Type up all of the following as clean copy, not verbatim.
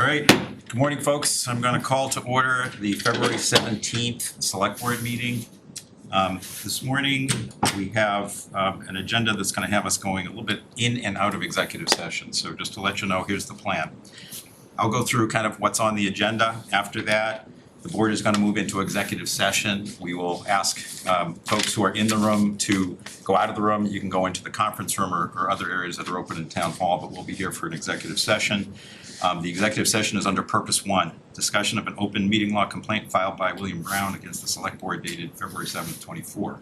All right, good morning, folks. I'm gonna call to order the February 17th Select Board meeting. This morning, we have an agenda that's gonna have us going a little bit in and out of executive session. So just to let you know, here's the plan. I'll go through kind of what's on the agenda. After that, the board is gonna move into executive session. We will ask folks who are in the room to go out of the room. You can go into the conference room or other areas that are open in town hall, but we'll be here for an executive session. The executive session is under purpose 1, discussion of an open meeting law complaint filed by William Brown against the select board dated February 7th, 24.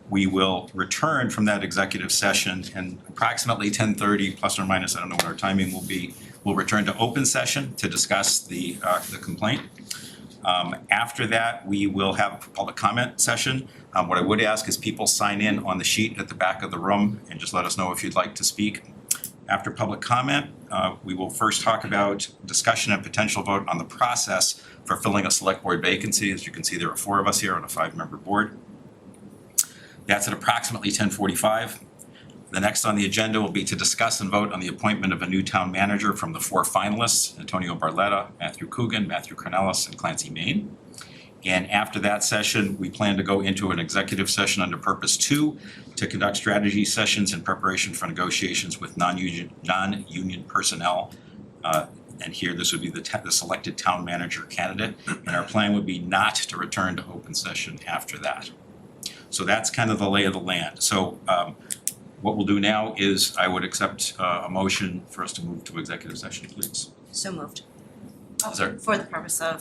We will return from that executive session and approximately 10:30 plus or minus, I don't know what our timing will be. We'll return to open session to discuss the complaint. After that, we will have a public comment session. What I would ask is people sign in on the sheet at the back of the room and just let us know if you'd like to speak. After public comment, we will first talk about discussion and potential vote on the process for filling a select board vacancy. As you can see, there are 4 of us here on a 5-member board. That's at approximately 10:45. The next on the agenda will be to discuss and vote on the appointment of a new town manager from the 4 finalists, Antonio Barletta, Matthew Coogan, Matthew Cornelis, and Clancy Main. And after that session, we plan to go into an executive session under purpose 2 to conduct strategy sessions in preparation for negotiations with non-union personnel. And here, this would be the selected town manager candidate. And our plan would be not to return to open session after that. So that's kind of the lay of the land. So what we'll do now is I would accept a motion for us to move to executive session, please. So moved. Is there- For the purpose of,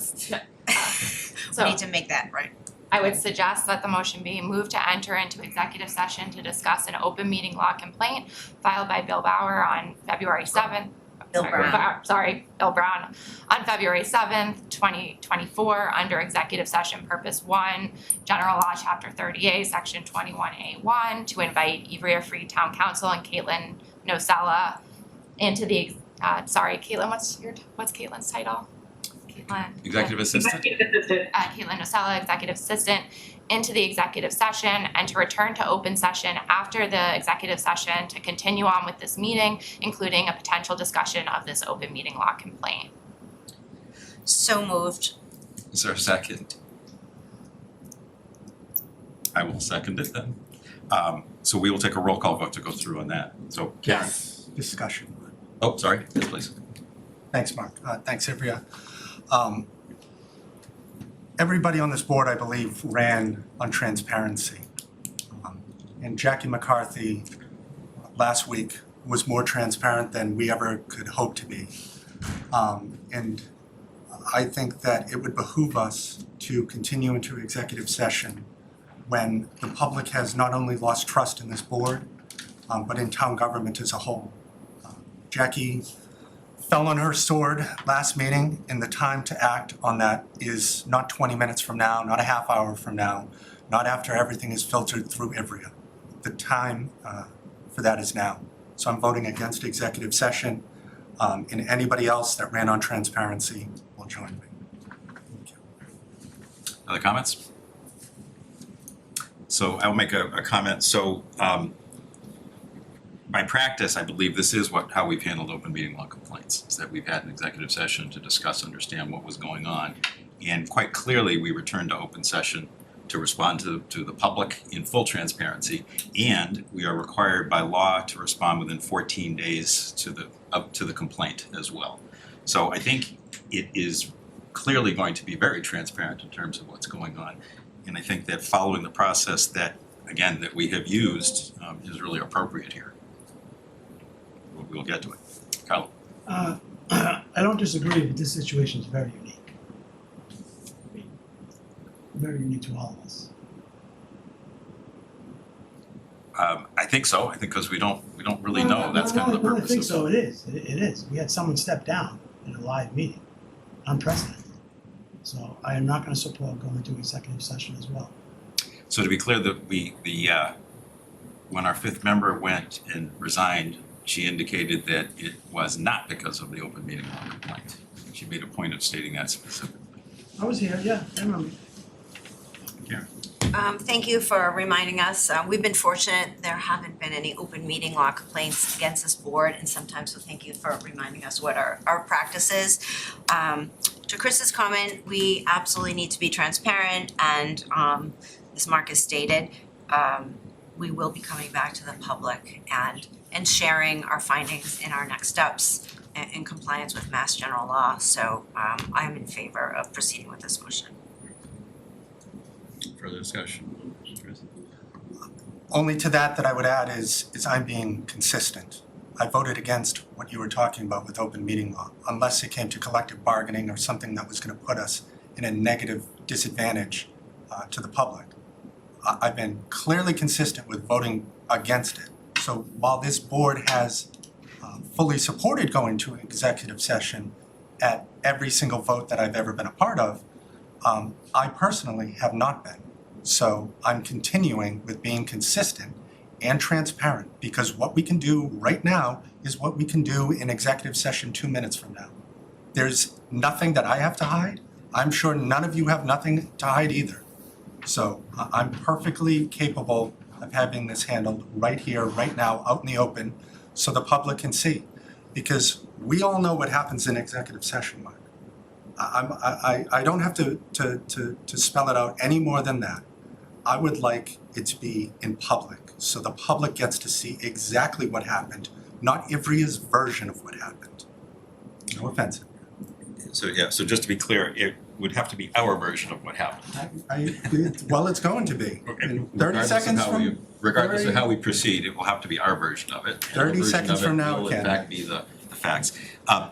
So we need to make that right. I would suggest that the motion be moved to enter into executive session to discuss an open meeting law complaint filed by Bill Bauer on February 7th. Bill Brown. Bill Brown, on February 7th, 2024, under executive session purpose 1, General Law, Chapter 30A, Section 21A1, to invite Ivrea Free Town Council and Caitlin Nosella into the, Caitlin, what's Caitlin's title? Executive assistant? Caitlin Nosella, executive assistant, into the executive session and to return to open session after the executive session to continue on with this meeting, including a potential discussion of this open meeting law complaint. So moved. Is there a second? I will second it then. So we will take a roll call vote to go through on that. So Karen. Yes, discussion. Oh, sorry, yes, please. Thanks, Mark. Thanks, Ivrea. Everybody on this board, I believe, ran on transparency. And Jackie McCarthy last week was more transparent than we ever could hope to be. And I think that it would behoove us to continue into executive session when the public has not only lost trust in this board, but in town government as a whole. Jackie fell on her sword last meeting, and the time to act on that is not 20 minutes from now, not a half hour from now, not after everything is filtered through Ivrea. The time for that is now. So I'm voting against executive session, and anybody else that ran on transparency will join me. Thank you. Other comments? So I'll make a comment. So by practice, I believe this is how we've handled open meeting law complaints, is that we've had an executive session to discuss, understand what was going on. And quite clearly, we returned to open session to respond to the public in full transparency. And we are required by law to respond within 14 days up to the complaint as well. So I think it is clearly going to be very transparent in terms of what's going on. And I think that following the process that we have used is really appropriate here. We'll get to it. Carl? I don't disagree, but this situation is very unique. Very unique to all of us. I think so. I think because we don't really know. That's kind of the purpose I think of so, it is. It is. We had someone step down in a live meeting, unprecedented. So I am not gonna support going to executive session as well. So to be clear, that when our 5th member went and resigned, she indicated that it was not because of the open meeting law complaint. She made a point of stating that specifically. I was here, yeah, I remember. Karen? Thank you for reminding us. We've been fortunate, there haven't been any open meeting law complaints against this board, and sometimes, so thank you for reminding us what our practice is. To Chris's comment, we absolutely need to be transparent, and as Marcus stated, we will be coming back to the public and sharing our findings in our next steps in compliance with Mass General Law. So I am in favor of proceeding with this motion. Further discussion? Chris? Only to that I would add is I'm being consistent. I voted against what you were talking about with open meeting law, unless it came to collective bargaining or something that was gonna put us in a negative disadvantage to the public. I've been clearly consistent with voting against it. So while this board has fully supported going to an executive session at every single vote that I've ever been a part of, I personally have not been. So I'm continuing with being consistent and transparent, because what we can do right now is what we can do in executive session 2 minutes from now. There's nothing that I have to hide. I'm sure none of you have nothing to hide either. So I'm perfectly capable of having this handled right here, right now, out in the open, so the public can see. Because we all know what happens in executive session, Mark. I don't have to spell it out any more than that. I would like it to be in public, so the public gets to see exactly what happened, not Ivrea's version of what happened. No offense. So just to be clear, it would have to be our version of what happened. Well, it's going to be. Okay. In 30 Regardless of seconds how from, we- Regardless of how we proceed, it will have to be our version of it. And our 30 version seconds of it from now, will in Ken. fact be the facts.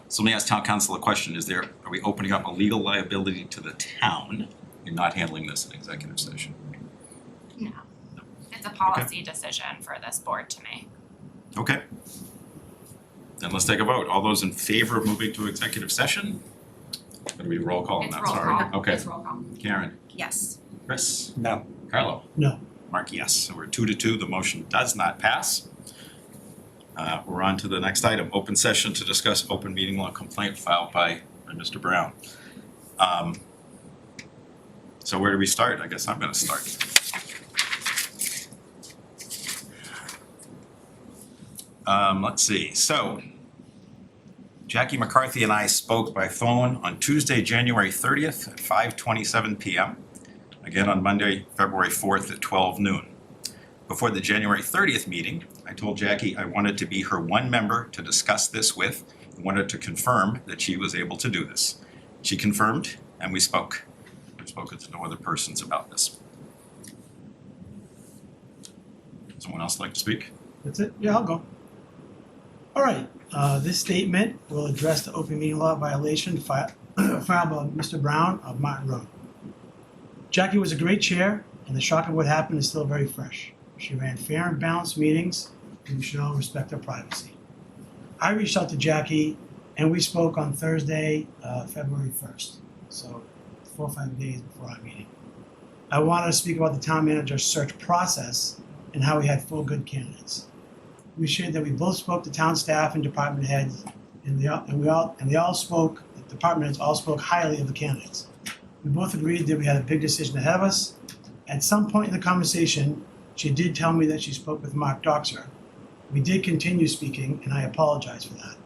So let me ask town council a question, are we opening up a legal liability to the town in not handling this in executive session? No. It's a policy decision for this board to make. Okay. Then let's take a vote. All those in favor of moving to executive session? Gonna be roll call on It's that, roll sorry. call. Okay. It's roll call. Karen, Yes. Chris, no. Carlo, No. Mark, yes. So we're 2-2, the motion does not pass. We're on to the next item, open session to discuss open meeting law complaint filed by Mr. Brown. So where do we start? I guess I'm gonna start. Let's see, so Jackie McCarthy and I spoke by phone on Tuesday, January 30th at 5:27 p.m. Again on Monday, February 4th at 12 noon. Before the January 30th meeting, I told Jackie I wanted to be her one member to discuss this with, and wanted to confirm that she was able to do this. She confirmed, and we spoke. We've spoken to no other persons about this. Someone else like to speak? That's it? Yeah, I'll go. All right, this statement will address the open meeting law violation filed by Mr. Brown of Martin Road. Jackie was a great chair, and the shock of what happened is still very fresh. She ran fair and balanced meetings, and we should all respect her privacy. I reached out to Jackie, and we spoke on Thursday, February 1st, so 4 or 5 days before our meeting. I wanted to speak about the town manager's search process and how we had 4 good candidates. We shared that we both spoke to town staff and department heads, and they all spoke, the department heads all spoke highly of the candidates. We both agreed that we had a big decision ahead of us. At some point in the conversation, she did tell me that she spoke with Mark Doxer. We did continue speaking, and I apologize for that.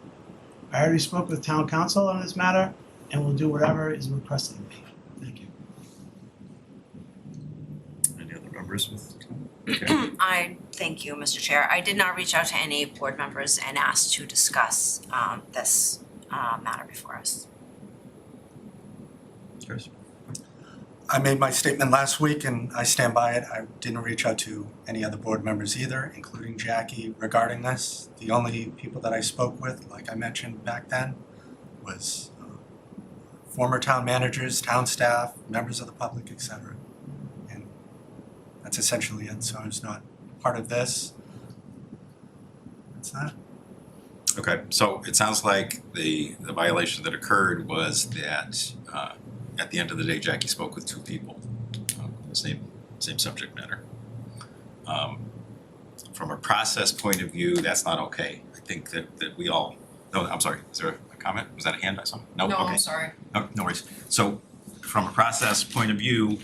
I already spoke with town council on this matter, and will do whatever is requested of me. Thank you. Any other members with? Okay. I thank you, Mr. Chair. I did not reach out to any board members and ask to discuss this matter before us. Chris? I made my statement last week and I stand by it. I didn't reach out to any other board members either, including Jackie, regarding this. The only people that I spoke with, like I mentioned back then, was former town managers, town staff, members of the public, etc. And that's essentially it. So I was not part of this. That's that. Okay, so it sounds like the violation that occurred was that at the end of the day, Jackie spoke with 2 people on the same subject matter. From a process point of view, that's not okay. I think that we all, no, I'm sorry, is there a comment? Was that a hand I saw? No, okay. I'm sorry. No worries. So from a process point of view,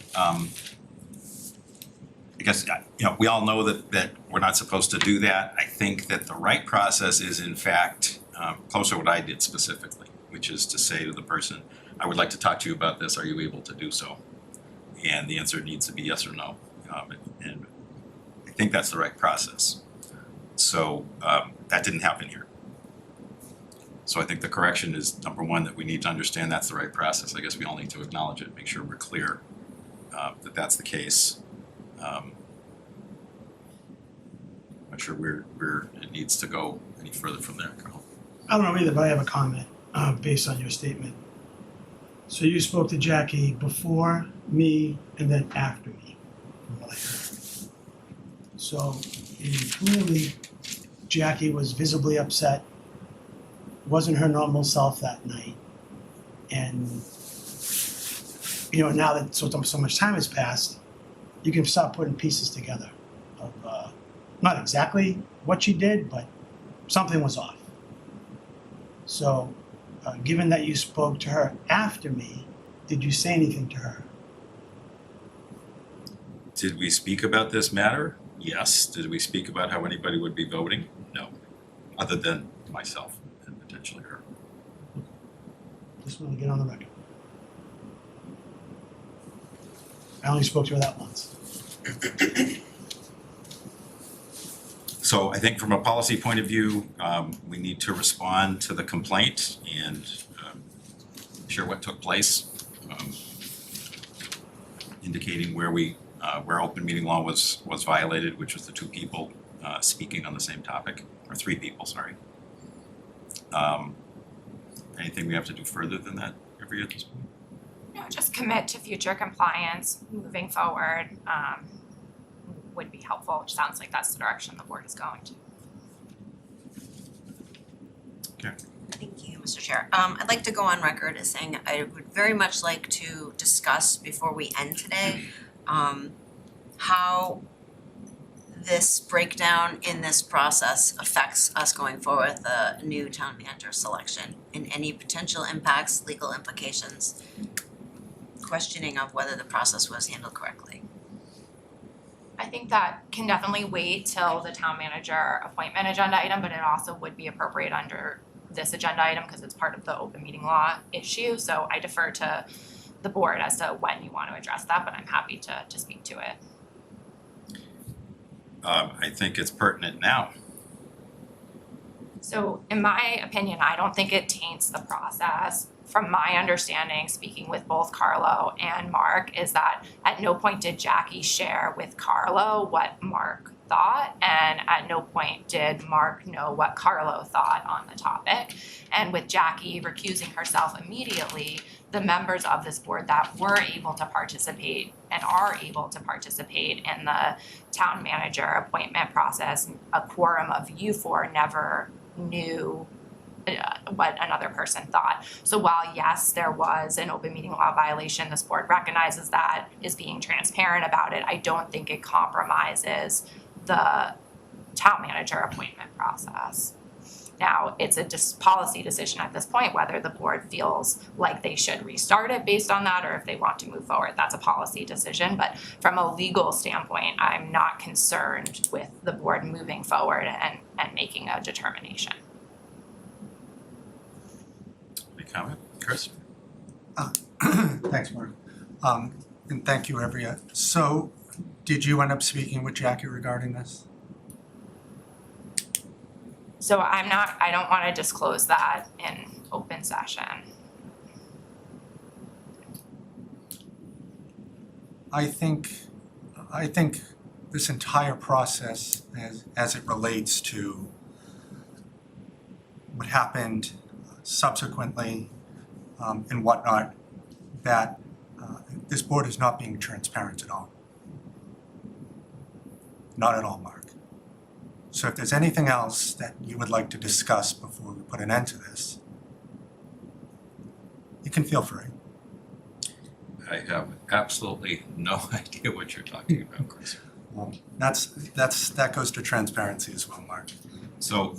guess, we all know that we're not supposed to do that. I think that the right process is in fact, closer to what I did specifically, which is to say to the person, I would like to talk to you about this, are you able to do so? And the answer needs to be yes or no. And I think that's the right process. So that didn't happen here. So I think the correction is, number one, that we need to understand that's the right process. I guess we all need to acknowledge it, make sure we're clear that that's the case. Not sure where it needs to go any further from there, Carl. I don't know either, but I have a comment based on your statement. So you spoke to Jackie before me and then after me, from what I heard. So clearly, Jackie was visibly upset, wasn't her normal self that night. And, now that so much time has passed, you can start putting pieces together of not exactly what she did, but something was off. So, given that you spoke to her after me, did you say anything to her? Did we speak about this matter? Yes. Did we speak about how anybody would be voting? No, other than myself and potentially her. Just want to get on the record. I only spoke to her that once. So I think from a policy point of view, we need to respond to the complaint and share what took place, indicating where open meeting law was violated, which was the two people speaking on the same topic, or three people, sorry. Anything we have to do further than that, Avery, at this point? No, just commit to future compliance moving forward would be helpful, which sounds like that's the direction the board is going to. Thank you, Mr. Chair. I'd like to go on record as saying I would very much like to discuss before we end today, how this breakdown in this process affects us going forward with the new town manager selection and any potential impacts, legal implications, questioning of whether the process was handled correctly. I think that can definitely wait till the town manager appointment agenda item, but it also would be appropriate under this agenda item because it's part of the open meeting law issue. So I defer to the board as to when you want to address that, but I'm happy to speak to it. I think it's pertinent now. So in my opinion, I don't think it taints the process. From my understanding, speaking with both Carlo and Mark, is that at no point did Jackie share with Carlo what Mark thought, and at no point did Mark know what Carlo thought on the topic. And with Jackie recusing herself immediately, the members of this board that were able to participate and are able to participate in the town manager appointment process, a quorum of you four never knew what another person thought. So while yes, there was an open meeting law violation, this board recognizes that, is being transparent about it. I don't think it compromises the town manager appointment process. Now, it's a policy decision at this point whether the board feels like they should restart it based on that or if they want to move forward. That's a policy decision. But from a legal standpoint, I'm not concerned with the board moving forward and making a determination. Any comment, Chris? Thanks, Mark. And thank you, Evria. So, did you end up speaking with Jackie regarding this? So I don't want to disclose that in open session. I think this entire process, as it relates to what happened subsequently and whatnot, that this board is not being transparent at all. Not at all, Mark. So if there's anything else that you would like to discuss before we put an end to this, you can feel free. I have absolutely no idea what you're talking about, Chris. Well, that goes to transparency as well, Mark. So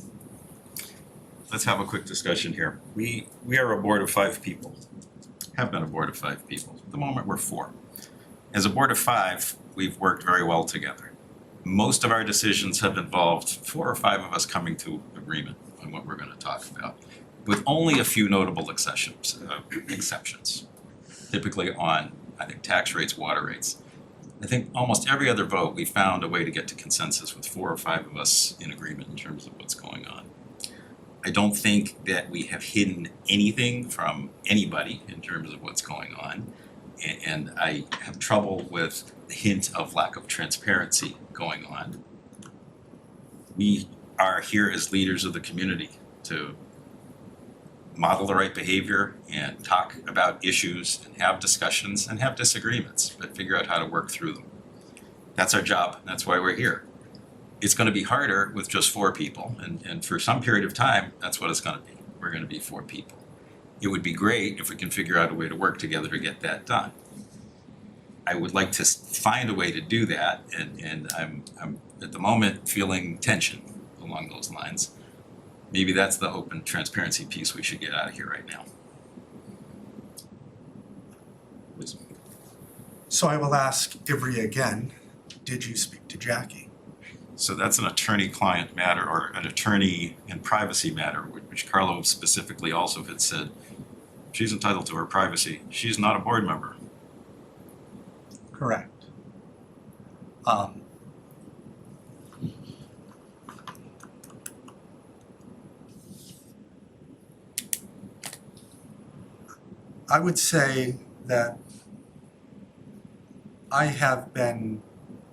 let's have a quick discussion here. We are a board of 5 people, have been a board of 5 people. At the moment, we're 4. As a board of 5, we've worked very well together. Most of our decisions have involved 4 or 5 of us coming to agreement on what we're gonna talk about, with only a few notable exceptions, typically on, I think, tax rates, water rates. I think almost every other vote, we found a way to get to consensus with 4 or 5 of us in agreement in terms of what's going on. I don't think that we have hidden anything from anybody in terms of what's going on. And I have trouble with the hint of lack of transparency going on. We are here as leaders of the community to model the right behavior and talk about issues and have discussions and have disagreements, but figure out how to work through them. That's our job, and that's why we're here. It's gonna be harder with just 4 people, and for some period of time, that's what it's gonna be. We're gonna be 4 people. It would be great if we can figure out a way to work together to get that done. I would like to find a way to do that, and I'm at the moment feeling tension along those lines. Maybe that's the open transparency piece we should get out of here right now. Please. So I will ask Ivrea again, did you speak to Jackie? So that's an attorney-client matter or an attorney and privacy matter, which Carlo specifically also had said, she's entitled to her privacy. She's not a board member. Correct. I would say that I have been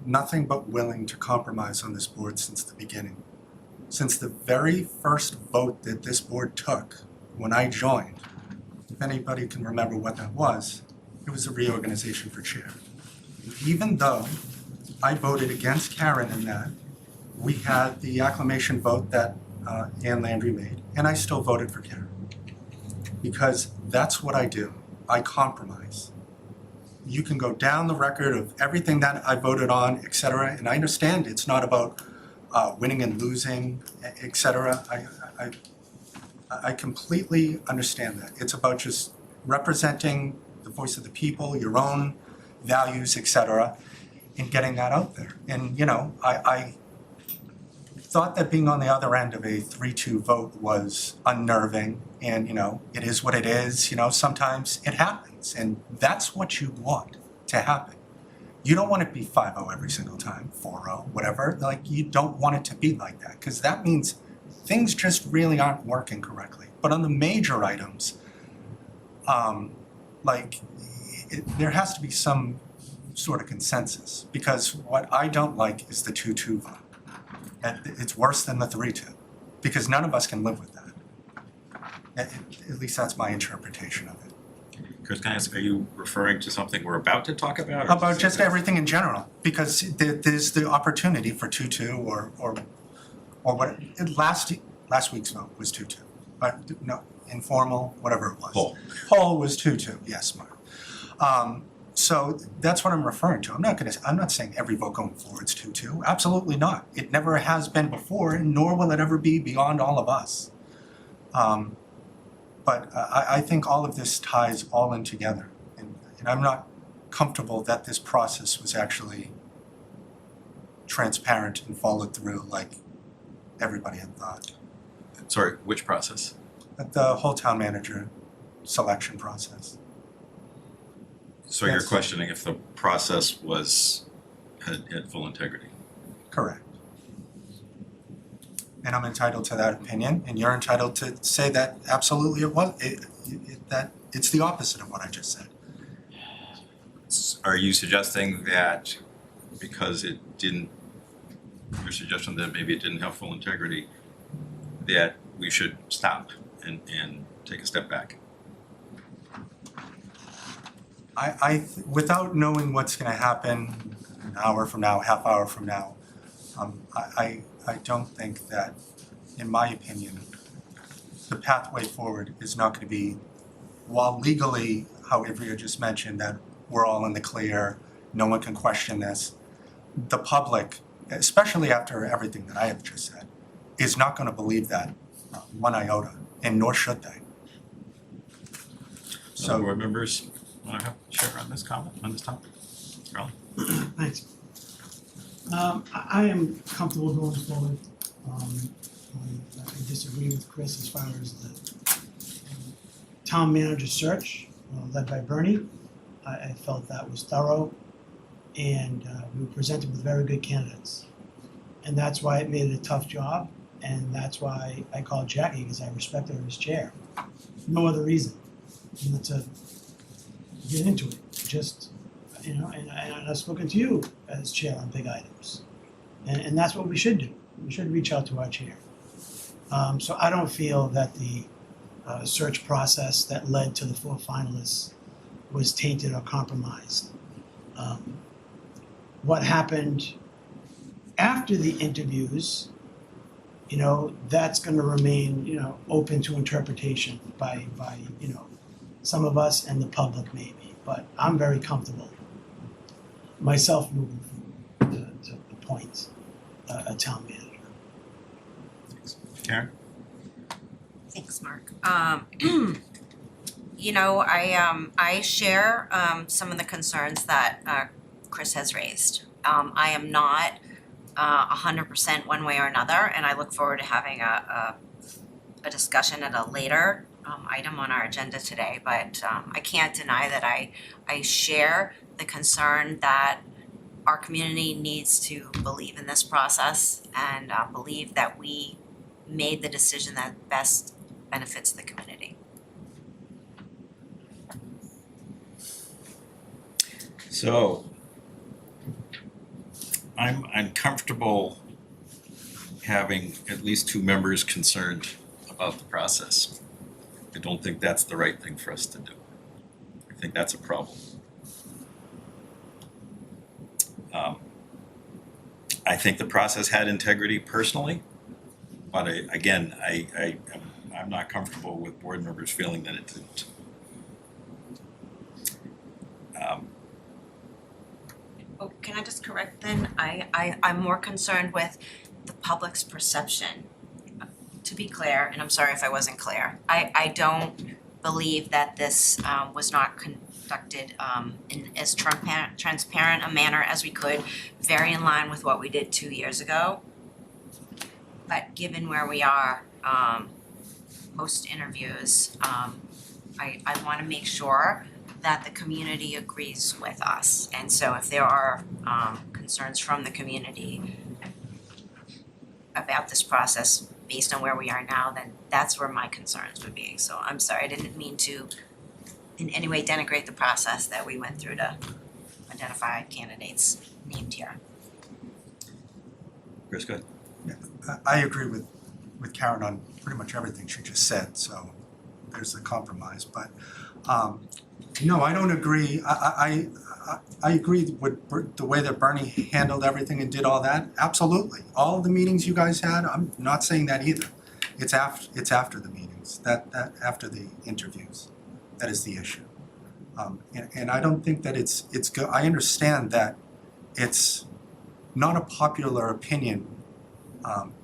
nothing but willing to compromise on this board since the beginning. Since the very first vote that this board took when I joined, if anybody can remember what that was, it was a reorganization for chair. Even though I voted against Karen in that, we had the acclamation vote that Ann Landry made, and I still voted for Karen. Because that's what I do. I compromise. You can go down the record of everything that I voted on, et cetera, and I understand it's not about winning and losing, et cetera. I completely understand that. It's about just representing the voice of the people, your own values, et cetera, and getting that out there. And, you know, I thought that being on the other end of a 3-2 vote was unnerving, and, you know, it is what it is. You know, sometimes it happens, and that's what you want to happen. You don't want it to be 5-0 every single time, 4-0, whatever. Like, you don't want it to be like that, because that means things just really aren't working correctly. But on the major items, there has to be some sort of consensus, because what I don't like is the 2-2 vote. It's worse than the 3-2, because none of us can live with that. At least that's my interpretation of it. Chris, can I ask, are you referring to something we're about to talk about? About just everything in general, because there's the opportunity for 2-2 or what, last week's vote was 2-2. But no, informal, whatever it was. Poll was 2-2, yes, Mark. So that's what I'm referring to. I'm not saying every vote going forward is 2-2. Absolutely not. It never has been before, and nor will it ever be beyond all of us. But I think all of this ties all in together. And I'm not comfortable that this process was actually transparent and followed through like everybody had thought. Sorry, which process? The whole town manager selection process. So you're Yes. questioning if the process had full integrity? Correct. And I'm entitled to that opinion, and you're entitled to say that absolutely it was, that it's the opposite of what I just said. Are you suggesting that because it didn't, your suggestion that maybe it didn't have full integrity, that we should stop and take a step back? Without knowing what's gonna happen an hour from now, half hour from now, I don't think that, in my opinion, the pathway forward is not gonna be, while legally, how Ivrea just mentioned, that we're all in the clear, no one can question this, the public, especially after everything that I have just said, is not gonna believe that one iota, and nor should they. So board members want to share on this comment, on this topic? Charlie? Thanks. I am comfortable going forward. I disagree with Chris as far as the town manager search led by Bernie. I felt that was thorough, and we were presented with very good candidates. And that's why it made it a tough job, and that's why I called Jackie, because I respect her as chair. No other reason than to get into it, just, and I've spoken to you as chair on big items. And that's what we should do. We should reach out to our chair. So I don't feel that the search process that led to the 4 finalists was tainted or compromised. What happened after the interviews, that's going to remain, open to interpretation by some of us and the public maybe. But I'm very comfortable myself moving forward to appoint a town manager. Karen? Thanks, Mark. I share some of the concerns that Chris has raised. I am not 100% one way or another, and I look forward to having a discussion at a later item on our agenda today. But I can't deny that I share the concern that our community needs to believe in this process and believe that we made the decision that best benefits the community. So, I'm comfortable having at least 2 members concerned about the process. I don't think that's the right thing for us to do. I think that's a problem. I think the process had integrity personally, but I'm not comfortable with board members feeling that it didn't. Can I just correct then? I'm more concerned with the public's perception. To be clear, and I'm sorry if I wasn't clear, I don't believe that this was not conducted in as transparent a manner as we could, very in line with what we did 2 years ago. But given where we are, post interviews, I wanna make sure that the community agrees with us. And so if there are concerns from the community about this process based on where we are now, then that's where my concerns would be. So I'm sorry, I didn't mean to in any way denigrate the process that we went through to identify candidates named here. Chris, go ahead. I agree with Karen on pretty much everything she just said, so there's a compromise. But no, I don't agree. I agree with the way that Bernie handled everything and did all that. Absolutely, all the meetings you guys had. I'm not saying that either. It's after the meetings, that after the interviews, that is the issue. And I don't think that it's good. I understand that it's not a popular opinion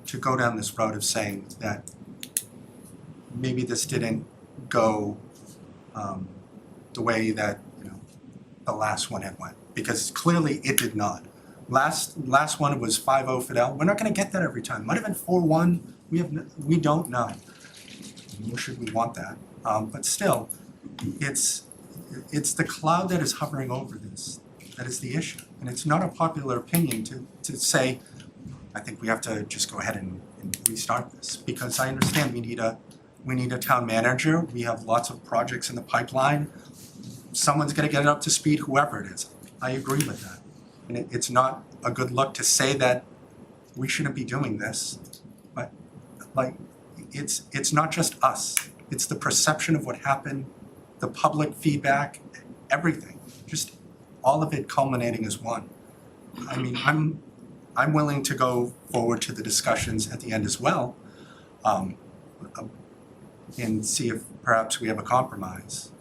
to go down this road of saying that maybe this didn't go the way that the last one had went, because clearly it did not. Last one was 5-0 Fidel. We're not going to get that every time. Might have been 4-1. We don't know. Nor should we want that. But still, it's the cloud that is hovering over this that is the issue, and it's not a popular opinion to say, I think we have to just go ahead and restart this, because I understand we need a town manager. We have lots of projects in the pipeline. Someone's gonna get it up to speed, whoever it is. I agree with that. And it's not a good look to say that we shouldn't be doing this, but it's not just us. It's the perception of what happened, the public feedback, everything. Just all of it culminating as one. I mean, I'm willing to go forward to the discussions at the end as well, and see if perhaps we have a compromise,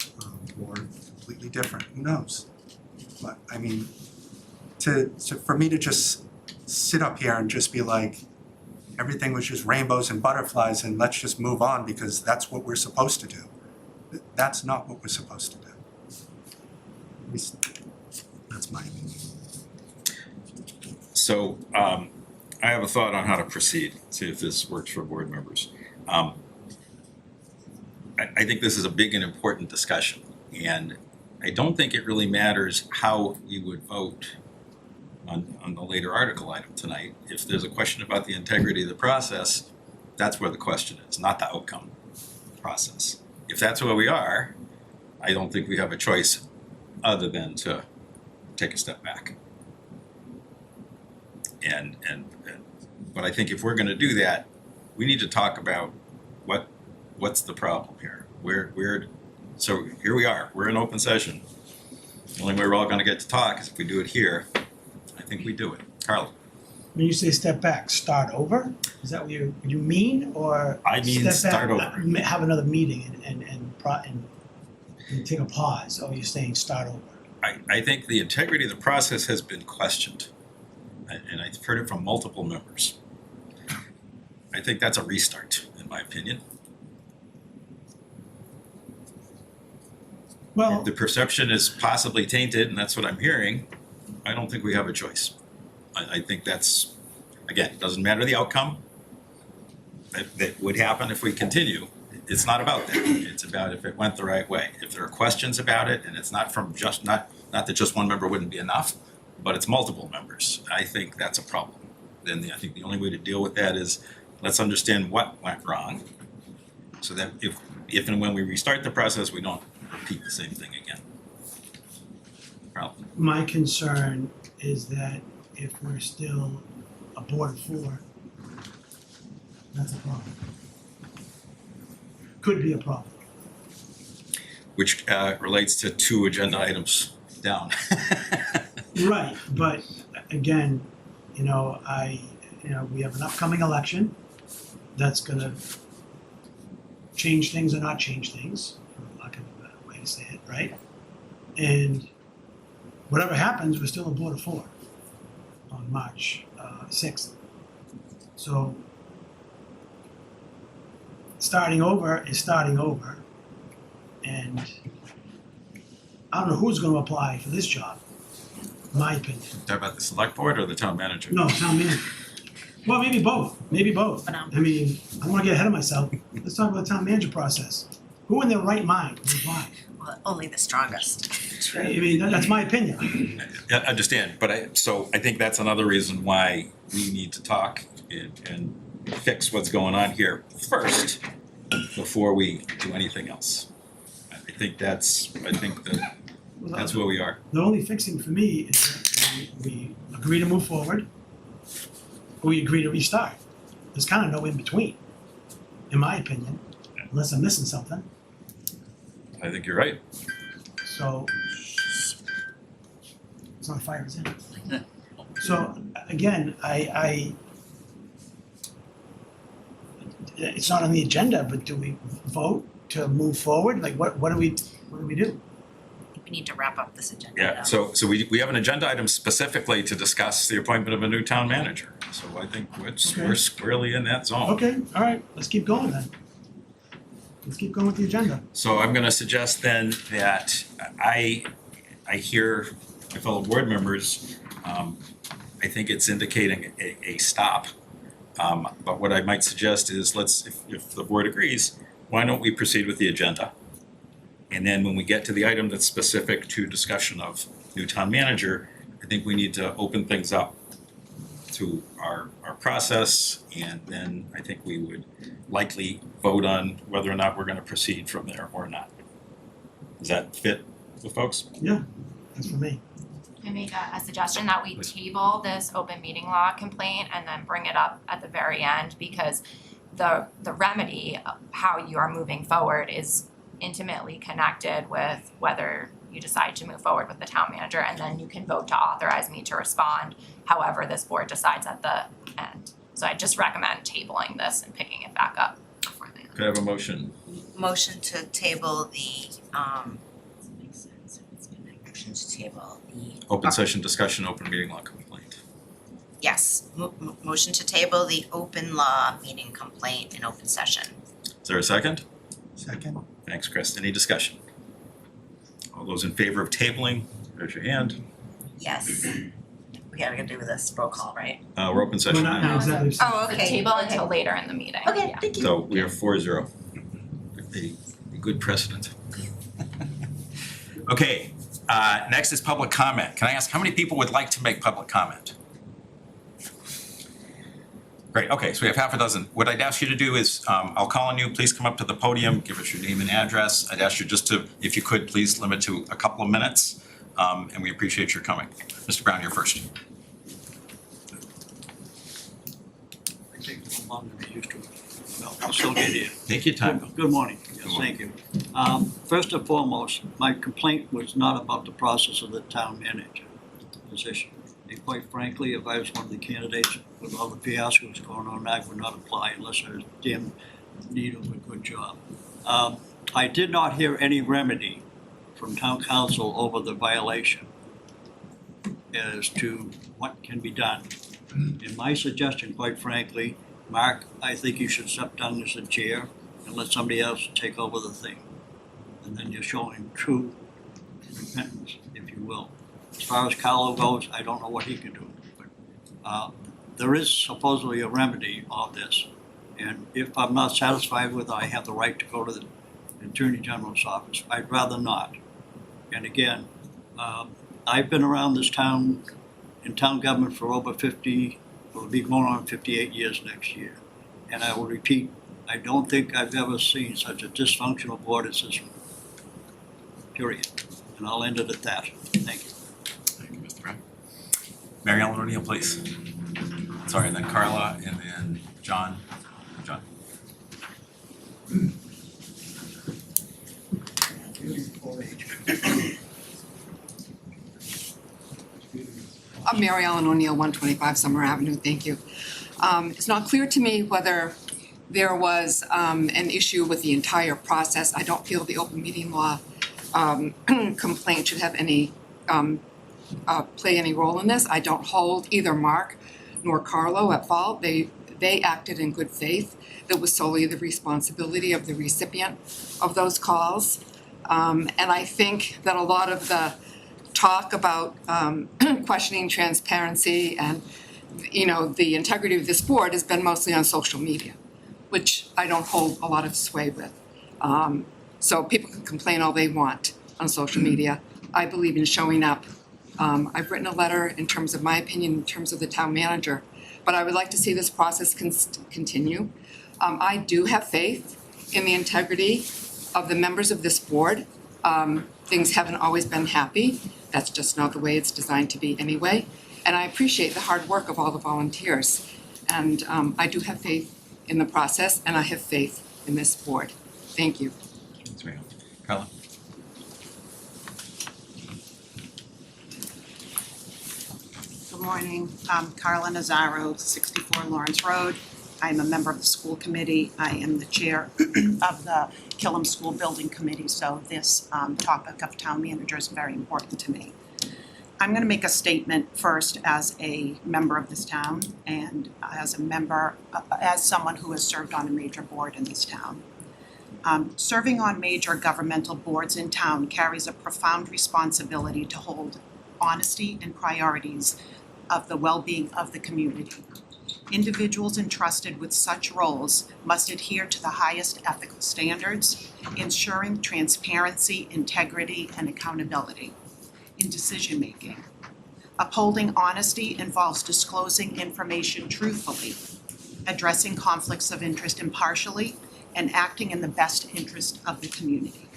or completely different, who knows? But I mean, for me to just sit up here and just be like, everything was just rainbows and butterflies and let's just move on because that's what we're supposed to do. That's not what we're supposed to do. At least that's my opinion. So, I have a thought on how to proceed, see if this works for board members. I think this is a big and important discussion, and I don't think it really matters how we would vote on the later article item tonight. If there's a question about the integrity of the process, that's where the question is, not the outcome process. If that's where we are, I don't think we have a choice other than to take a step back. But I think if we're gonna do that, we need to talk about what's the problem here? So here we are, we're in open session. The only way we're all gonna get to talk is if we do it here. I think we do it. Carla? When you say step back, start over? Is that what you mean, or I mean step back, start over. have another meeting and take a pause, or you're saying start over? I think the integrity of the process has been questioned, and I've heard it from multiple members. I think that's a restart, in my opinion. Well, If the perception is possibly tainted, and that's what I'm hearing, I don't think we have a choice. I think that's, again, doesn't matter the outcome. That would happen if we continue. It's not about that. It's about if it went the right way. If there are questions about it, and it's not from just, not that just one member wouldn't be enough, but it's multiple members, I think that's a problem. Then I think the only way to deal with that is, let's understand what went wrong, so that if and when we restart the process, we don't repeat the same thing again. Carl? my concern is that if we're still a board of four, that's a problem. Could be a problem. Which relates to 2 agenda items down. Right, but again, we have an upcoming election that's gonna change things or not change things, for lack of a better way to say it, right? And whatever happens, we're still a board of four on March 6th. So starting over is starting over, and I don't know who's gonna apply for this job, in my opinion. Talk about the select board or the town manager? No, town manager. Well, maybe both. I mean, I don't wanna get ahead of myself. Let's talk about the town manager process. Who in their right mind would apply? Well, only the strongest. I mean, that's my opinion. I understand, but I think that's another reason why we need to talk and fix what's going on here first, before we do anything else. I think that's where we are. The only fixing for me is that we agree to move forward, or we agree to restart. There's kind of no in between, in my opinion, unless I'm missing something. I think you're right. So it's on fire, isn't it? So again, it's not on the agenda, but do we vote to move forward? Like what do we do? We need to wrap up this agenda. Yeah, now. so we have an agenda item specifically to discuss the appointment of a new town manager. So I think we're squarely in that zone. Okay, all right, let's keep going then. Let's keep going with the agenda. So I'm gonna suggest then that I hear my fellow board members, I think it's indicating a stop. But what I might suggest is if the board agrees, why don't we proceed with the agenda? And then when we get to the item that's specific to discussion of new town manager, I think we need to open things up to our process, and then I think we would likely vote on whether or not we're gonna proceed from there or not. Does that fit with folks? Yeah, that's for me. I make a suggestion that we table this open meeting law complaint and then bring it up at the very end, because the remedy, how you are moving forward, is intimately connected with whether you decide to move forward with the town manager, and then you can vote to authorize me to respond however this board decides at the end. So I just recommend tabling this and picking it back up for the Could I have a motion? Motion to table the, makes sense, it's been a motion to table the. Open session discussion, open meeting law complaint. Yes, motion to table the open law meeting complaint in open session. Is there a second? Second? Thanks, Chris. Any discussion? All those in favor of tabling, raise your hand. Yes. we gotta do this roll call, right? We're open We're session not in now, executive session. Oh, The okay. table okay. until later in the meeting. Okay, Yeah. thank you. so we are 4-0. A good precedent. Okay, next is public comment. Can I ask how many people would like to make public comment? Great, okay, so we have half a dozen. What I'd ask you to do is, I'll call on you, please come up to the podium, give us your name and address. I'd ask you just to, if you could, please limit to a couple of minutes, and we appreciate your coming. Mr. Brown, you're first. I take a little longer than I used to. Well, I'll still get here. Take your time. Good morning. Yes, thank you. First and foremost, my complaint was not about the process of the town manager position. And quite frankly, if I was one of the candidates with all the fiasco that's going on, I would not apply unless I was damn need of a good job. I did not hear any remedy from town council over the violation as to what can be done. And my suggestion, quite frankly, Mark, I think you should step down as the chair and let somebody else take over the thing. And then you're showing true repentance, if you will. As far as Carlo goes, I don't know what he can do. But there is supposedly a remedy on this. And if I'm not satisfied with it, I have the right to go to the Attorney General's office. I'd rather not. And again, I've been around this town, in town government for over 50, it'll be going on 58 years next year. And I will repeat, I don't think I've ever seen such a dysfunctional board as this one. Period. And I'll end it at that. Thank you. Thank you, Mr. Brown. Mary Ellen O'Neill, please. Sorry, and then Carla, and then John. John. I'm Mary Ellen O'Neill, 125 Summer Avenue, thank you. It's not clear to me whether there was an issue with the entire process. I don't feel the open meeting law complaint should have any, play any role in this. I don't hold either Mark nor Carlo at fault. They acted in good faith. That was solely the responsibility of the recipient of those calls. And I think that a lot of the talk about questioning transparency and, you know, the integrity of this board has been mostly on social media, which I don't hold a lot of sway with. So people can complain all they want on social media. I believe in showing up. I've written a letter in terms of my opinion, in terms of the town manager, but I would like to see this process continue. I do have faith in the integrity of the members of this board. Things haven't always been happy. That's just not the way it's designed to be anyway. And I appreciate the hard work of all the volunteers. And I do have faith in the process, and I have faith in this board. Thank you. Thanks, Mary Ellen. Carla. Good morning. Carla Nazaro, 64 Lawrence Road. I'm a member of the school committee. I am the chair of the Killam School Building Committee, so this topic of town manager is very important to me. I'm going to make a statement first as a member of this town and as a member, as someone who has served on a major board in this town. Serving on major governmental boards in town carries a profound responsibility to hold honesty and priorities of the well-being of the community. Individuals entrusted with such roles must adhere to the highest ethical standards, ensuring transparency, integrity, and accountability in decision-making. Upholding honesty involves disclosing information truthfully, addressing conflicts of interest impartially, and acting in the best interest of the community,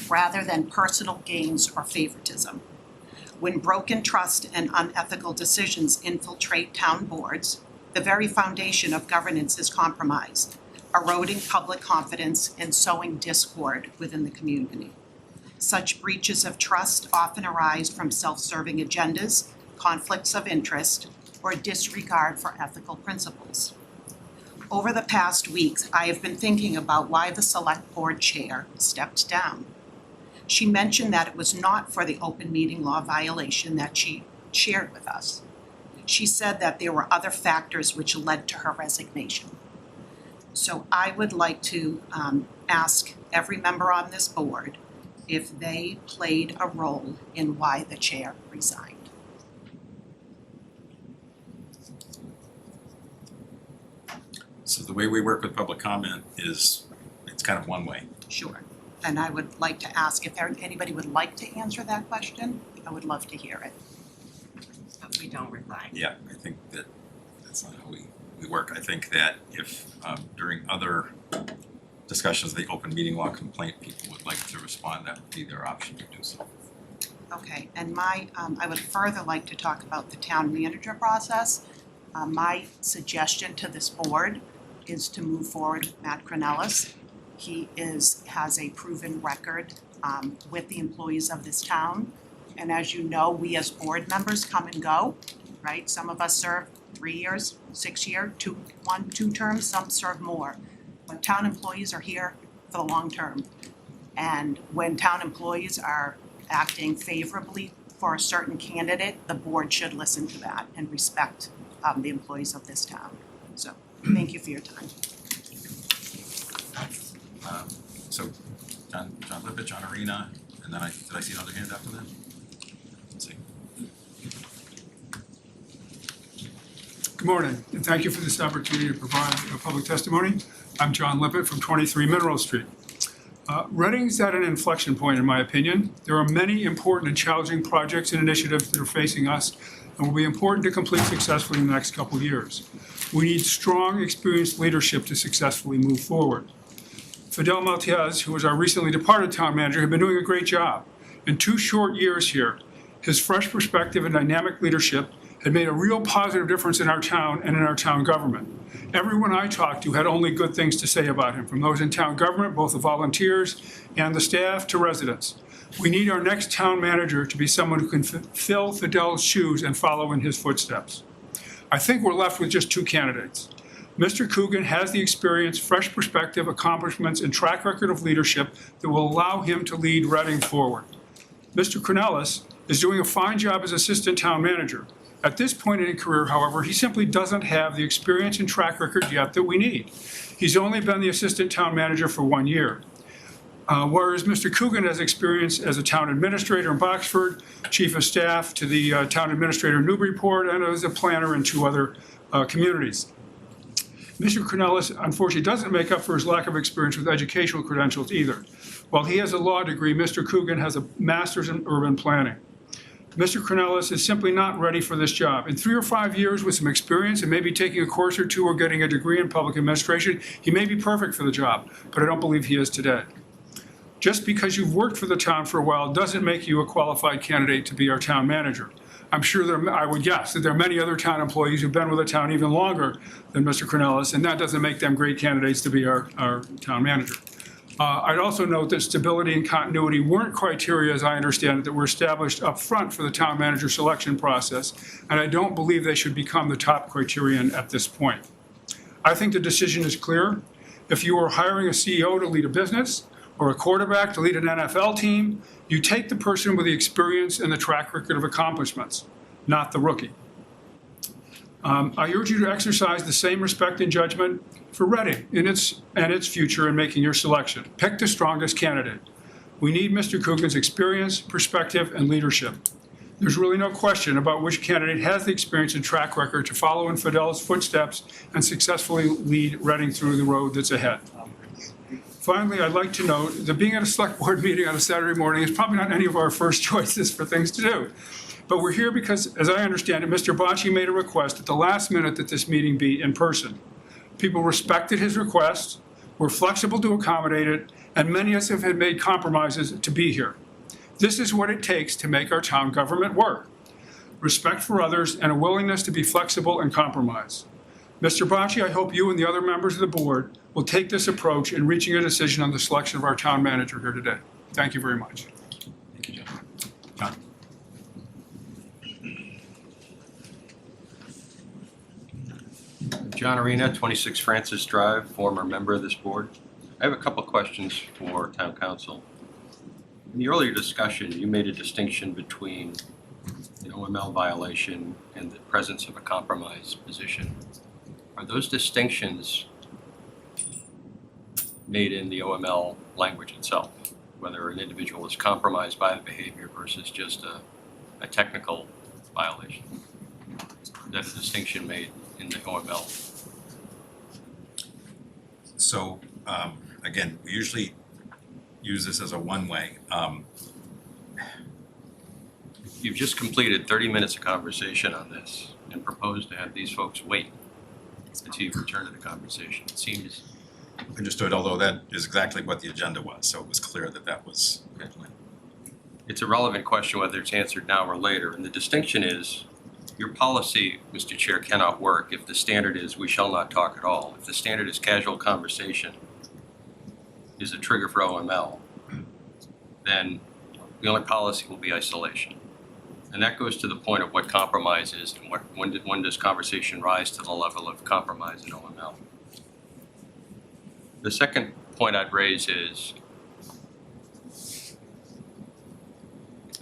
rather than personal gains or favoritism. When broken trust and unethical decisions infiltrate town boards, the very foundation of governance is compromised, eroding public confidence and sowing discord within the community. Such breaches of trust often arise from self-serving agendas, conflicts of interest, or disregard for ethical principles. Over the past weeks, I have been thinking about why the select board chair stepped down. She mentioned that it was not for the open meeting law violation that she shared with us. She said that there were other factors which led to her resignation. So I would like to ask every member on this board if they played a role in why the chair resigned. So the way we work with public comment is, it's kind of one way. Sure. And I would like to ask if anybody would like to answer that question, I would love to hear it. But we don't reply. Yeah, I think that that's not how we work. I think that if during other discussions of the open meeting law complaint, people would like to respond, that would be their option to do so. Okay, and I would further like to talk about the town manager process. My suggestion to this board is to move forward with Matt Cornelis. He has a proven record with the employees of this town. And as you know, we as board members come and go, right? Some of us serve 3 years, 6 year, 2 terms, some serve more. But town employees are here for the long term. And when town employees are acting favorably for a certain candidate, the board should listen to that and respect the employees of this town. So, thank you for your time. So John Lippett, John Arena, and then did I see another hand after that? Let's see. Good morning, and thank you for this opportunity to provide public testimony. I'm John Lippett from 23 Mineral Street. Reading's at an inflection point, in my opinion. There are many important and challenging projects and initiatives that are facing us and will be important to complete successfully in the next couple of years. We need strong, experienced leadership to successfully move forward. Fidel Maltez, who was our recently departed town manager, had been doing a great job. In 2 short years here, his fresh perspective and dynamic leadership had made a real positive difference in our town and in our town government. Everyone I talked to had only good things to say about him, from those in town government, both the volunteers and the staff, to residents. We need our next town manager to be someone who can fill Fidel's shoes and follow in his footsteps. I think we're left with just 2 candidates. Mr. Coogan has the experience, fresh perspective, accomplishments, and track record of leadership that will allow him to lead Reading forward. Mr. Cornelis is doing a fine job as assistant town manager. At this point in his career, however, he simply doesn't have the experience and track record yet that we need. He's only been the assistant town manager for 1 year. Whereas Mr. Coogan has experience as a town administrator in Boxford, chief of staff to the town administrator in Newburyport, and as a planner in 2 other communities. Mr. Cornelis unfortunately doesn't make up for his lack of experience with educational credentials either. While he has a law degree, Mr. Coogan has a master's in urban planning. Mr. Cornelis is simply not ready for this job. In 3 or 5 years with some experience and maybe taking a course or 2 or getting a degree in public administration, he may be perfect for the job, but I don't believe he is today. Just because you've worked for the town for a while doesn't make you a qualified candidate to be our town manager. I'm sure I would guess that there are many other town employees who've been with the town even longer than Mr. Cornelis, and that doesn't make them great candidates to be our town manager. I'd also note that stability and continuity weren't criteria, as I understand it, that were established up front for the town manager selection process, and I don't believe they should become the top criterion at this point. I think the decision is clear. If you are hiring a CEO to lead a business or a quarterback to lead an NFL team, you take the person with the experience and the track record of accomplishments, not the rookie. I urge you to exercise the same respect and judgment for Reading and its future in making your selection. Pick the strongest candidate. We need Mr. Coogan's experience, perspective, and leadership. There's really no question about which candidate has the experience and track record to follow in Fidel's footsteps and successfully lead Reading through the road that's ahead. Finally, I'd like to note that being at a select board meeting on a Saturday morning is probably not any of our first choices for things to do. But we're here because, as I understand it, Mr. Bocci made a request at the last minute that this meeting be in person. People respected his request, were flexible to accommodate it, and many of us have made compromises to be here. This is what it takes to make our town government work. Respect for others and a willingness to be flexible and compromise. Mr. Bocci, I hope you and the other members of the board will take this approach in reaching a decision on the selection of our town manager here today. Thank you very much. Thank you, John. John? John Arena, 26 Francis Drive, former member of this board. I have a couple questions for town council. In the earlier discussion, you made a distinction between an OML violation and the presence of a compromise position. Are those distinctions made in the OML language itself, whether an individual is compromised by the behavior versus just a technical violation? That's a distinction made in the OML. So, again, we usually use this as a one-way. You've just completed 30 minutes of conversation on this and proposed to have these folks wait until you return to the conversation. It seems, Understood, although that is exactly what the agenda was, so it was clear that that was. it's a relevant question whether it's answered now or later. And the distinction is, your policy, Mr. Chair, cannot work if the standard is we shall not talk at all. If the standard is casual conversation is a trigger for OML, then the only policy will be isolation. And that goes to the point of what compromise is and when does conversation rise to the level of compromise in OML. The second point I'd raise is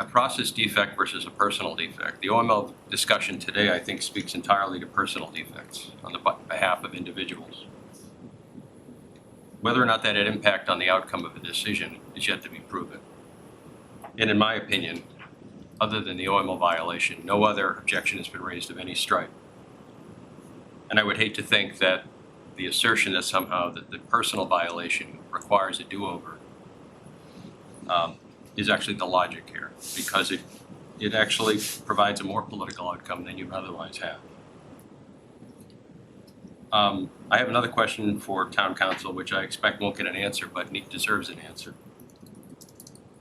a process defect versus a personal defect. The OML discussion today, I think, speaks entirely to personal defects on the behalf of individuals. Whether or not that had impact on the outcome of a decision is yet to be proven. And in my opinion, other than the OML violation, no other objection has been raised of any stripe. And I would hate to think that the assertion that somehow that the personal violation requires a do-over is actually the logic here, because it actually provides a more political outcome than you otherwise have. I have another question for town council, which I expect won't get an answer, but deserves an answer.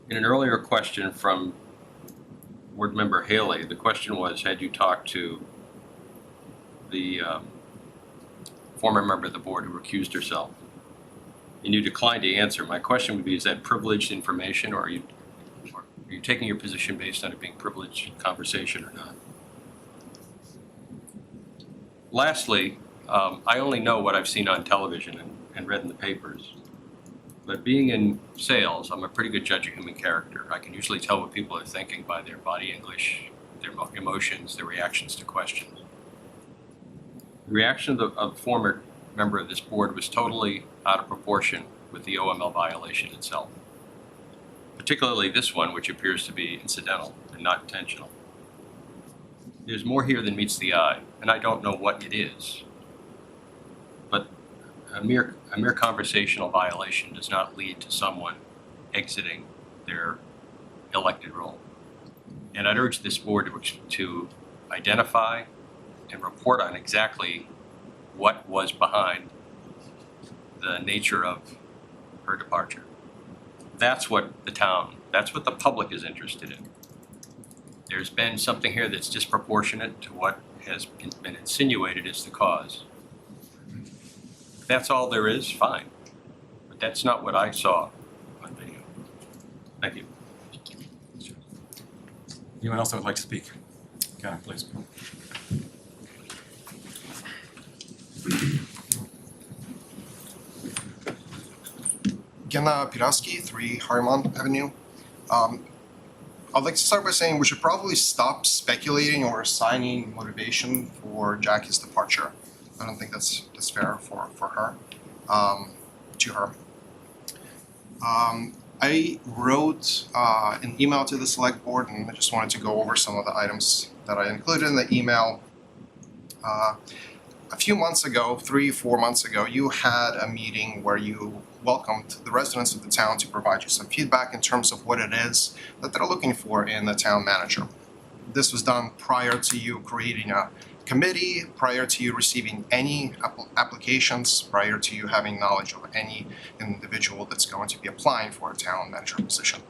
In an earlier question from Board Member Haley, the question was, had you talked to the former member of the board who recused herself? And you declined to answer. My question would be, is that privileged information, or are you taking your position based on it being privileged conversation or not? Lastly, I only know what I've seen on television and read in the papers. But being in sales, I'm a pretty good judge of human character. I can usually tell what people are thinking by their body English, their emotions, their reactions to questions. The reaction of the former member of this board was totally out of proportion with the OML violation itself. Particularly this one, which appears to be incidental and not intentional. There's more here than meets the eye, and I don't know what it is. But a mere conversational violation does not lead to someone exiting their elected role. And I'd urge this board to identify and report on exactly what was behind the nature of her departure. That's what that's what the public is interested in. There's been something here that's disproportionate to what has been insinuated as the cause. If that's all there is, fine. But that's not what I saw on video. Thank you. Anyone else that would like to speak? Karen, please. Gena Piraski, 3 Harriman Avenue. I'd like to start by saying we should probably stop speculating or assigning motivation for Jackie's departure. I don't think that's fair for her, to her. I wrote an email to the select board, and I just wanted to go over some of the items that I included in the email. A few months ago, 3-4 months ago, you had a meeting where you welcomed the residents of the town to provide you some feedback in terms of what it is that they're looking for in the town manager. This was done prior to you creating a committee, prior to you receiving any applications, prior to you having knowledge of any individual that's going to be applying for a town manager position.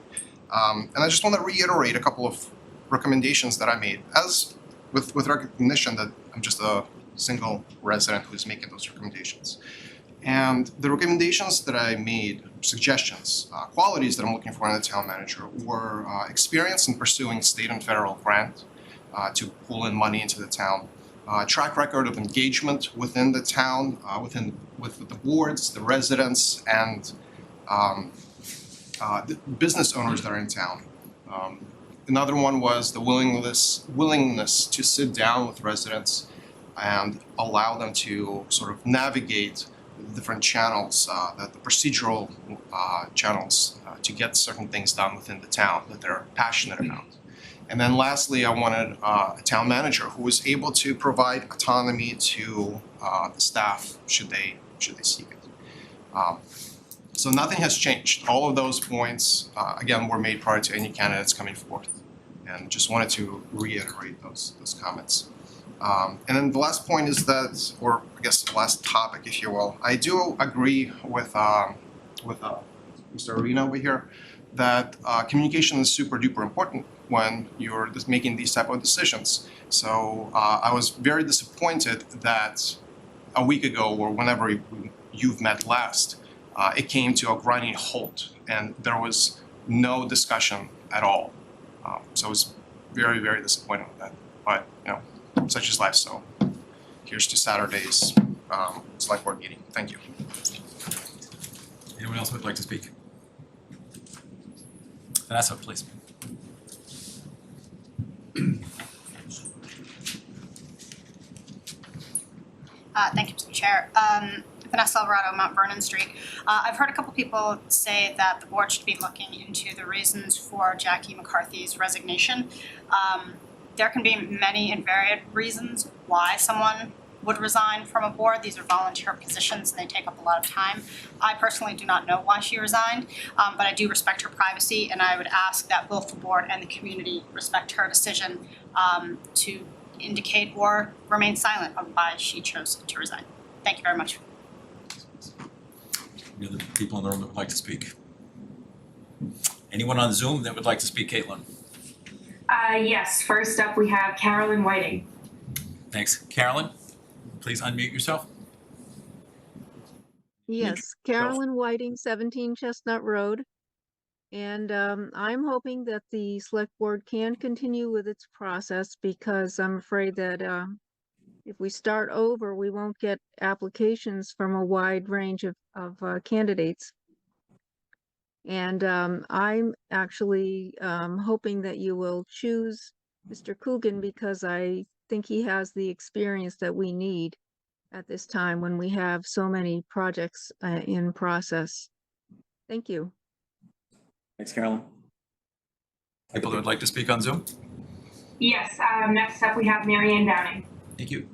And I just want to reiterate a couple of recommendations that I made, as with recognition that I'm just a single resident who's making those recommendations. And the recommendations that I made, suggestions, qualities that I'm looking for in a town manager were experience in pursuing state and federal grant to pull in money into the town, track record of engagement within the town, with the boards, the residents, and the business owners that are in town. Another one was the willingness to sit down with residents and allow them to sort of navigate the different channels, the procedural channels to get certain things done within the town that they're passionate about. And then lastly, I wanted a town manager who was able to provide autonomy to the staff should they seek it. So nothing has changed. All of those points, again, were made prior to any candidates coming forth. And just wanted to reiterate those comments. And then the last point is that, or I guess the last topic, if you will, I do agree with Mr. Arena over here that communication is super duper important when you're just making these type of decisions. So I was very disappointed that a week ago or whenever you've met last, it came to a grinding halt and there was no discussion at all. So I was very, very disappointed with that. But, you know, such is life. So here's to Saturday's select board meeting. Thank you. Anyone else would like to speak? Vanessa, please. Thank you, Mr. Chair. Vanessa Alvarado, Mount Vernon Street. I've heard a couple people say that the board should be looking into the reasons for Jackie McCarthy's resignation. There can be many and varied reasons why someone would resign from a board. These are volunteer positions and they take up a lot of time. I personally do not know why she resigned, but I do respect her privacy, and I would ask that both the board and the community respect her decision to indicate or remain silent on why she chose to resign. Thank you very much. Any other people in the room that would like to speak? Anyone on Zoom that would like to speak, Caitlin? Yes, first up we have Carolyn Whiting. Thanks. Carolyn, please unmute yourself. Yes, Carolyn Whiting, 17 Chestnut Road. And I'm hoping that the select board can continue with its process, because I'm afraid that if we start over, we won't get applications from a wide range of candidates. And I'm actually hoping that you will choose Mr. Coogan, because I think he has the experience that we need at this time when we have so many projects in process. Thank you. Thanks, Carolyn. People that would like to speak on Zoom? Yes, next up we have Marianne Downing. Thank you.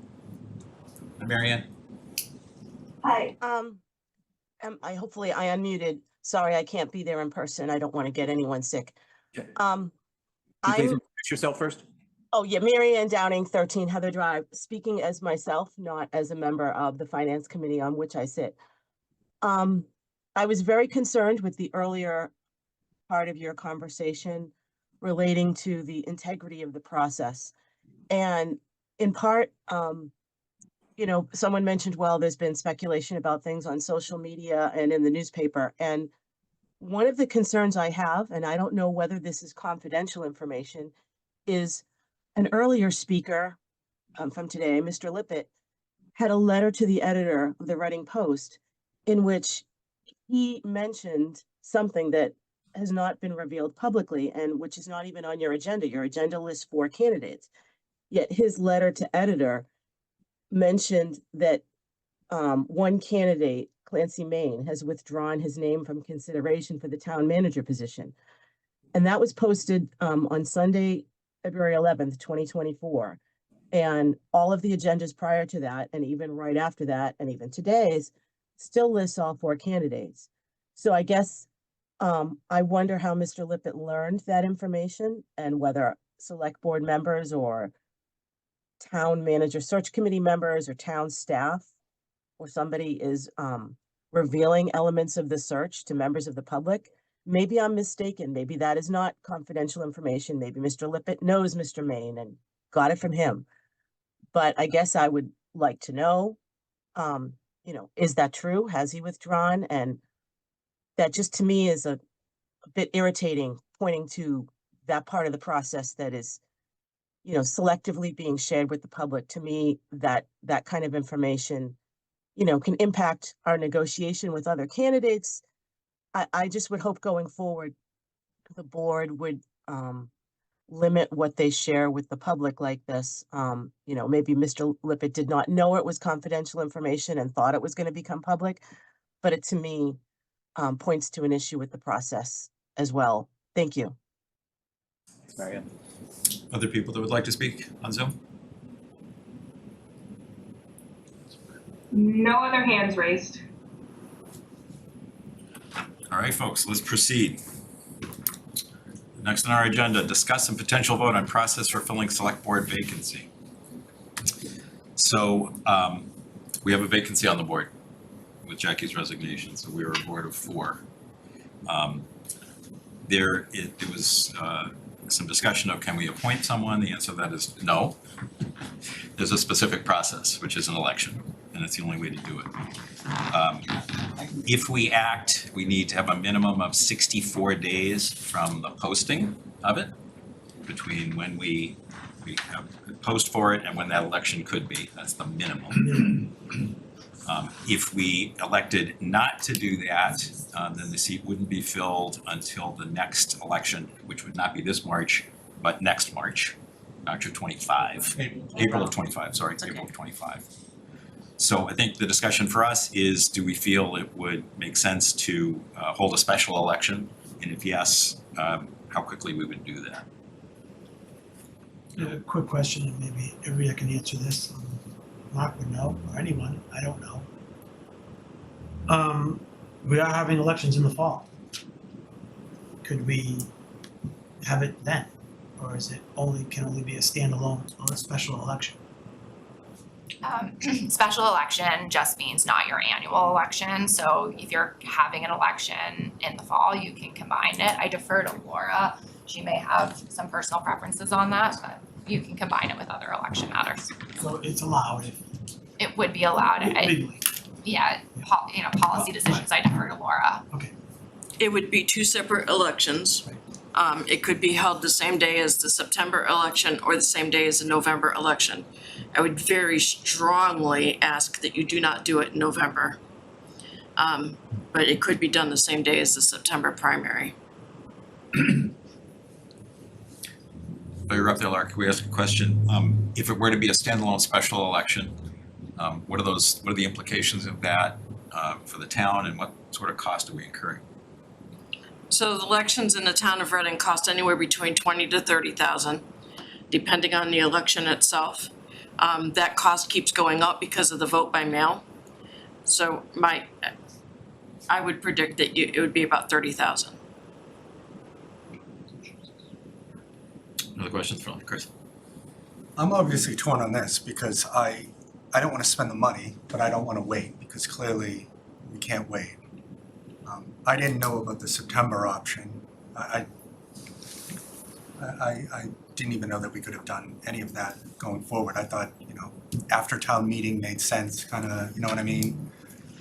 And Marianne? Hi, I hopefully I unmuted. Sorry, I can't be there in person. I don't want to get anyone sick. Okay. I'm, Please introduce yourself first. oh yeah, Mary Ann Downing, 13 Heather Drive, speaking as myself, not as a member of the Finance Committee on which I sit. I was very concerned with the earlier part of your conversation relating to the integrity of the process. And in part, you know, someone mentioned, well, there's been speculation about things on social media and in the newspaper. And one of the concerns I have, and I don't know whether this is confidential information, is an earlier speaker from today, Mr. Lippett, had a letter to the editor of the Reading Post in which he mentioned something that has not been revealed publicly and which is not even on your agenda. Your agenda lists 4 candidates. Yet his letter to editor mentioned that one candidate, Clancy Main, has withdrawn his name from consideration for the town manager position. And that was posted on Sunday, February 11th, 2024. And all of the agendas prior to that, and even right after that, and even today's, still lists all 4 candidates. So I guess I wonder how Mr. Lippett learned that information and whether select board members or town manager search committee members or town staff or somebody is revealing elements of the search to members of the public. Maybe I'm mistaken. Maybe that is not confidential information. Maybe Mr. Lippett knows Mr. Main and got it from him. But I guess I would like to know, you know, is that true? Has he withdrawn? And that just to me is a bit irritating, pointing to that part of the process that is, you know, selectively being shared with the public. To me, that kind of information, you know, can impact our negotiation with other candidates. I just would hope going forward, the board would limit what they share with the public like this. You know, maybe Mr. Lippett did not know it was confidential information and thought it was going to become public, but it to me points to an issue with the process as well. Thank you. Thanks, Marianne. Other people that would like to speak on Zoom? No other hands raised. All right, folks, let's proceed. Next on our agenda, discuss and potential vote on process for filling select board vacancy. So, we have a vacancy on the board with Jackie's resignation, so we are a board of 4. There was some discussion of can we appoint someone? The answer to that is no. There's a specific process, which is an election, and it's the only way to do it. If we act, we need to have a minimum of 64 days from the posting of it, between when we have post for it and when that election could be. That's the minimum. If we elected not to do that, then the seat wouldn't be filled until the next election, which would not be this March, but next March, March of 25. April of 25, sorry, April of 25. So I think the discussion for us is, do we feel it would make sense to hold a special election? And if yes, how quickly we would do that? A quick question, and maybe everybody can answer this. Mark would know, or anyone, I don't know. We are having elections in the fall. Could we have it then? Or is it can only be a standalone on a special election? Special election just means not your annual election, so if you're having an election in the fall, you can combine it. I defer to Laura, she may have some personal preferences on that, but you can combine it with other election matters. So it's allowed if It would be allowed, legally. Policy decisions, I defer to Laura. It would be 2 separate elections. It could be held the same day as the September election or the same day as the November election. I would very strongly ask that you do not do it in November. But it could be done the same day as the September primary. While you're up there, Laura, can we ask a question? If it were to be a standalone special election, what are the implications of that for the town, and what sort of cost are we incurring? So the elections in the town of Reading cost anywhere between $20,000 to $30,000, depending on the election itself. That cost keeps going up because of the vote by mail. So I would predict that it would be about $30,000. Other questions from Chris? I'm obviously torn on this because I don't want to spend the money, but I don't want to wait because clearly we can't wait. I didn't know about the September option. I didn't even know that we could have done any of that going forward. I thought, after town meeting made sense, kind of, you know what I mean?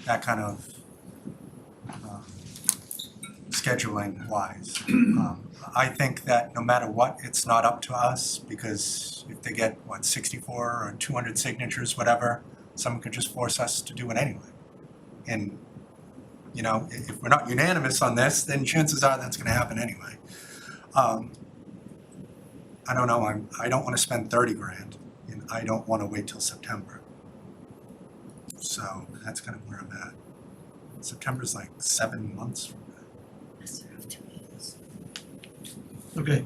That kind of scheduling wise. I think that no matter what, it's not up to us because if they get, 64 or 200 signatures, whatever, someone could just force us to do it anyway. And, if we're not unanimous on this, then chances are that's gonna happen anyway. I don't know, I don't wanna spend 30 grand and I don't wanna wait till September. So that's kind of where I'm at. September's like 7 months from now. Okay,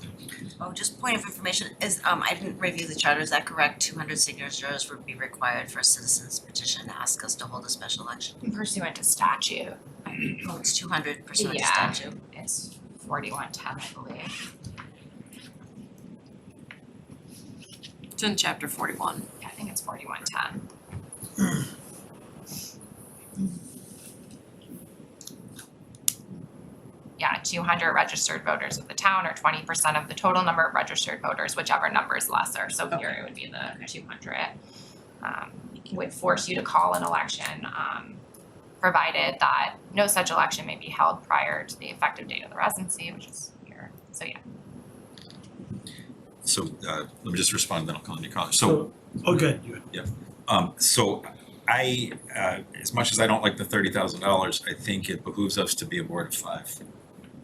Oh, just point of information, I didn't review the charter, is that correct? 200 signatures would be required for a citizen's petition to ask us to hold a special election? Pursuant to statute. Oh, it's 200 pursuant to Yeah. statute. It's 4110, I believe. It's in chapter 41. Yeah, I think it's 4110. Yeah, 200 registered voters of the town, or 20% of the total number of registered voters, whichever number is lesser. So here it would be the 200. Would force you to call an election, provided that no such election may be held prior to the effective date of the residency, which is here. So yeah. So let me just respond, then I'll call on you, Colin. So good. so I, as much as I don't like the $30,000, I think it behooves us to be a board of 5.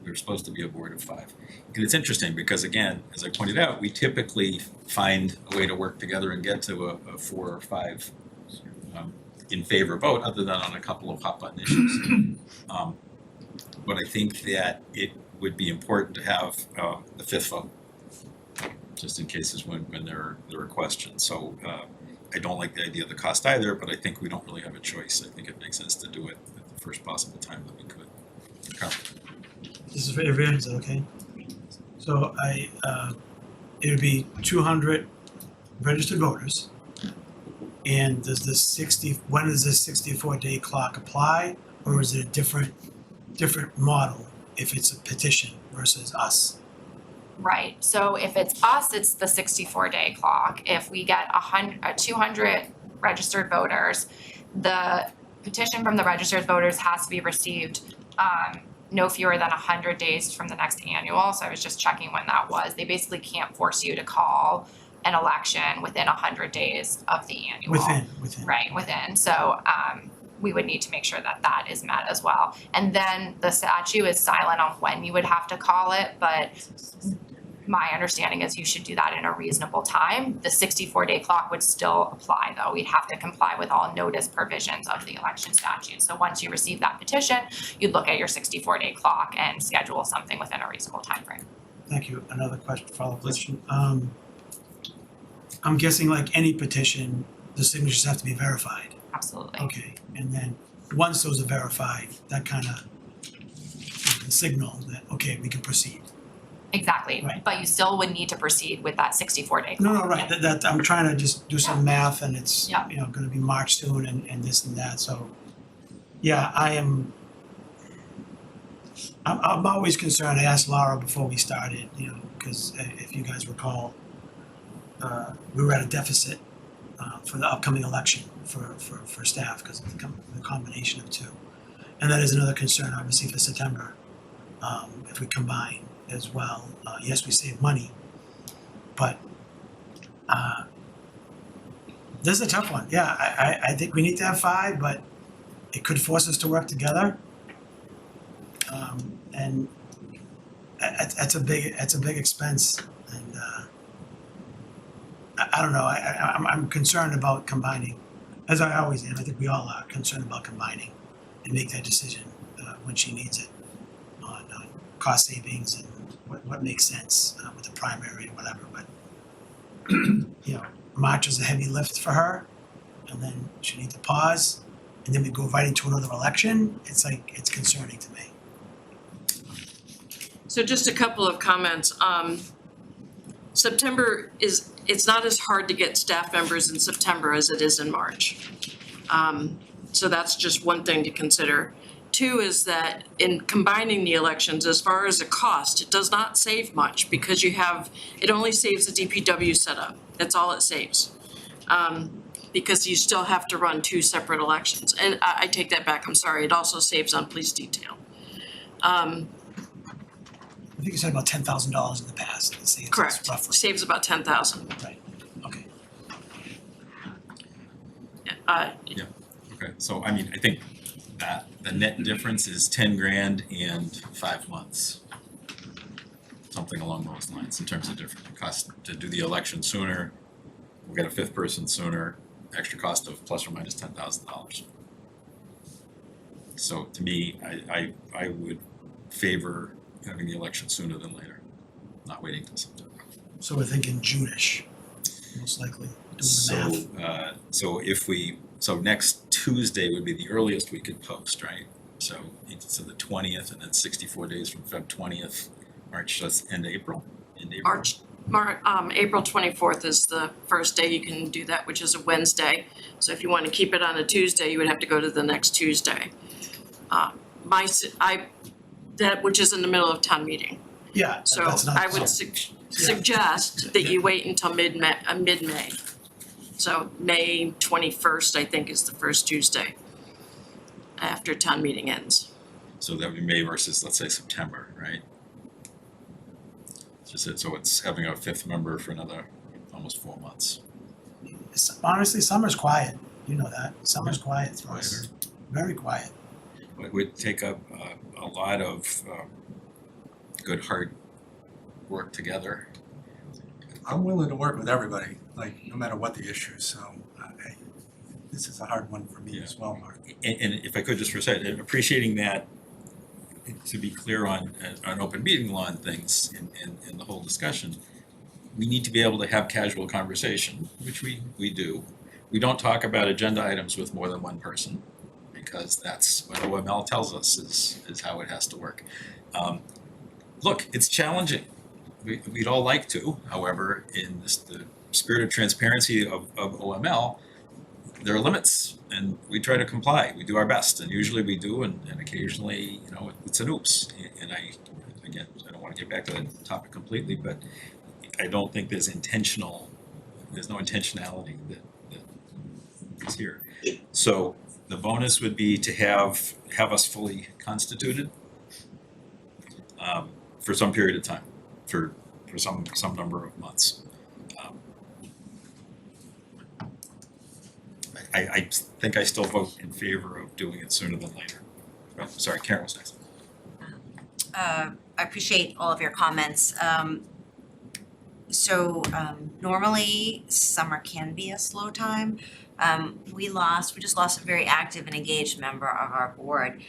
We're supposed to be a board of 5. And it's interesting because, again, as I pointed out, we typically find a way to work together and get to a 4 or 5 in favor vote, other than on a couple of hot button issues. But I think that it would be important to have the 5th vote, just in cases when there are questions. So I don't like the idea of the cost either, but I think we don't really have a choice. I think it makes sense to do it at the first possible time that we could. This is for everyone, is that okay? So it would be 200 registered voters. And does when does this 64-day clock apply? Or is it a different model if it's a petition versus us? Right, so if it's us, it's the 64-day clock. If we get 200 registered voters, the petition from the registered voters has to be received no fewer than 100 days from the next annual. So I was just checking when that was. They basically can't force you to call an election within 100 days of the annual. Within. Right, within. So we would need to make sure that that is met as well. And then the statute is silent on when you would have to call it, but my understanding is you should do that in a reasonable time. The 64-day clock would still apply, though. We'd have to comply with all notice provisions of the election statute. So once you receive that petition, you'd look at your 64-day clock and schedule something within a reasonable timeframe. Thank you. Another question, follow-up question. I'm guessing like any petition, the signatures have to be verified. Absolutely. Okay, and then once those are verified, that kind of signal that, okay, we can proceed. Exactly, Right. but you still would need to proceed with that 64-day clock. No, right, that, I'm trying to just do some math and it's, Yeah. you know, gonna be March soon and this and that, so. Yeah, I'm always concerned, I asked Laura before we started, you know, because if you guys recall, we were at a deficit for the upcoming election for staff, because of the combination of two. And that is another concern, obviously, for September, if we combine as well. Yes, we save money, but this is a tough one. Yeah, I think we need to have 5, but it could force us to work together. And it's a big expense, and I don't know. I'm concerned about combining, as I always am. I think we all are concerned about combining and make that decision when she needs it on cost savings and what makes sense with the primary or whatever. But you know, March is a heavy lift for her, and then she needs to pause, and then we go right into another election. It's like it's concerning to me. So just a couple of comments. September it's not as hard to get staff members in September as it is in March. So that's just one thing to consider. 2 is that in combining the elections, as far as a cost, it does not save much because it only saves the DPW setup. That's all it saves. Because you still have to run 2 separate elections. And I take that back, I'm sorry, it also saves on police detail. I think you said about $10,000 in the past. Let's see, it's Correct, roughly. saves about 10,000. Right. Okay. Okay, so I mean, I think that the net difference is 10 grand and 5 months. Something along those lines in terms of different costs to do the election sooner. We'll get a 5th person sooner, extra cost of plus or minus $10,000. So to me, I would favor having the election sooner than later, not waiting till September. So we're thinking June-ish, most likely, doing the math. So next Tuesday would be the earliest we could post, right? So the 20th and then 64 days from Feb 20th, March, that's end April? April 24th is the first day you can do that, which is a Wednesday. So if you want to keep it on a Tuesday, you would have to go to the next Tuesday. Which is in the middle of town meeting. Yeah, So that's not. I would suggest that you wait until mid-May. So May 21st, I think, is the first Tuesday after town meeting ends. So that would be May versus, let's say, September, right? So it's having a 5th member for another almost 4 months. Honestly, summer's quiet. You know that. Summer's quiet for us. Very quiet. It would take up a lot of good hard work together. I'm willing to work with everybody, like, no matter what the issue, so this is a hard one for me as well, Mark. And if I could just for a second, appreciating that, to be clear on open meeting law and things in the whole discussion, we need to be able to have casual conversation, which we do. We don't talk about agenda items with more than one person. because that's what OML tells us is how it has to work. Look, it's challenging. We'd all like to, however, in the spirit of transparency of OML, there are limits, and we try to comply. We do our best, and usually we do, and occasionally, it's an oops. And I don't want to get back to that topic completely, but I don't think there's no intentionality that is here. So the bonus would be to have us fully constituted for some period of time, for some number of months. I think I still vote in favor of doing it sooner than later. Oh, sorry, Karen was next. I appreciate all of your comments. Normally, summer can be a slow time. We just lost a very active and engaged member of our board,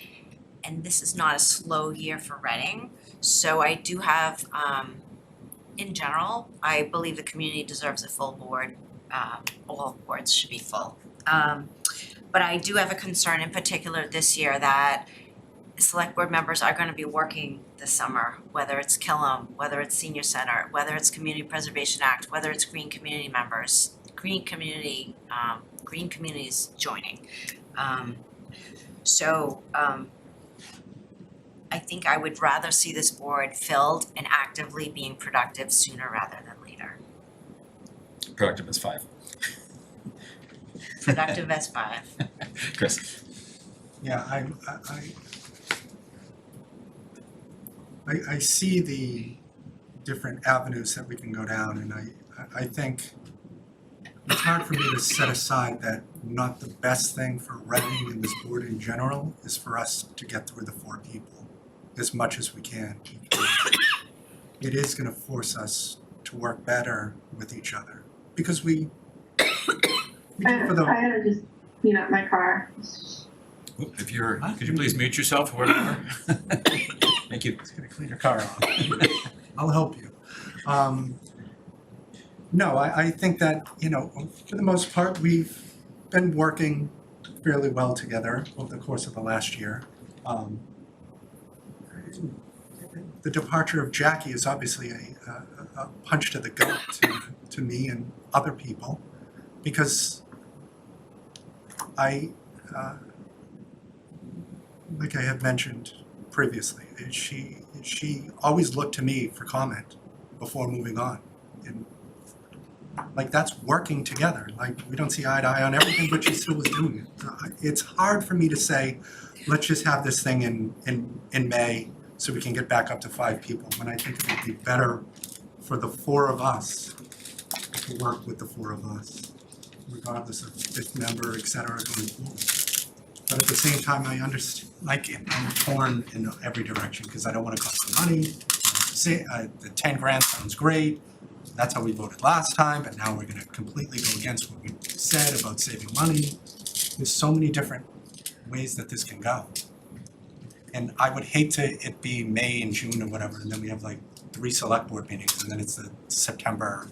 and this is not a slow year for Reading. So I do have, in general, I believe the community deserves a full board. All boards should be full. But I do have a concern in particular this year that select board members are going to be working this summer, whether it's Killam, whether it's Senior Center, whether it's Community Preservation Act, whether it's Green Community members, Green Communities joining. I think I would rather see this board filled and actively being productive sooner rather than later. Productive as 5. Productive as 5. Chris. Yeah, I see the different avenues that we can go down, and I think it's hard for me to set aside that not the best thing for Reading and this board in general is for us to get through the 4 people as much as we can. It is going to force us to work better with each other because we do for the. I had to just clean up my car. Could you please mute yourself wherever you are? Thank you. It's gonna clean your car off. I'll help you. No, I think that, for the most part, we've been working fairly well together over the course of the last year. The departure of Jackie is obviously a punch to the gut to me and other people, because like I have mentioned previously, she always looked to me for comment before moving on. And that's working together. We don't see eye to eye on everything, but she still was doing it. It's hard for me to say, let's just have this thing in May so we can get back up to 5 people, when I think it would be better for the 4 of us to work with the 4 of us, regardless of 5th member, et cetera, going forward. But at the same time, I understand, I'm torn in every direction because I don't want to cost the money. The 10 grand sounds great. That's how we voted last time, but now we're going to completely go against what we said about saving money. There's so many different ways that this can go. And I would hate to it be May and June or whatever, and then we have 3 select board meetings, and then it's the September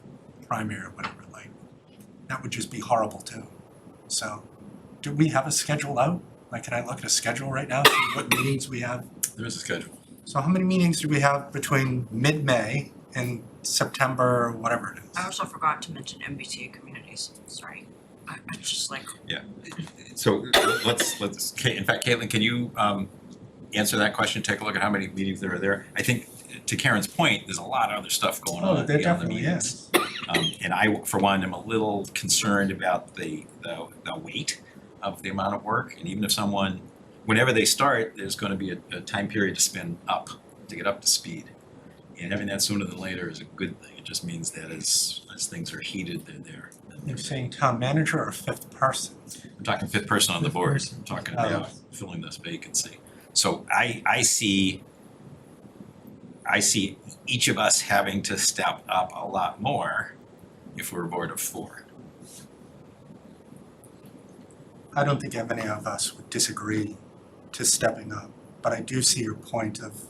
primary or whatever. That would just be horrible too. So, do we have a schedule out? Can I look at a schedule right now, see what meetings we have? There is a schedule. So how many meetings do we have between mid-May and September, whatever it is? I also forgot to mention MBTA communities, sorry. I just Yeah. So let's, in fact, Caitlin, can you answer that question? Take a look at how many meetings there are there. I think, to Karen's point, there's a lot of other stuff going on there beyond the definitely meetings. is. And I, for one, am a little concerned about the weight of the amount of work. And even if whenever they start, there's going to be a time period to spin up, to get up to speed. And having that sooner than later is a good thing. It just means that as things are heated, they're there. You're saying town manager or 5th person? I'm talking 5th person on the board. I'm talking about filling this vacancy. So I see each of us having to step up a lot more if we're a board of 4. I don't think any of us would disagree to stepping up, but I do see your point of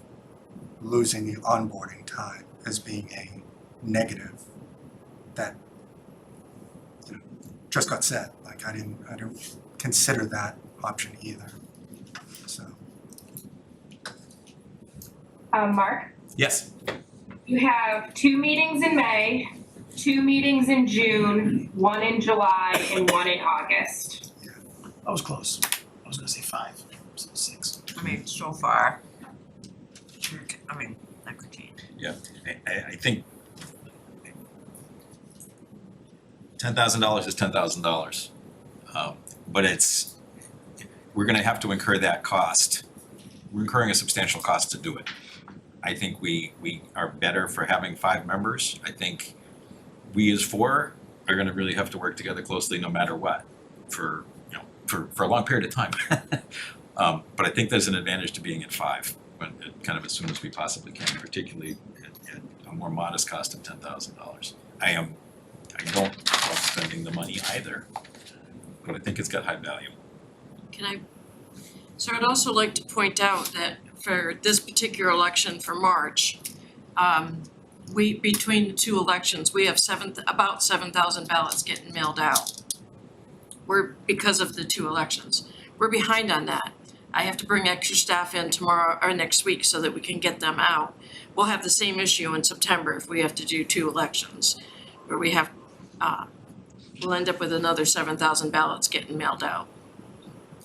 losing the onboarding time as being a negative that just got said. I don't consider that option either. Mark, Yes. you have 2 meetings in May, 2 meetings in June, 1 in July, and 1 in August. I was close. I was gonna say 5, so 6. I mean, so far, that could change. Yeah, I think $10,000 is $10,000. But we're gonna have to incur that cost. We're incurring a substantial cost to do it. I think we are better for having 5 members. I think we as 4 are gonna really have to work together closely no matter what for a long period of time. But I think there's an advantage to being at 5, but kind of as soon as we possibly can, particularly at a more modest cost of $10,000. I don't love spending the money either, but I think it's got high value. So I'd also like to point out that for this particular election for March, between the 2 elections, we have about 7,000 ballots getting mailed out. Because of the 2 elections. We're behind on that. I have to bring extra staff in tomorrow or next week so that we can get them out. We'll have the same issue in September if we have to do 2 elections, where we'll end up with another 7,000 ballots getting mailed out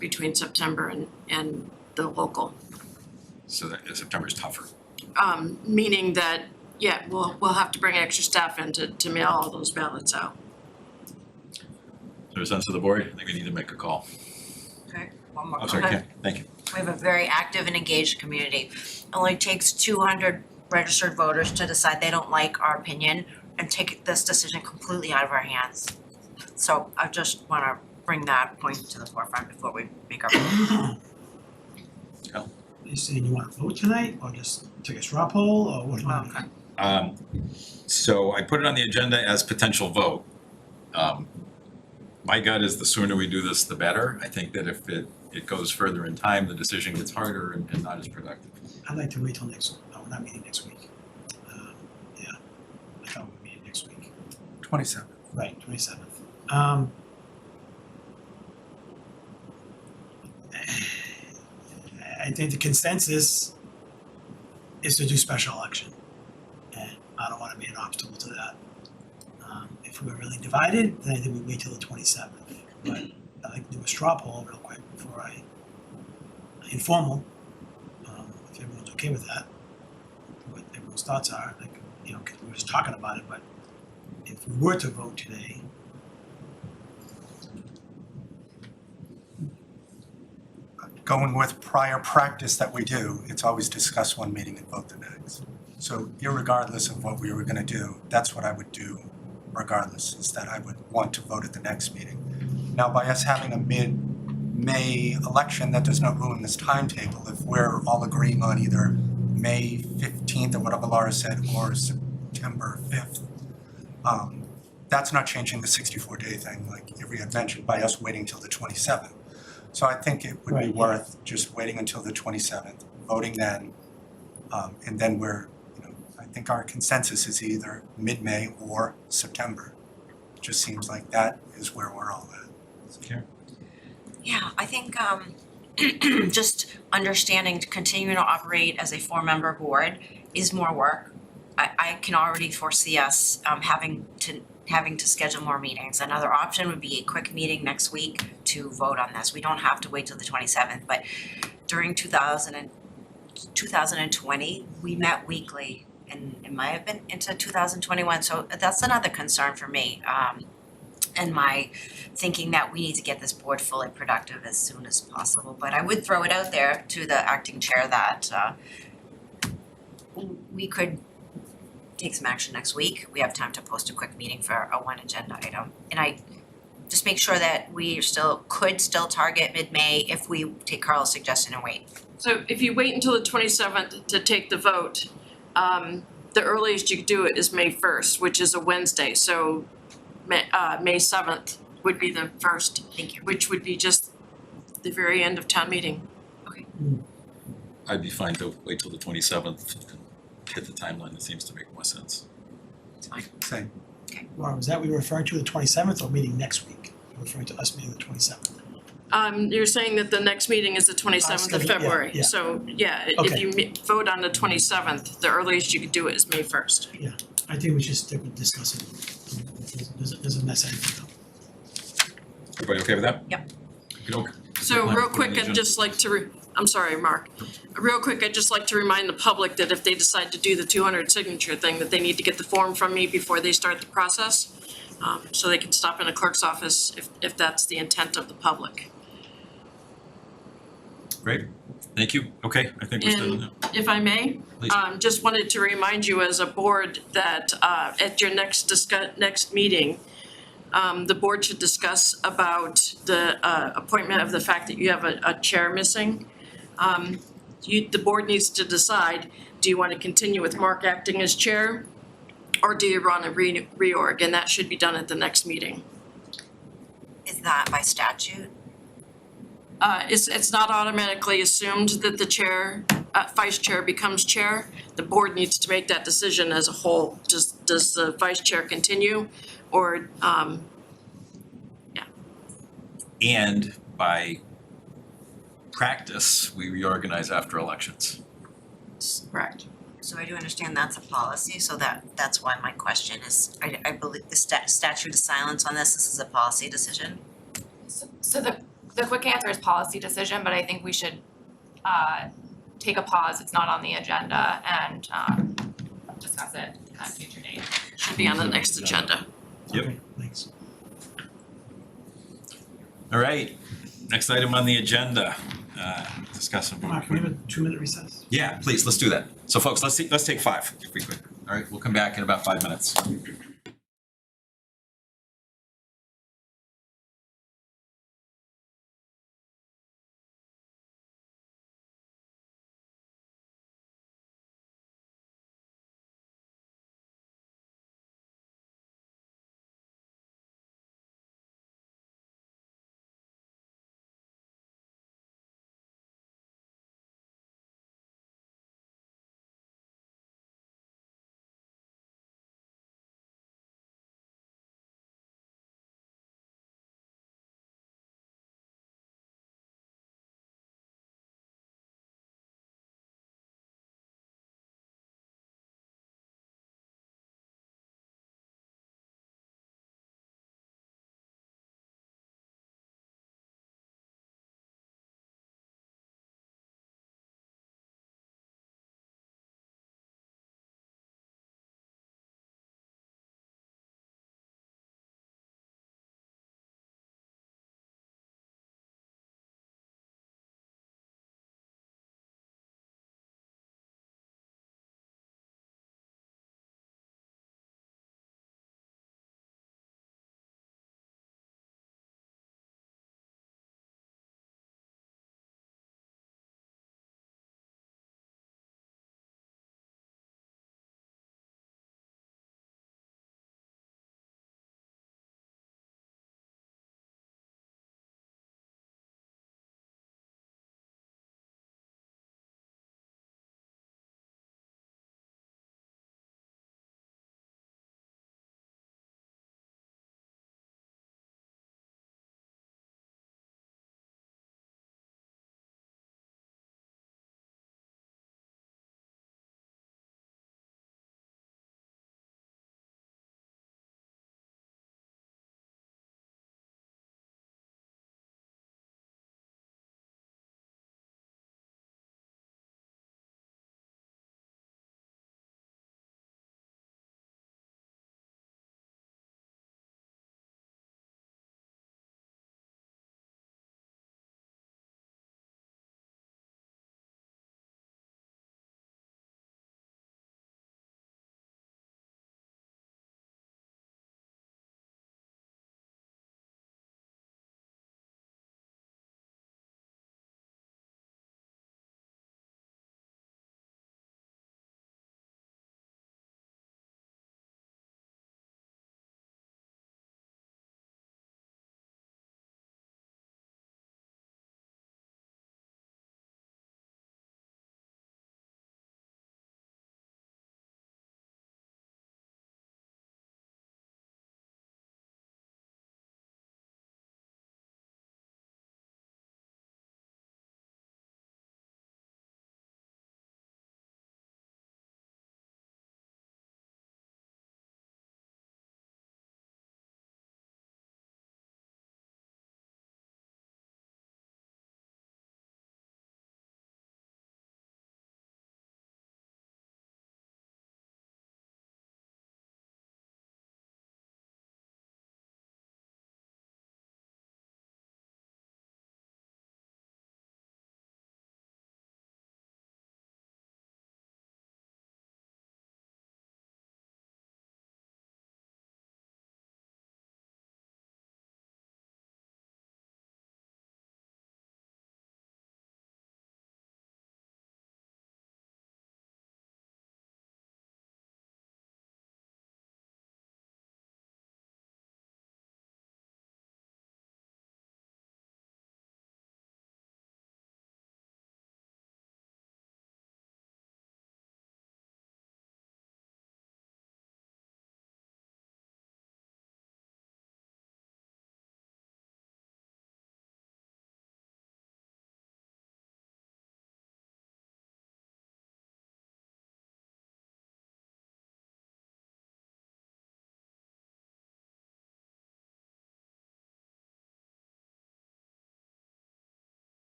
between September and the local. So that September's tougher. Meaning that, we'll have to bring extra staff in to mail all those ballots out. Is there a sense of the board? I think we need to make a call. Okay, one more I'm sorry, comment. Ken, thank you. We have a very active and engaged community. It only takes 200 registered voters to decide they don't like our opinion and take this decision completely out of our hands. So I just wanna bring that point to the forefront before we make our vote. You saying you wanna vote tonight, or just take a straw poll, or what do you want? So I put it on the agenda as potential vote. My gut is the sooner we do this, the better. I think that if it goes further in time, the decision gets harder and not as productive. I'd like to wait till we're not meeting next week. I thought we'd meet next week. 27th. Right, 27th. I think the consensus is to do special election, and I don't wanna be an obstacle to that. If we're really divided, then I think we wait till the 27th, but I'd like to do a straw poll real quick before informal, if everyone's okay with that, what everyone's thoughts are, cause we were just talking about it, but if we were to vote today, Going with prior practice that we do, it's always discuss one meeting and vote the next. So irregardless of what we were gonna do, that's what I would do regardless, is that I would want to vote at the next meeting. Now, by us having a mid-May election, that does not ruin this timetable. If we're all agreeing on either May 15th or whatever Laura said, or September 5th, that's not changing the 64-day thing, like Avery had mentioned, by us waiting till the 27th. So I think it would be worth just waiting until the 27th, voting then, and then I think our consensus is either mid-May or September. It just seems like that is where we're all at. Karen? Yeah, I think just understanding continuing to operate as a 4-member board is more work. I can already foresee us having to schedule more meetings. Another option would be a quick meeting next week to vote on this. We don't have to wait till the 27th, but during 2020, we met weekly, and it might have been into 2021, so that's another concern for me. And my thinking that we need to get this board fully productive as soon as possible. But I would throw it out there to the acting chair that we could take some action next week. We have time to post a quick meeting for a 1 agenda item. And I just make sure that we could still target mid-May if we take Carl's suggestion and wait. So if you wait until the 27th to take the vote, the earliest you could do it is May 1st, which is a Wednesday. So May 7th would be the first. Thank you. Which would be just the very end of town meeting. I'd be fine to wait till the 27th, hit the timeline that seems to make more sense. It's fine. Same. Laura, was that we were referring to the 27th or meeting next week? You're referring to us meeting the 27th? You're saying that the next meeting is the 27th of Yeah, February. yeah. So, yeah, if Okay. you vote on the 27th, the earliest you could do it is May 1st. I think we should stick with discussing. Doesn't mess anything up. Everybody okay with that? Yep. Okey-doke. So Plan real for the quick, I'd agenda. just like to, I'm sorry, Mark. Real quick, I'd just like to remind the public that if they decide to do the 200 signature thing, that they need to get the form from me before they start the process. So they can stop in a clerk's office if that's the intent of the public. Great, thank you. Okay, I think we're still in And if I may, Please. just wanted to remind you as a board that at your next meeting, the board should discuss about the appointment of the fact that you have a chair missing. The board needs to decide, do you want to continue with Mark acting as chair? Or do you run a reorg? And that should be done at the next meeting. Is that by statute? It's not automatically assumed that the chair, vice chair becomes chair. The board needs to make that decision as a whole. Does the vice chair continue or, And by practice, we reorganize after elections. correct? So I do understand that's a policy, so that's why my question is, I believe the statute of silence on this is a policy decision. So the quick answer is policy decision, but I think we should take a pause, it's not on the agenda, and discuss it at a future date. Should be on the next agenda. Yep. Okay, thanks. All right, next item on the agenda, discuss and vote. Mark, can we have a 2-minute recess? Yeah, please, let's do that. So folks, let's take 5 if we could. All right, we'll come back in about 5 minutes.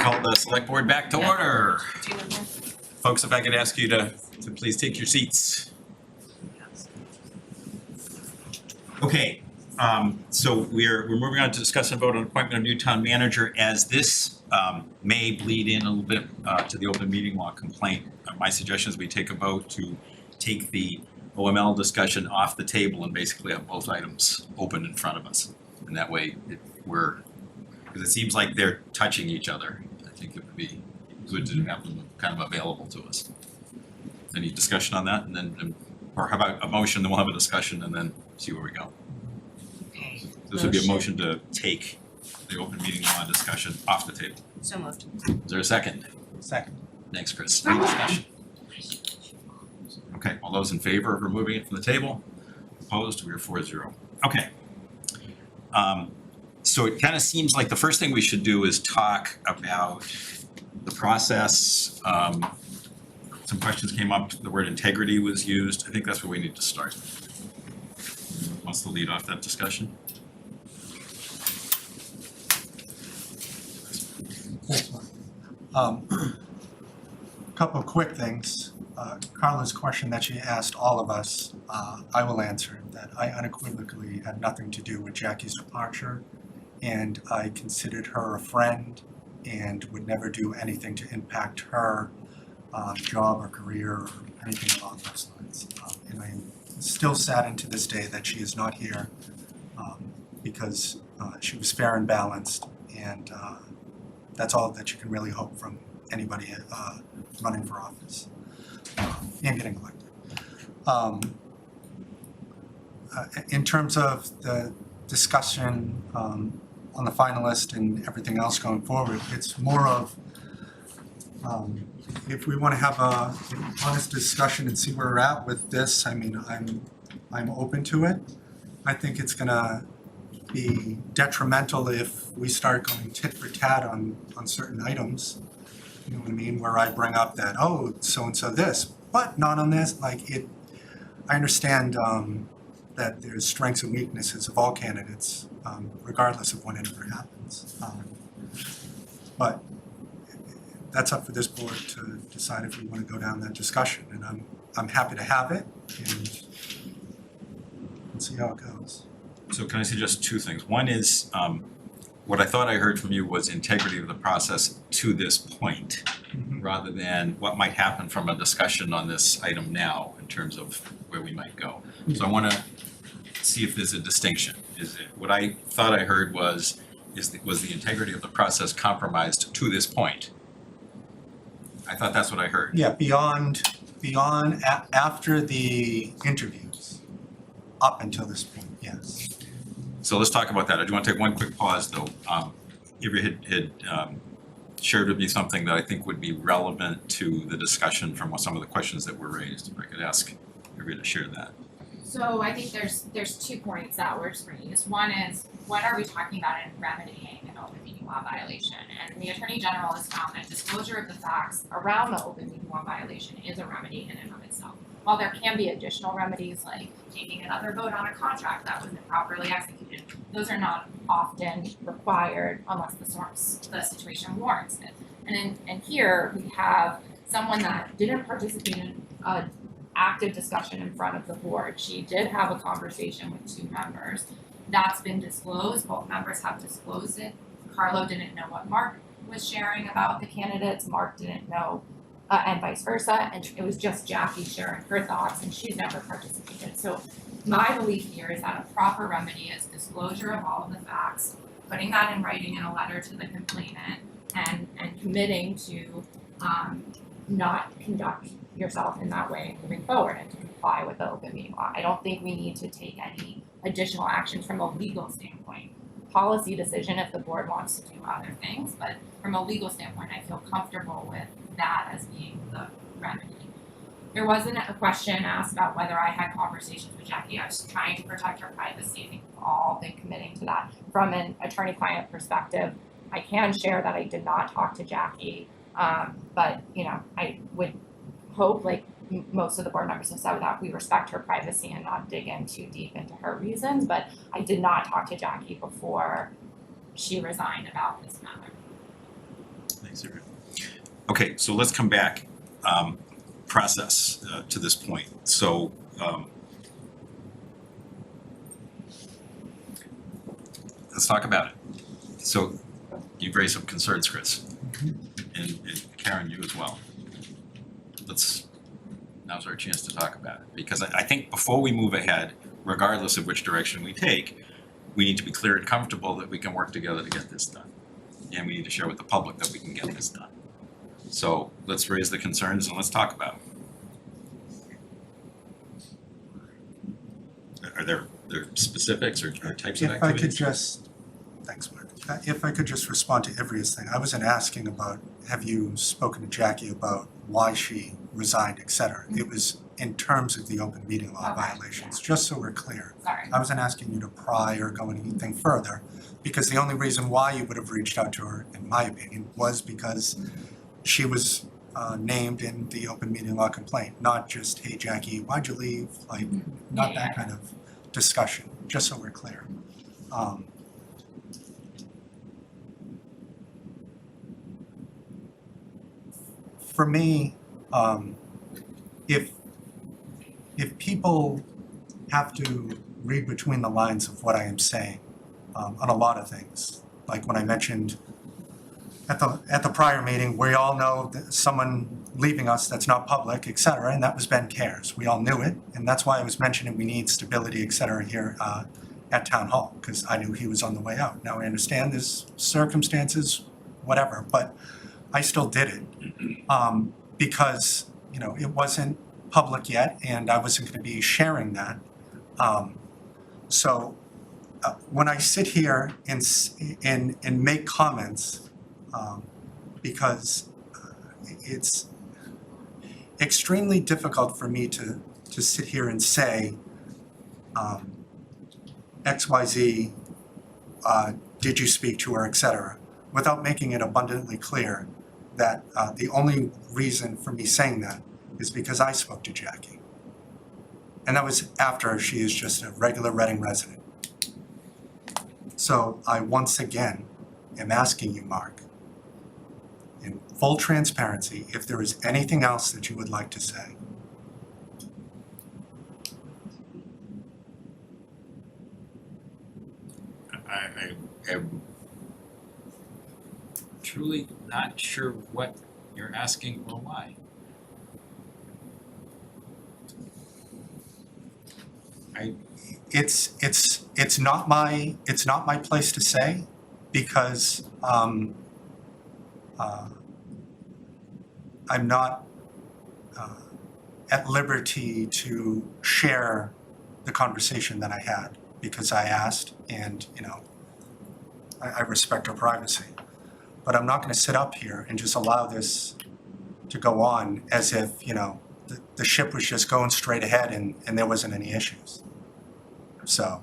call the select board back to order. Folks, if I could ask you to please take your seats. Okay, so we're moving on to discuss and vote on appointment of new town manager. As this may bleed in a little bit to the open meeting law complaint, my suggestion is we take a vote to take the OML discussion off the table and basically have both items open in front of us. And that way because it seems like they're touching each other. I think it would be good to have them kind of available to us. Any discussion on that? And then, or how about a motion, then we'll have a discussion and then see where we go. Okay. This would be a motion to take the open meeting law discussion off the table. So moved. Is there a second? Second. Thanks, Chris. Any discussion? Okay, all those in favor of removing it from the table? Opposed? We are 4-0. Okay. So it kind of seems like the first thing we should do is talk about the process. Some questions came up, the word integrity was used. I think that's where we need to start. Wants to lead off that discussion? Couple of quick things. Carla's question that she asked all of us, I will answer that I unequivocally had nothing to do with Jackie's departure, and I considered her a friend and would never do anything to impact her job or career or anything along those lines. And I am still saddened to this day that she is not here because she was fair and balanced, and that's all that you can really hope from anybody running for office and getting elected. In terms of the discussion on the finalist and everything else going forward, it's more of if we want to have a honest discussion and see where we're at with this. I mean, I'm open to it. I think it's gonna be detrimental if we start going tit for tat on certain items. You know what I mean? Where I bring up that, oh, so-and-so this, but not on this, like it, I understand that there's strengths and weaknesses of all candidates, regardless of when it ever happens. But that's up for this board to decide if we want to go down that discussion, and I'm happy to have it and see how it goes. So can I suggest two things? One is, what I thought I heard from you was integrity of the process to this point, rather than what might happen from a discussion on this item now in terms of where we might go. So I want to see if there's a distinction. Is it, what I thought I heard was the integrity of the process compromised to this point? I thought that's what I heard. Yeah, beyond after the interviews, up until this point, yes. So let's talk about that. I do want to take one quick pause though. Ivrea had shared with me something that I think would be relevant to the discussion from some of the questions that were raised. If I could ask Ivrea to share that. So I think there's 2 points that were raised. One is, what are we talking about in remedying an open meeting law violation? And the Attorney General has found that disclosure of the facts around the open meeting law violation is a remedy in and of itself. While there can be additional remedies like taking another vote on a contract that wasn't properly executed, those are not often required unless the situation warrants it. And here we have someone that didn't participate in an active discussion in front of the board. She did have a conversation with 2 members. That's been disclosed. Both members have disclosed it. Carlo didn't know what Mark was sharing about the candidates. Mark didn't know, and vice versa. And it was just Jackie sharing her thoughts, and she's never participated. So my belief here is that a proper remedy is disclosure of all of the facts, putting that in writing in a letter to the complainant, and committing to not conduct yourself in that way moving forward and to comply with the open meeting law. I don't think we need to take any additional actions from a legal standpoint. Policy decision if the board wants to do other things, but from a legal standpoint, I feel comfortable with that as being the remedy. There wasn't a question asked about whether I had conversations with Jackie. I was trying to protect her privacy. I think we've all been committing to that. From an attorney-client perspective, I can share that I did not talk to Jackie, but I would hope, like most of the board members have said, that we respect her privacy and not dig in too deep into her reasons, but I did not talk to Jackie before she resigned about this matter. 0. Okay, so let's come back, process, to this point. So, let's talk about it. So, you've raised some concerns, Chris, and Karen, you as well. Now's our chance to talk about it, because I think before we move ahead, regardless of which direction we take, we need to be clear and comfortable that we can work together to get this done. And we need to share with the public that we can get this done. So let's raise the concerns and let's talk about it. Are there specifics or types of If I could activities? just, thanks, Mark. If I could just respond to Ivrea's thing. I wasn't asking about, have you spoken to Jackie about why she resigned, et cetera. It was in terms of the open meeting law Okay. violations, just so we're clear. Sorry. I wasn't asking you to pry or go anything further, because the only reason why you would have reached out to her, in my opinion, was because she was named in the open meeting law complaint, not just, hey, Jackie, why'd you leave? Like, not Yeah. that kind of discussion, just so we're clear. For me, if people have to read between the lines of what I am saying on a lot of things, like when I mentioned at the prior meeting, we all know that someone leaving us that's not public, et cetera, and that was Ben Cares. We all knew it, and that's why I was mentioning we need stability, et cetera, here at Town Hall, because I knew he was on the way out. Now, I understand there's circumstances, whatever, but I still did it because, it wasn't public yet, and I wasn't going to be sharing that. So when I sit here and make comments, because it's extremely difficult for me to sit here and say, XYZ, did you speak to her, et cetera, without making it abundantly clear that the only reason for me saying that is because I spoke to Jackie. And that was after she is just a regular Reading resident. So I once again am asking you, Mark, in full transparency, if there is anything else that you would like to say. I am truly not sure what you're asking or why. It's not my place to say, because I'm not at liberty to share the conversation that I had, because I asked, and I respect her privacy. But I'm not going to sit up here and just allow this to go on as if the ship was just going straight ahead and there wasn't any issues. So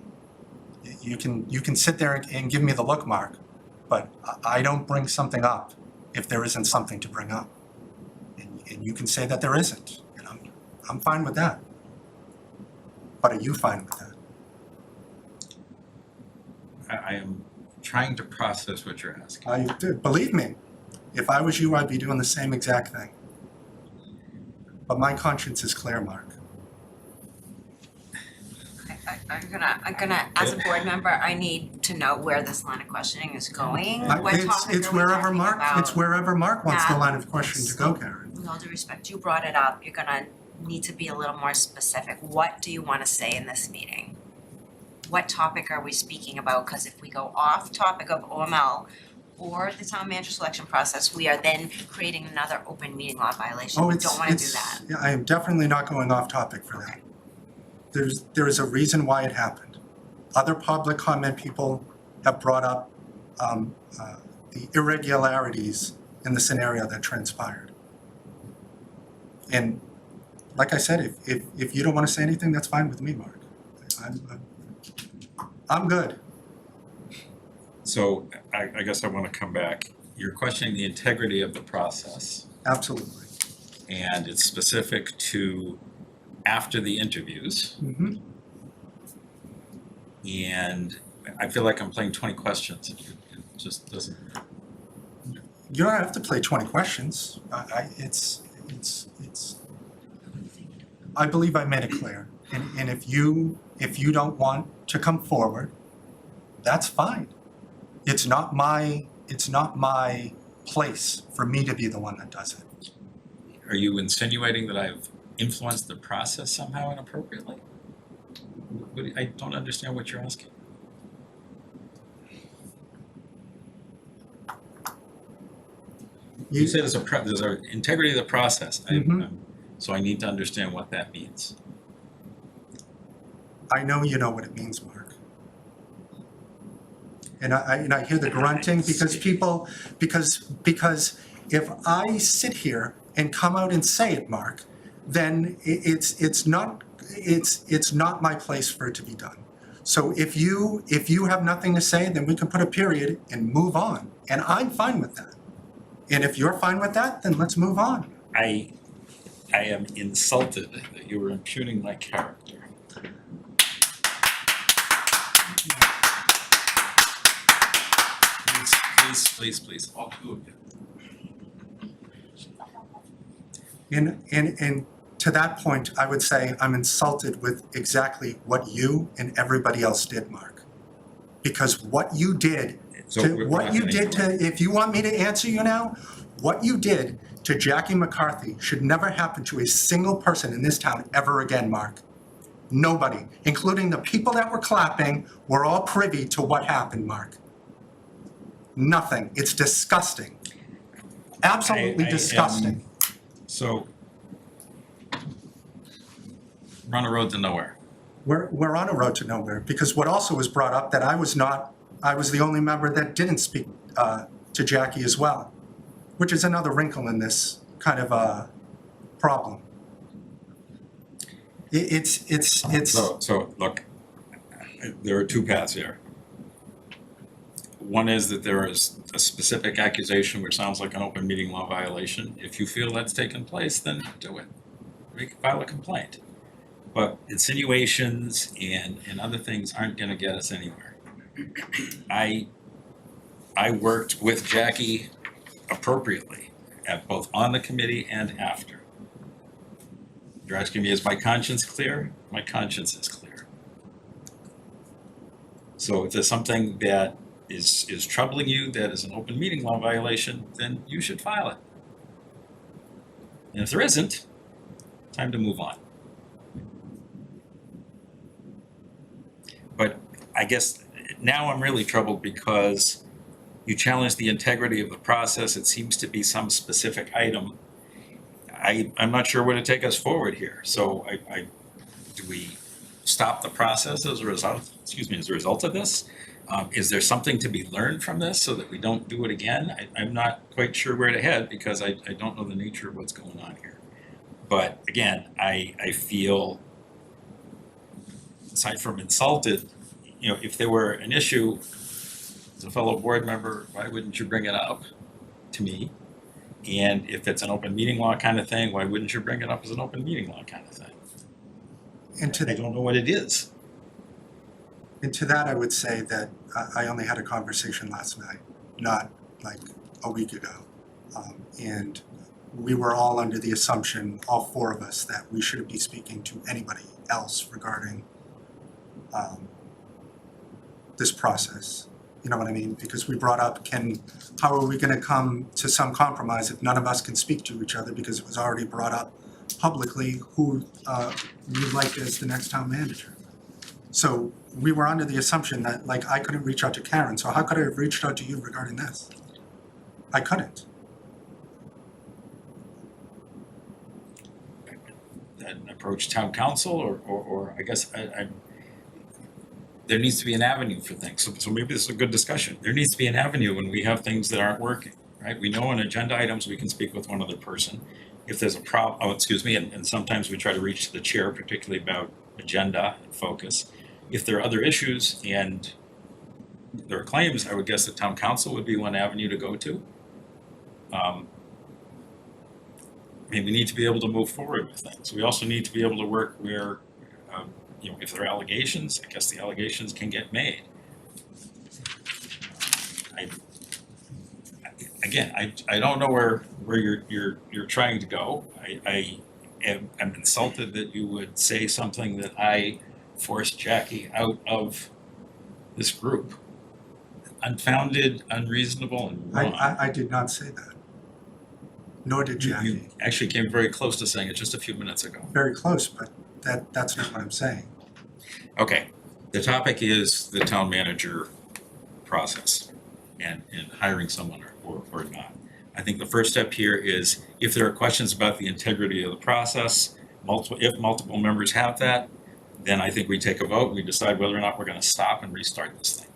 you can sit there and give me the look, Mark, but I don't bring something up if there isn't something to bring up. And you can say that there isn't, and I'm fine with that. But are you fine with that? I am trying to process what you're asking. Believe me, if I was you, I'd be doing the same exact thing. But my conscience is clear, Mark. I'm gonna, as a board member, I need to know where this line of questioning is going. What topic It's are we wherever talking Mark, about? it's wherever Mark wants the Yeah. line of questioning to go, Karen. With all due respect, you brought it up, you're gonna need to be a little more specific. What do you wanna say in this meeting? What topic are we speaking about? Cause if we go off topic of OML or the town manager selection process, we are then creating another open meeting law violation. We don't wanna do that. Yeah, I am definitely not going off topic for that. There is a reason why it happened. Other public comment people have brought up the irregularities in the scenario that transpired. And like I said, if you don't want to say anything, that's fine with me, Mark. I'm good. So I guess I want to come back. You're questioning the integrity of the process, Absolutely. and it's specific to after the interviews. Mhm. And I feel like I'm playing 20 questions. It just doesn't. You don't have to play 20 questions. I believe I made it clear. And if you don't want to come forward, that's fine. It's not my place for me to be the one that does it. Are you insinuating that I've influenced the process somehow inappropriately? I don't understand what you're asking. You say there's an integrity of the process. So I need to understand what that means. I know you know what it means, Mark. And I hear the grunting because if I sit here and come out and say it, Mark, then it's not my place for it to be done. So if you have nothing to say, then we can put a period and move on. And I'm fine with that. And if you're fine with that, then let's move on. I am insulted that you were impugning my character. Please, all two of you. And to that point, I would say I'm insulted with exactly what you and everybody else did, Mark. Because what you did, if you want me to answer you now, what you did to Jackie McCarthy should never happen to a single person in this town ever again, Mark. Nobody, including the people that were clapping, were all privy to what happened, Mark. Nothing. It's disgusting. Absolutely disgusting. So, we're on a road to nowhere. We're on a road to nowhere, because what also was brought up that I was the only member that didn't speak to Jackie as well, which is another wrinkle in this kind of problem. So look, there are two paths here. One is that there is a specific accusation which sounds like an open meeting law violation. If you feel that's taken place, then do it. File a complaint. But insinuations and other things aren't gonna get us anywhere. I worked with Jackie appropriately, at both on the committee and after. You're asking me, is my conscience clear? My conscience is clear. So if there's something that is troubling you, that is an open meeting law violation, then you should file it. And if there isn't, time to move on. But I guess now I'm really troubled because you challenge the integrity of the process. It seems to be some specific item. I'm not sure where to take us forward here. So do we stop the process as a result of this? Is there something to be learned from this so that we don't do it again? I'm not quite sure where to head because I don't know the nature of what's going on here. But again, I feel, aside from insulted, if there were an issue as a fellow board member, why wouldn't you bring it up to me? And if it's an open meeting law kind of thing, why wouldn't you bring it up as an open meeting law kind of thing? I don't know what it is. And to that, I would say that I only had a conversation last night, not like a week ago. And we were all under the assumption, all four of us, that we shouldn't be speaking to anybody else regarding this process. You know what I mean? Because we brought up, how are we gonna come to some compromise if none of us can speak to each other, because it was already brought up publicly who we'd like as the next town manager. So we were under the assumption that, like, I couldn't reach out to Karen, so how could I have reached out to you regarding this? I couldn't. And approach town council or I guess there needs to be an avenue for things. So maybe this is a good discussion. There needs to be an avenue when we have things that aren't working, right? We know on agenda items, we can speak with one other person. If there's a and sometimes we try to reach the chair, particularly about agenda and focus. If there are other issues and there are claims, I would guess the town council would be one avenue to go to. We need to be able to move forward with things. We also need to be able to work where, if there are allegations, I guess the allegations can get made. again, I don't know where you're trying to go. I'm insulted that you would say something that I forced Jackie out of this group. Unfounded, unreasonable, and wrong. I did not say that. Nor did You Jackie. actually came very close to saying it just a few minutes ago. Very close, but that's not what I'm saying. Okay, the topic is the town manager process and hiring someone or not. I think the first step here is if there are questions about the integrity of the process, if multiple members have that, then I think we take a vote, we decide whether or not we're gonna stop and restart this thing.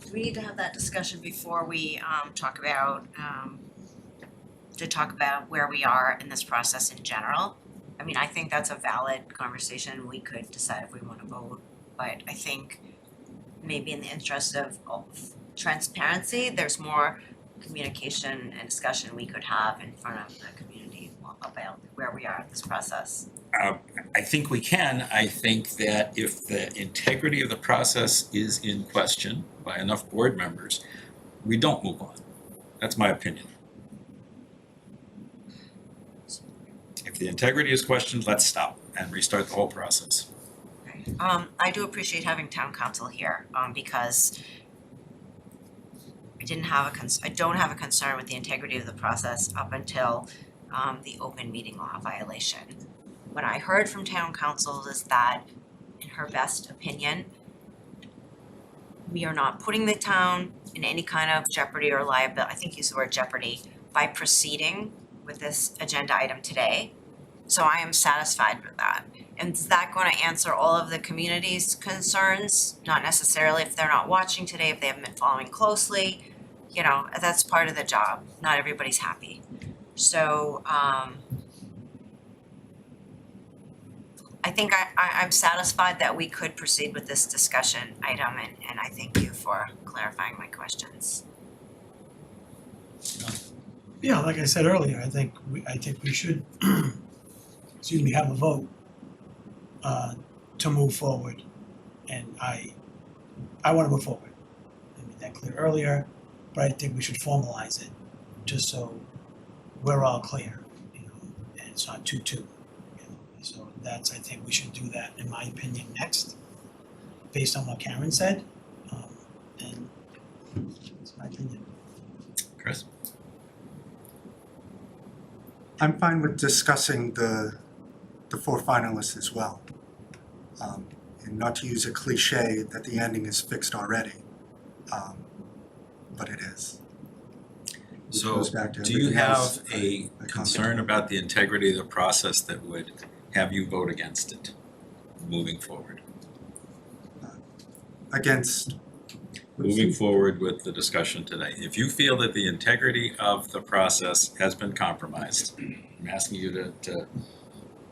Do we need to have that discussion before we talk about where we are in this process in general? I mean, I think that's a valid conversation. We could decide if we want to vote, but I think maybe in the interest of transparency, there's more communication and discussion we could have in front of the community about where we are in this process. I think we can. I think that if the integrity of the process is in question by enough board members, we don't move on. That's my opinion. If the integrity is questioned, let's stop and restart the whole process. Okay. I do appreciate having town council here, because I don't have a concern with the integrity of the process up until the open meeting law violation. What I heard from town council is that, in her best opinion, we are not putting the town in any kind of jeopardy or liability, I think you used the word jeopardy, by proceeding with this agenda item today. So I am satisfied with that. And is that going to answer all of the community's concerns? Not necessarily if they're not watching today, if they haven't been following closely. You know, that's part of the job. Not everybody's happy. So I think I'm satisfied that we could proceed with this discussion item, and I thank you for clarifying my questions. Yeah, like I said earlier, I think we should, excuse me, have a vote to move forward. And I want to move forward. I made that clear earlier, but I think we should formalize it just so we're all clear, you know, and it's not 2-2. You know, so I think we should do that, in my opinion, next, based on what Karen said. And that's my opinion. Chris? I'm fine with discussing the 4 finalists as well. And not to use a cliche that the ending is fixed already, but it is. Which So, goes back to do you everything have else a I concern about the integrity of the process that would have you vote against it moving forward? Against. Moving forward with the discussion today. If you feel that the integrity of the process has been compromised, I'm asking you to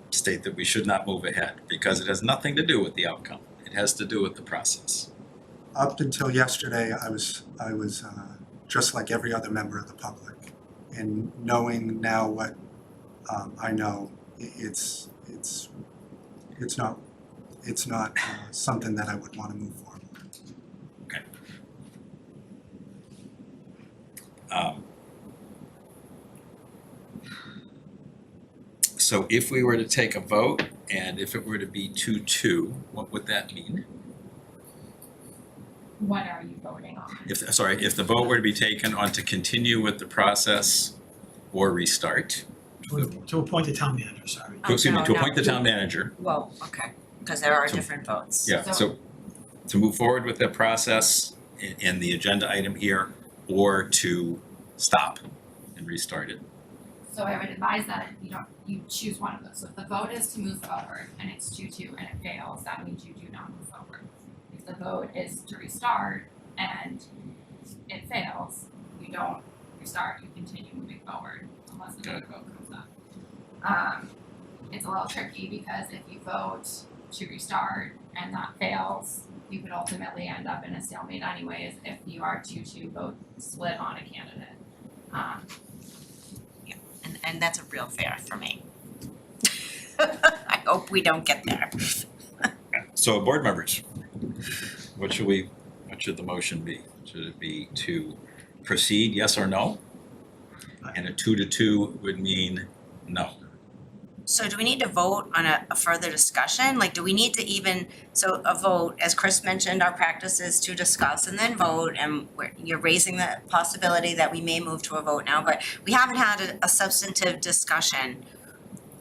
state that we should not move ahead because it has nothing to do with the outcome. It has to do with the process. Up until yesterday, I was just like every other member of the public. And knowing now what I know, it's not something that I would want to move forward. Okay. So if we were to take a vote and if it were to be 2-2, what would that mean? What are you voting on? If the vote were to be taken on to continue with the process or restart, To appoint a town manager, sorry. to No, appoint the no. town manager, Well, okay, because there are So- different votes. yeah, so to move forward with the process in the agenda item here, or to stop and restart it. So I would advise that you choose one of those. So if the vote is to move forward and it's 2-2 and it fails, that means you do not move forward. If the vote is to restart and it fails, you don't restart, you continue moving forward unless another vote comes up. It's a little tricky because if you vote to restart and that fails, you could ultimately end up in a stalemate anyways if you are 2-2 vote split on a candidate. And that's a real fair for me. I hope we don't get there. So board members, what should we what should the motion be? Should it be to proceed, yes or no? And a 2-2 would mean no. So do we need to vote on a further discussion? Like, do we need to even, so a vote, as Chris mentioned, our practice is to discuss and then vote, and you're raising the possibility that we may move to a vote now, but we haven't had a substantive discussion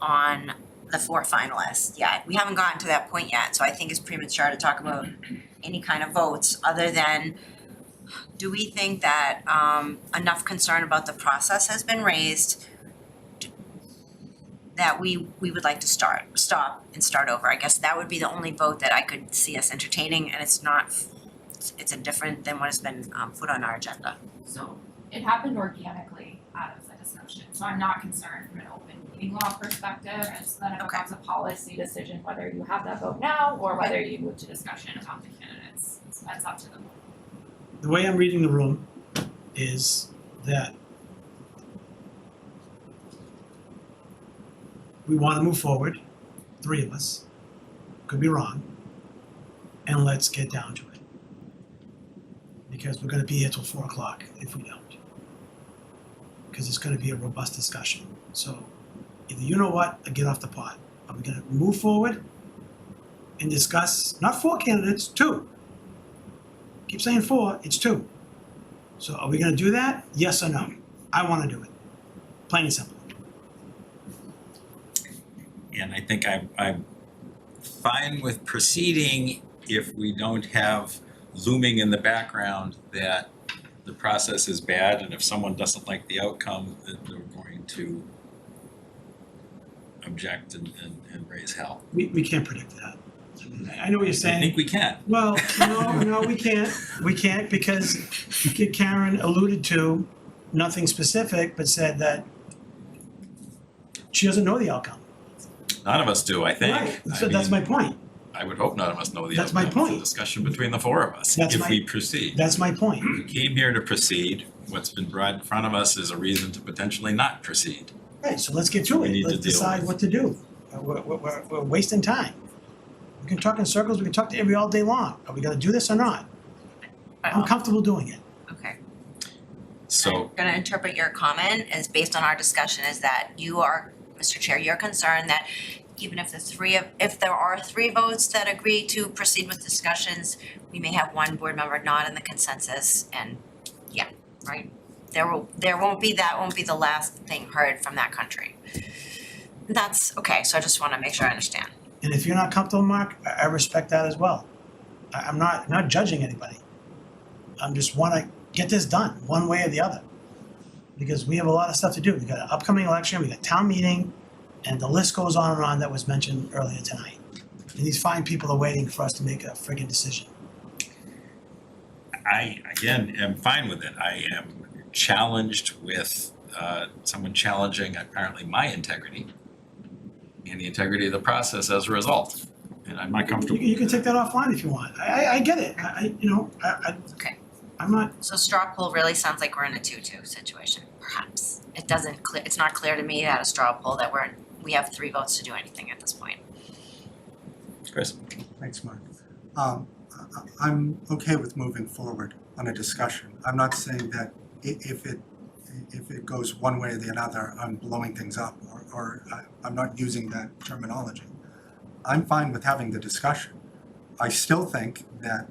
on the 4 finalists yet. We haven't gotten to that point yet, so I think it's premature to talk about any kind of votes other than, do we think that enough concern about the process has been raised that we would like to stop and start over? I guess that would be the only vote that I could see us entertaining, and it's different than what has been put on our agenda. So it happened organically out of the discussion, so I'm not concerned from an open meeting law perspective, and so then it becomes a policy decision whether you have that vote now or whether you move to discussion about the candidates. So that's up to the board. The way I'm reading the room is that we want to move forward, 3 of us, could be wrong, and let's get down to it. Because we're going to be here till 4 o'clock if we don't. Because it's going to be a robust discussion. So either you know what, or get off the pot. Are we going to move forward and discuss, not 4 candidates, 2. Keep saying 4, it's 2. So are we going to do that? Yes or no? I want to do it. Plain and simple. And I think I'm fine with proceeding if we don't have looming in the background that the process is bad, and if someone doesn't like the outcome, that they're going to object and raise hell. We can't predict that. I know what you're saying. I think we can. Well, no, we can't. We can't because Karen alluded to nothing specific, but said that she doesn't know the outcome. None of us do, I think. Right, so that's my point. I would hope none of us know the That's outcome. my point. It's a discussion between the 4 of us, That's if my- we proceed. That's my point. We came here to proceed. What's been brought in front of us is a reason to potentially not proceed. Right, so let's get to We it. need to Let's deal decide with. what to do. We're wasting time. We can talk in circles, we can talk to everybody all day long. Are we gonna do this or not? I'm comfortable doing it. Okay. So I'm gonna interpret your comment as based on our discussion is that you are, Mr. Chair, you're concerned that even if if there are 3 votes that agree to proceed with discussions, we may have 1 board member not in the consensus, and right? That won't be the last thing heard from that country. That's okay, so I just wanna make sure I understand. And if you're not comfortable, Mark, I respect that as well. I'm not judging anybody. I'm just wanna get this done, one way or the other. Because we have a lot of stuff to do. We got an upcoming election, we got town meeting, and the list goes on and on that was mentioned earlier tonight. And these fine people are waiting for us to make a friggin' decision. I, again, am fine with it. I am challenged with someone challenging apparently my integrity and the integrity of the process as a result. And I'm not comfortable. You can take that offline if you want. I get it. Okay. I'm not, So straw poll really sounds like we're in a 2-2 situation, perhaps. It's not clear to me at a straw poll that we have 3 votes to do anything at this point. Chris? Thanks, Mark. I'm okay with moving forward on a discussion. I'm not saying that if it goes one way or the other, I'm blowing things up, or I'm not using that terminology. I'm fine with having the discussion. I still think that,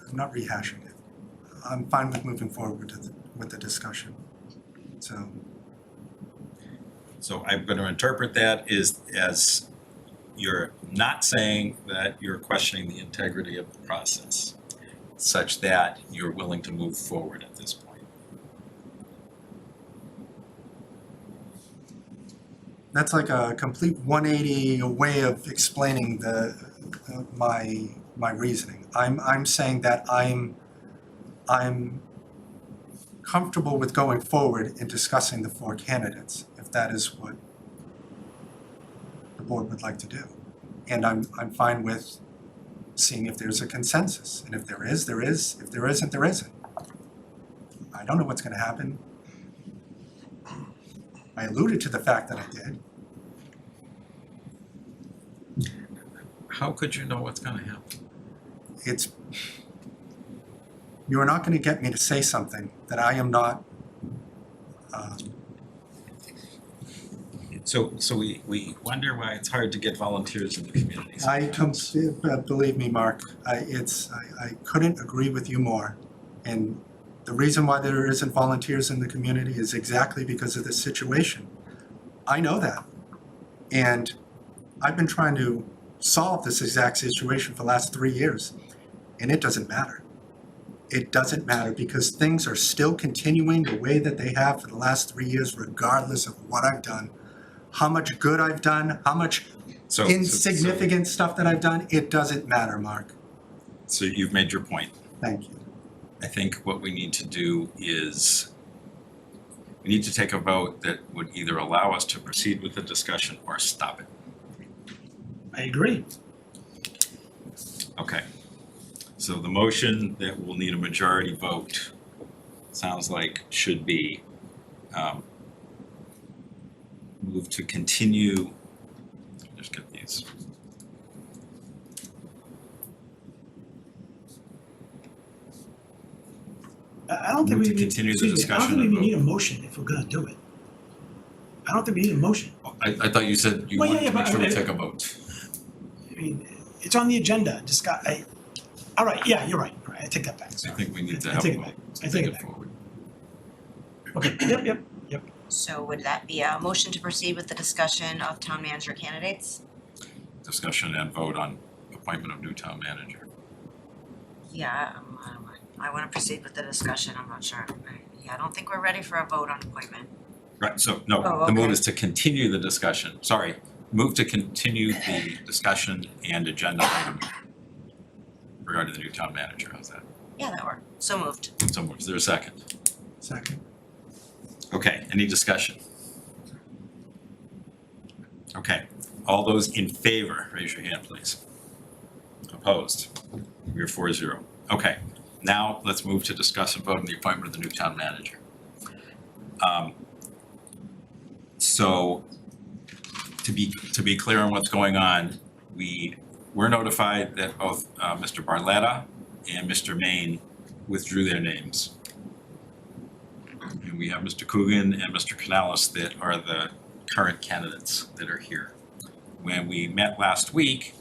I'm not rehashing it. I'm fine with moving forward with the discussion. So I'm going to interpret that as you're not saying that you're questioning the integrity of the process, such that you're willing to move forward at this point. That's like a complete 180 way of explaining my reasoning. I'm saying that I'm comfortable with going forward and discussing the 4 candidates, if that is what the board would like to do. And I'm fine with seeing if there's a consensus. And if there is, there is. If there isn't, there isn't. I don't know what's gonna happen. I alluded to the fact that I did. How could you know what's going to happen? it's, you are not gonna get me to say something that I am not, So we wonder why it's hard to get volunteers in the community. believe me, Mark, I couldn't agree with you more. And the reason why there isn't volunteers in the community is exactly because of this situation. I know that. And I've been trying to solve this exact situation for the last 3 years, and it doesn't matter. It doesn't matter because things are still continuing the way that they have for the last 3 years, regardless of what I've done, how much good I've done, how much insignificant stuff that I've done. It doesn't matter, Mark. So you've made your point. Thank you. I think what we need to do is we need to take a vote that would either allow us to proceed with the discussion or stop it. I agree. Okay. So the motion that will need a majority vote sounds like should be move to continue. Just get these. I don't think Move we to need, continue the excuse me, I discussion don't think we and need a motion if we're gonna do it. I don't think we need a motion. I thought you said you Well, wanted yeah, to make but sure we I- take a vote. I mean, it's on the agenda, just got, all right, yeah, you're right, I take that back, I sorry. think we need to I have a take it vote. back. I take it back. forward. Okay, yep. So would that be a motion to proceed with the discussion of town manager candidates? Discussion and vote on appointment of new town manager. Yeah, I wanna proceed with the discussion, I'm not sure. Yeah, I don't think we're ready for a vote on appointment. Right, so no, Oh, the move okay. is to continue the discussion, sorry, move to continue the discussion and agenda item regarding the new town manager, how's that? Yeah, that worked. So moved. So is there a second? Second. Okay, any discussion? Okay, all those in favor, raise your hand, please. Opposed? We're 4-0. Okay, now let's move to discuss and vote on the appointment of the new town manager. So to be clear on what's going on, we were notified that both Mr. Barletta and Mr. Main withdrew their names. And we have Mr. Coogan and Mr. Canales that are the current candidates that are here. When we met last week,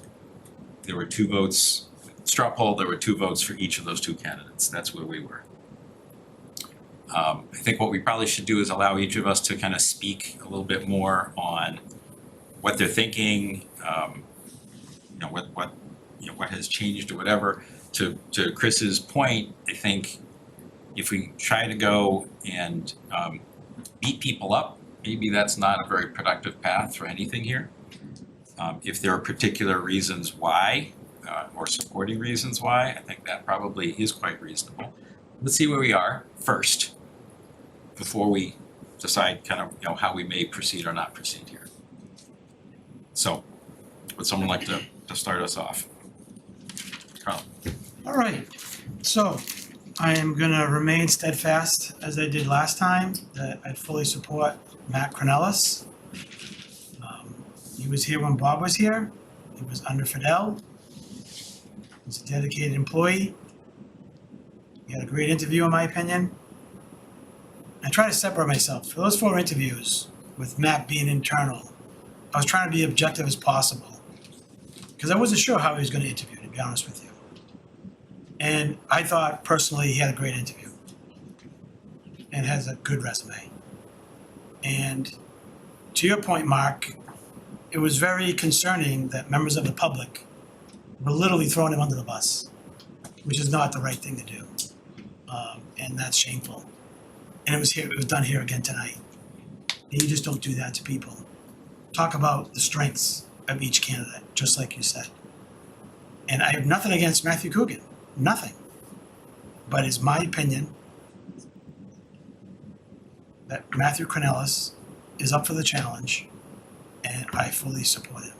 there were 2 votes, straw poll, there were 2 votes for each of those 2 candidates. That's where we were. I think what we probably should do is allow each of us to kind of speak a little bit more on what they're thinking, what has changed or whatever. To Chris's point, I think if we try to go and beat people up, maybe that's not a very productive path for anything here. If there are particular reasons why, or supporting reasons why, I think that probably is quite reasonable. Let's see where we are first, before we decide kind of, how we may proceed or not proceed here. So, would someone like to start us off? Carl? All right, so I am gonna remain steadfast as I did last time, that I fully support Matt Cornelis. He was here when Bob was here, he was under Fidel. He's a dedicated employee. He had a great interview, in my opinion. I try to separate myself. For those 4 interviews, with Matt being internal, I was trying to be objective as possible. Because I wasn't sure how he was gonna interview, to be honest with you. And I thought personally he had a great interview. And has a good resume. And to your point, Mark, it was very concerning that members of the public were literally throwing him under the bus, which is not the right thing to do. And that's shameful. And it was done here again tonight. And you just don't do that to people. Talk about the strengths of each candidate, just like you said. And I have nothing against Matthew Coogan, nothing. But it's my opinion that Matthew Cornelis is up for the challenge, and I fully support him.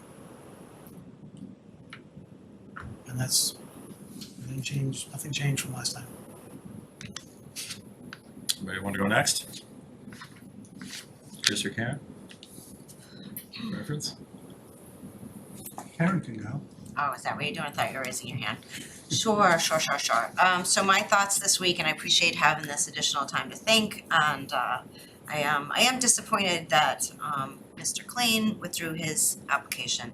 And that's, nothing changed from last time. Anybody want to go next? Chris or Karen? Preference? Karen can go. Oh, is that what you're doing? I thought you were raising your hand. Sure. So my thoughts this week, and I appreciate having this additional time to think, and I am disappointed that Mr. Klein withdrew his application,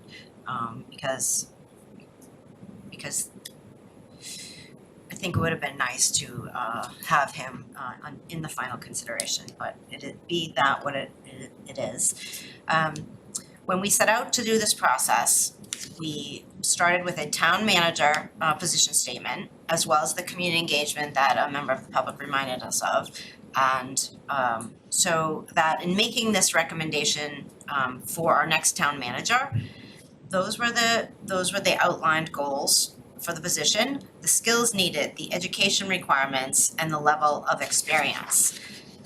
because I think it would have been nice to have him in the final consideration, but be that what it is. When we set out to do this process, we started with a town manager position statement, as well as the community engagement that a member of the public reminded us of. And so that in making this recommendation for our next town manager, those were the outlined goals for the position, the skills needed, the education requirements, and the level of experience.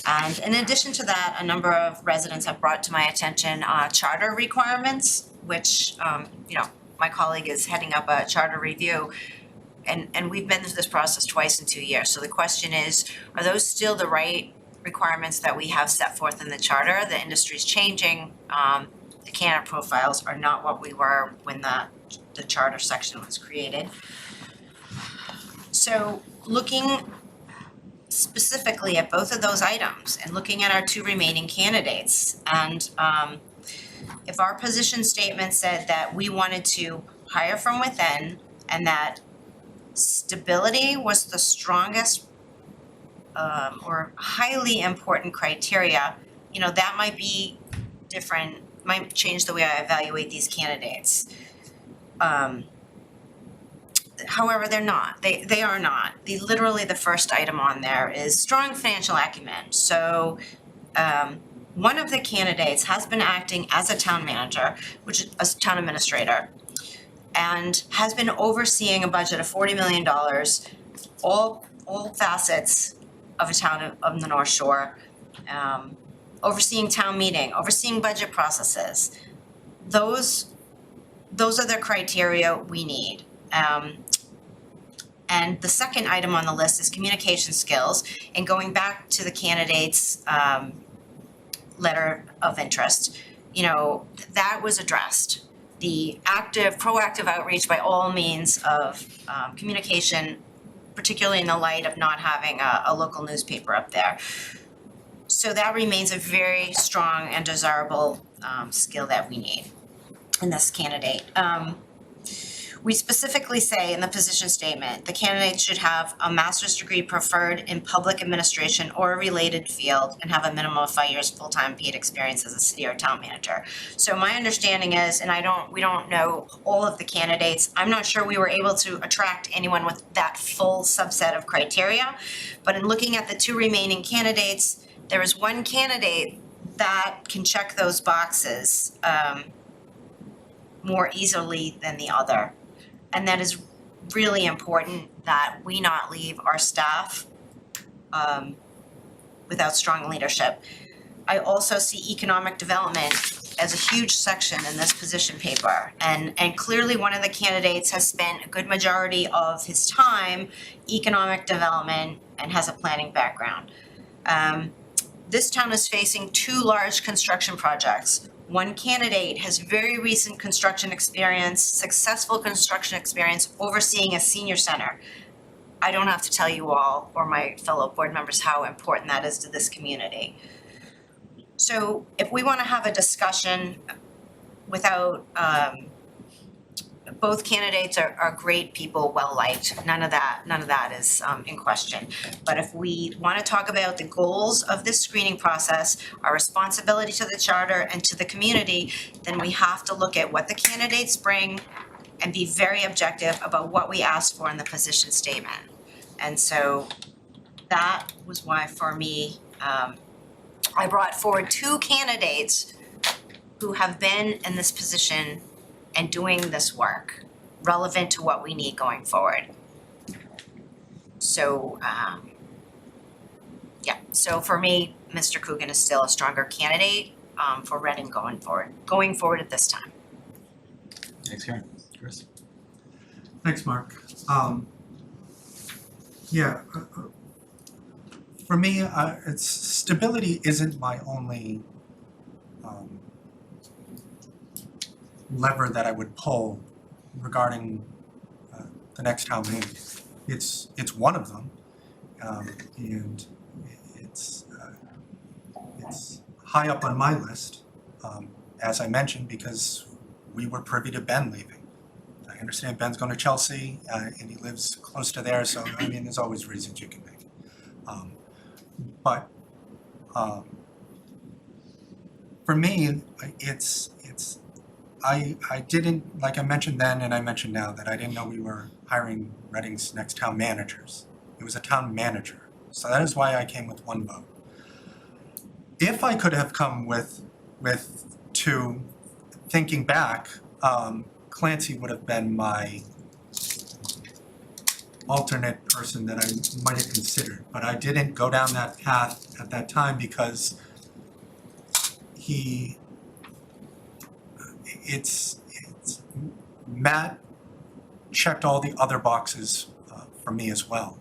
And in addition to that, a number of residents have brought to my attention charter requirements, which my colleague is heading up a charter review. And we've been through this process twice in 2 years. So the question is, are those still the right requirements that we have set forth in the charter? The industry's changing. The candidate profiles are not what we were when the charter section was created. So looking specifically at both of those items and looking at our two remaining candidates, and if our position statement said that we wanted to hire from within and that stability was the strongest or highly important criteria, that might be different, might change the way I evaluate these candidates. However, they're not. They are not. Literally the first item on there is strong financial acumen. So one of the candidates has been acting as a town manager, which is a town administrator, and has been overseeing a budget of $40 million, all facets of a town of the North Shore, overseeing town meeting, overseeing budget processes. Those are the criteria we need. And the second item on the list is communication skills. And going back to the candidate's letter of interest, that was addressed. The proactive outreach by all means of communication, particularly in the light of not having a local newspaper up there. So that remains a very strong and desirable skill that we need in this candidate. We specifically say in the position statement, the candidate should have a master's degree preferred in public administration or a related field and have a minimum of 5 years full-time paid experience as a city or town manager. So my understanding is, and we don't know all of the candidates, I'm not sure we were able to attract anyone with that full subset of criteria. But in looking at the two remaining candidates, there is one candidate that can check those boxes more easily than the other. And that is really important that we not leave our staff without strong leadership. I also see economic development as a huge section in this position paper. And clearly one of the candidates has spent a good majority of his time economic development and has a planning background. This town is facing two large construction projects. One candidate has very recent construction experience, successful construction experience overseeing a senior center. I don't have to tell you all or my fellow board members how important that is to this community. So if we want to have a discussion without, both candidates are great people, well-liked. None of that is in question. But if we want to talk about the goals of this screening process, our responsibility to the charter and to the community, then we have to look at what the candidates bring and be very objective about what we asked for in the position statement. And so that was why, for me, I brought forward two candidates who have been in this position and doing this work relevant to what we need going forward. So, so for me, Mr. Coogan is still a stronger candidate for Reading going forward at this time. Thanks, Karen. Chris? Thanks, Mark. For me, it's stability isn't my only lever that I would pull regarding the for next town meeting. It's one of them, and it's high up on my list, as I mentioned, because we were privy to Ben leaving. I understand Ben's going to Chelsea, and he lives close to there, so I mean, there's always reasons you can make. But for me, I didn't, like I mentioned then and I mentioned now, that I didn't know we were hiring Reading's next town managers. It was a town manager. So that is why I came with one vote. If I could have come with two, thinking back, Clancy would have been my alternate person that I might have considered. But I didn't go down that path at that time because Matt checked all the other boxes for me as well.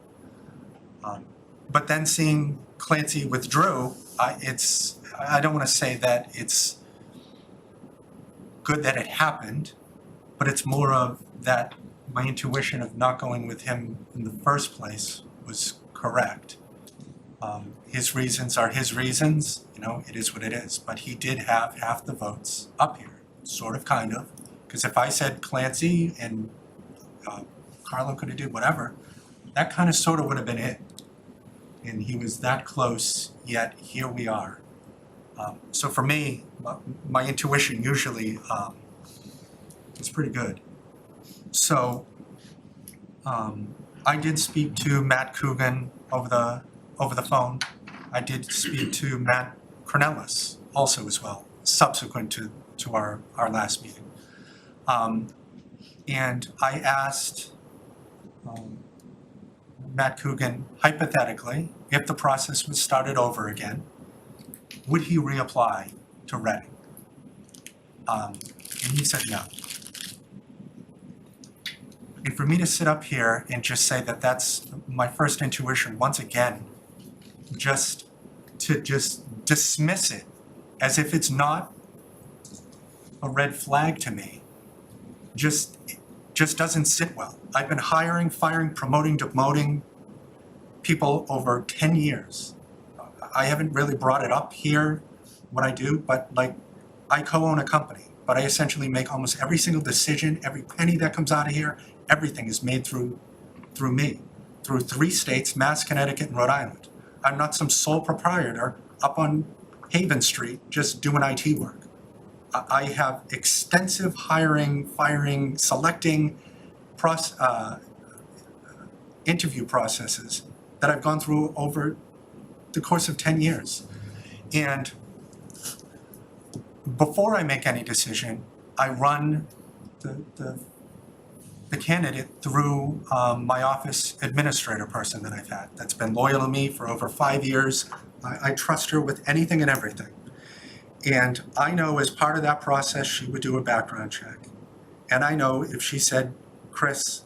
But then seeing Clancy withdrew, I don't want to say that it's good that it happened, but it's more of that my intuition of not going with him in the first place was correct. His reasons are his reasons, it is what it is, but he did have half the votes up here, sort of, kind of, because if I said Clancy and Carlin could have did whatever, that kind of sort of would have been it. And he was that close, yet here we are. So for me, my intuition usually is pretty good. So I did speak to Matt Coogan over the phone. I did speak to Matt Cornelis also as well, subsequent to our last meeting. And I asked Matt Coogan, hypothetically, if the process was started over again, would he reapply to Reading? And he said no. And for me to sit up here and just say that that's my first intuition, once again, just dismiss it as if it's not a red flag to me, just doesn't sit well. I've been hiring, firing, promoting, demoting people over 10 years. I haven't really brought it up here, what I do, but I co-own a company, but I essentially make almost every single decision, every penny that comes out of here, everything is made through me, through 3 states, Mass, Connecticut, and Rhode Island. I'm not some sole proprietor up on Haven Street just doing IT work. I have extensive hiring, firing, selecting interview processes that I've gone through over the course of 10 years. And before I make any decision, I run the candidate through my office administrator person that I've had that's been loyal to me for over 5 years. I trust her with anything and everything. And I know as part of that process, she would do a background check. And I know if she said, Chris,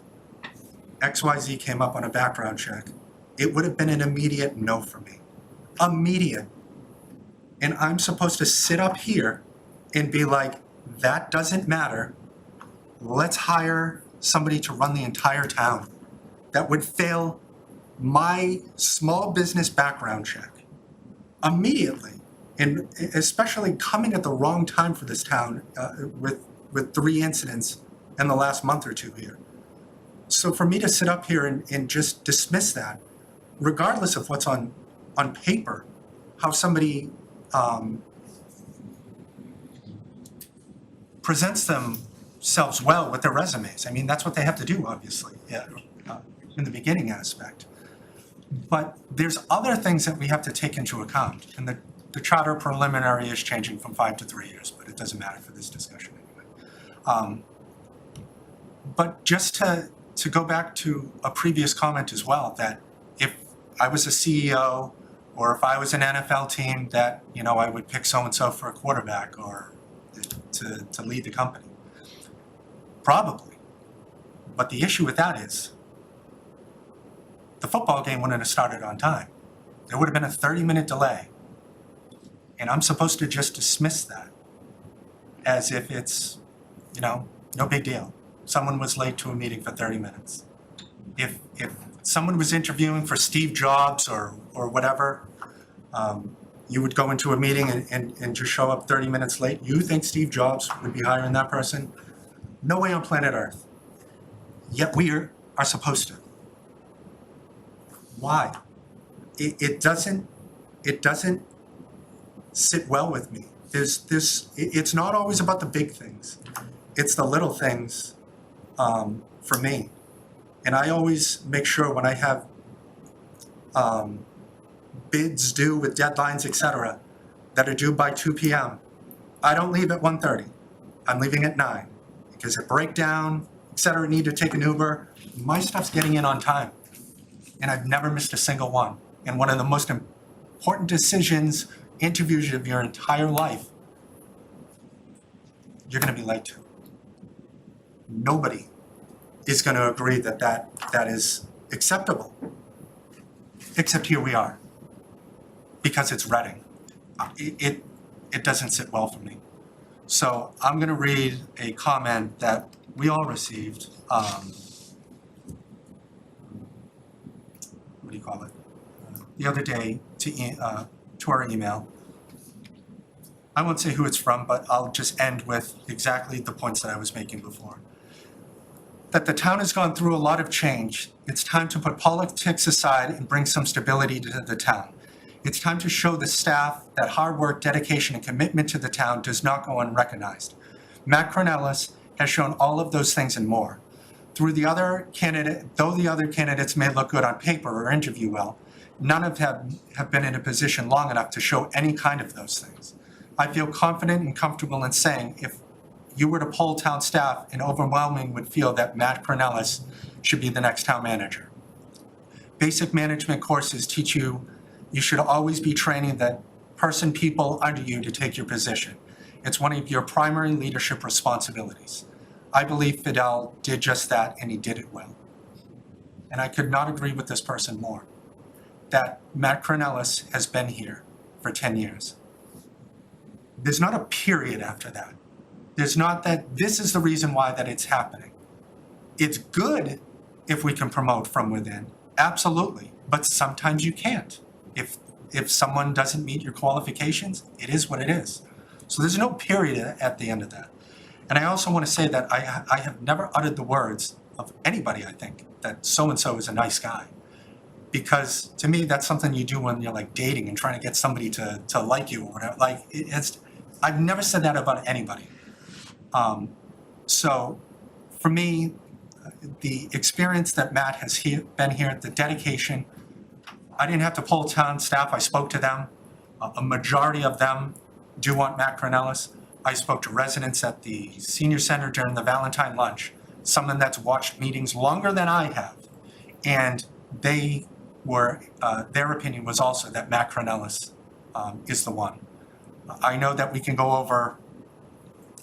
XYZ came up on a background check, it would have been an immediate no for me. Immediate. And I'm supposed to sit up here and be like, that doesn't matter. Let's hire somebody to run the entire town. That would fail my small business background check immediately. And especially coming at the wrong time for this town with 3 incidents in the last month or 2 here. So for me to sit up here and just dismiss that, regardless of what's on paper, how somebody presents themselves well with their resumes. I mean, that's what they have to do, obviously, in the beginning aspect. But there's other things that we have to take into account. And the charter preliminary is changing from 5 to 3 years, but it doesn't matter for this discussion anyway. But just to go back to a previous comment as well, that if I was a CEO or if I was an NFL team, that I would pick so-and-so for a quarterback or to lead the company. Probably. But the issue with that is the football game wouldn't have started on time. There would have been a 30-minute delay. And I'm supposed to just dismiss that as if it's, no big deal. Someone was late to a meeting for 30 minutes. If someone was interviewing for Steve Jobs or whatever, you would go into a meeting and just show up 30 minutes late. You think Steve Jobs would be hiring that person? No way on planet Earth. Yet we are supposed to. Why? It doesn't sit well with me. It's not always about the big things. It's the little things for me. And I always make sure when I have bids due with deadlines, et cetera, that are due by 2 p.m., I don't leave at 1:30. I'm leaving at 9 because a breakdown, et cetera, need to take an Uber. My stuff's getting in on time. And I've never missed a single one. And one of the most important decisions, interviews of your entire life, you're going to be late to. Nobody is going to agree that is acceptable. Except here we are. Because it's Reading. It doesn't sit well for me. So I'm going to read a comment that we all received. What do you call it? The other day to our email. I won't say who it's from, but I'll just end with exactly the points that I was making before. That the town has gone through a lot of change. It's time to put politics aside and bring some stability to the town. It's time to show the staff that hard work, dedication, and commitment to the town does not go unrecognized. Matt Cornelis has shown all of those things and more. Though the other candidates may look good on paper or interview well, none of them have been in a position long enough to show any kind of those things. I feel confident and comfortable in saying if you were to poll town staff, an overwhelming would feel that Matt Cornelis should be the next town manager. Basic management courses teach you should always be training the people under you to take your position. It's one of your primary leadership responsibilities. I believe Fidel did just that, and he did it well. And I could not agree with this person more, that Matt Cornelis has been here for 10 years. There's not a period after that. There's not that this is the reason why that it's happening. It's good if we can promote from within, absolutely, but sometimes you can't. If someone doesn't meet your qualifications, it is what it is. So there's no period at the end of that. And I also want to say that I have never uttered the words of anybody, I think, that so-and-so is a nice guy. Because to me, that's something you do when you're like dating and trying to get somebody to like you or whatever. Like I've never said that about anybody. So for me, the experience that Matt has been here, the dedication, I didn't have to poll town staff. I spoke to them. A majority of them do want Matt Cornelis. I spoke to residents at the senior center during the Valentine lunch, someone that's watched meetings longer than I have. And they were, their opinion was also that Matt Cornelis is the one. I know that we can go over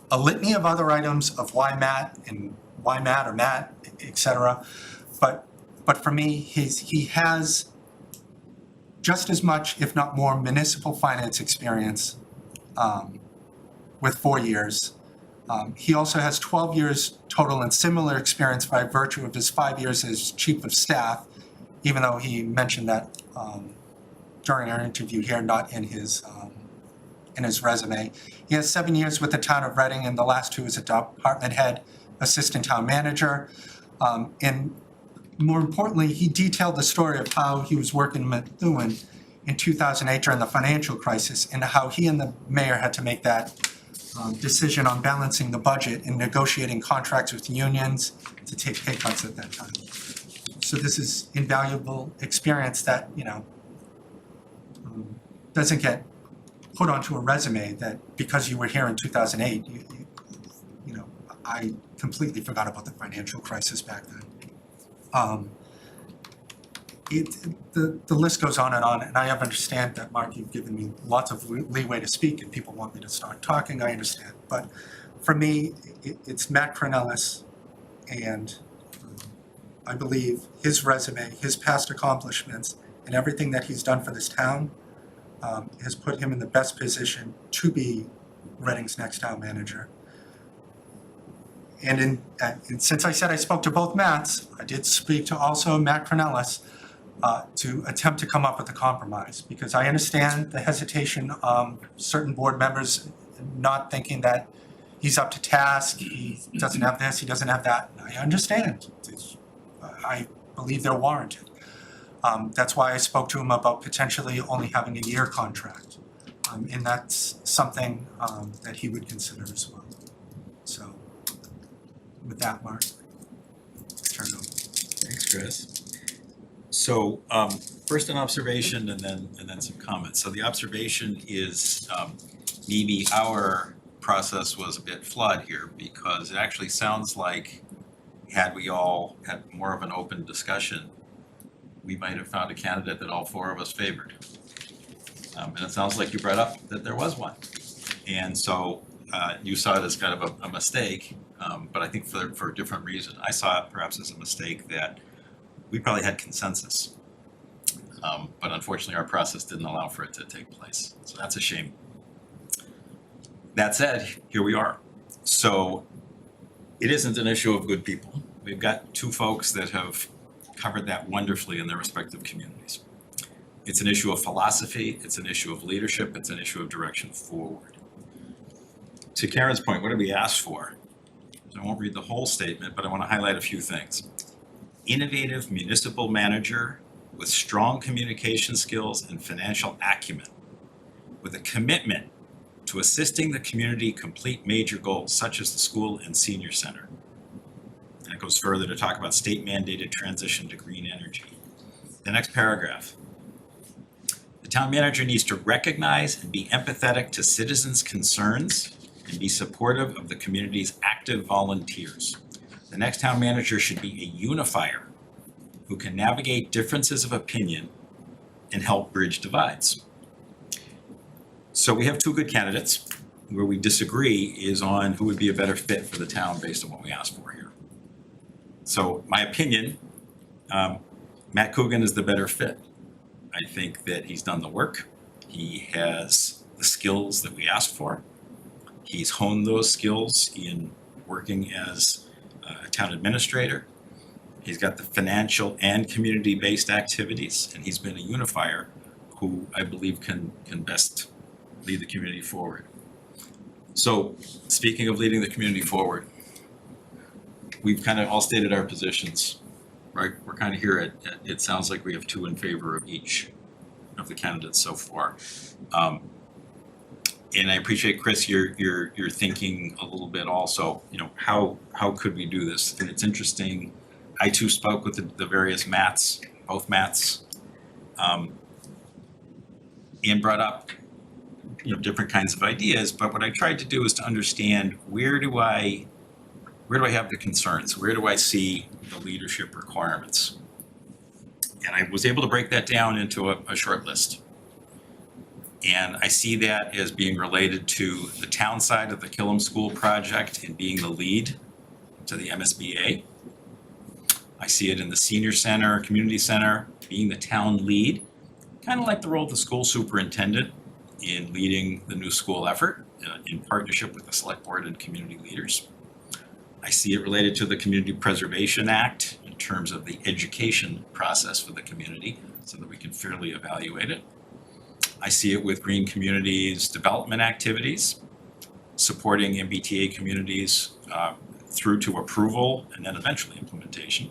a litany of other items of why Matt or Matt, et cetera. But for me, he has just as much, if not more, municipal finance experience with 4 years. He also has 12 years total and similar experience by virtue of his 5 years as chief of staff, even though he mentioned that during our interview here, not in his resume. He has 7 years with the town of Reading, and the last 2 as a department head, assistant town manager. And more importantly, he detailed the story of how he was working in Methuen in 2008 during the financial crisis, and how he and the mayor had to make that decision on balancing the budget and negotiating contracts with unions to take pay cuts at that time. So this is invaluable experience that, doesn't get put onto a resume that because you were here in 2008, I completely forgot about the financial crisis back then. The list goes on, and I understand that, Mark, you've given me lots of leeway to speak, and people want me to start talking, I understand. But for me, it's Matt Cornelis, and I believe his resume, his past accomplishments, and everything that he's done for this town has put him in the best position to be Reading's next town manager. And since I said I spoke to both Matts, I did speak to also Matt Cornelis to attempt to come up with a compromise, because I understand the hesitation of certain board members not thinking that he's up to task, he doesn't have this, he doesn't have that. I understand. I believe they're warranted. That's why I spoke to him about potentially only having a year contract. And that's something that he would consider as well. So with that, Mark, let's turn it over. Thanks, Chris. So first an observation and then some comments. So the observation is maybe our process was a bit flawed here, because it actually sounds like had we all had more of an open discussion, we might have found a candidate that all four of us favored. And it sounds like you brought up that there was one. And so you saw it as kind of a mistake, but I think for a different reason. I saw it perhaps as a mistake that we probably had consensus. But unfortunately, our process didn't allow for it to take place. So that's a shame. That said, here we are. So it isn't an issue of good people. We've got two folks that have covered that wonderfully in their respective communities. It's an issue of philosophy, it's an issue of leadership, it's an issue of direction forward. To Karen's point, what did we ask for? I won't read the whole statement, but I want to highlight a few things. Innovative municipal manager with strong communication skills and financial acumen, with a commitment to assisting the community complete major goals such as the school and senior center. And it goes further to talk about state mandated transition to green energy. The next paragraph. The town manager needs to recognize and be empathetic to citizens' concerns and be supportive of the community's active volunteers. The next town manager should be a unifier who can navigate differences of opinion and help bridge divides. So we have two good candidates. Where we disagree is on who would be a better fit for the town based on what we asked for here. So my opinion, Matt Coogan is the better fit. I think that he's done the work. He has the skills that we asked for. He's honed those skills in working as a town administrator. He's got the financial and community-based activities, and he's been a unifier who I believe can best lead the community forward. So speaking of leading the community forward, we've kind of all stated our positions, right? We're kind of here at it sounds like we have two in favor of each of the candidates so far. And I appreciate, Chris, your thinking a little bit also, you know, how could we do this? And it's interesting, I too spoke with the various Matts, both Matts, and brought up, you know, different kinds of ideas, but what I tried to do is to understand where do I have the concerns? Where do I see the leadership requirements? And I was able to break that down into a short list. And I see that as being related to the town side of the Killam School project and being the lead to the MSBA. I see it in the senior center, community center, being the town lead, kind of like the role of the school superintendent in leading the new school effort in partnership with the select board and community leaders. I see it related to the Community Preservation Act in terms of the education process for the community so that we can fairly evaluate it. I see it with green communities development activities, supporting MBTA communities through to approval and then eventually implementation.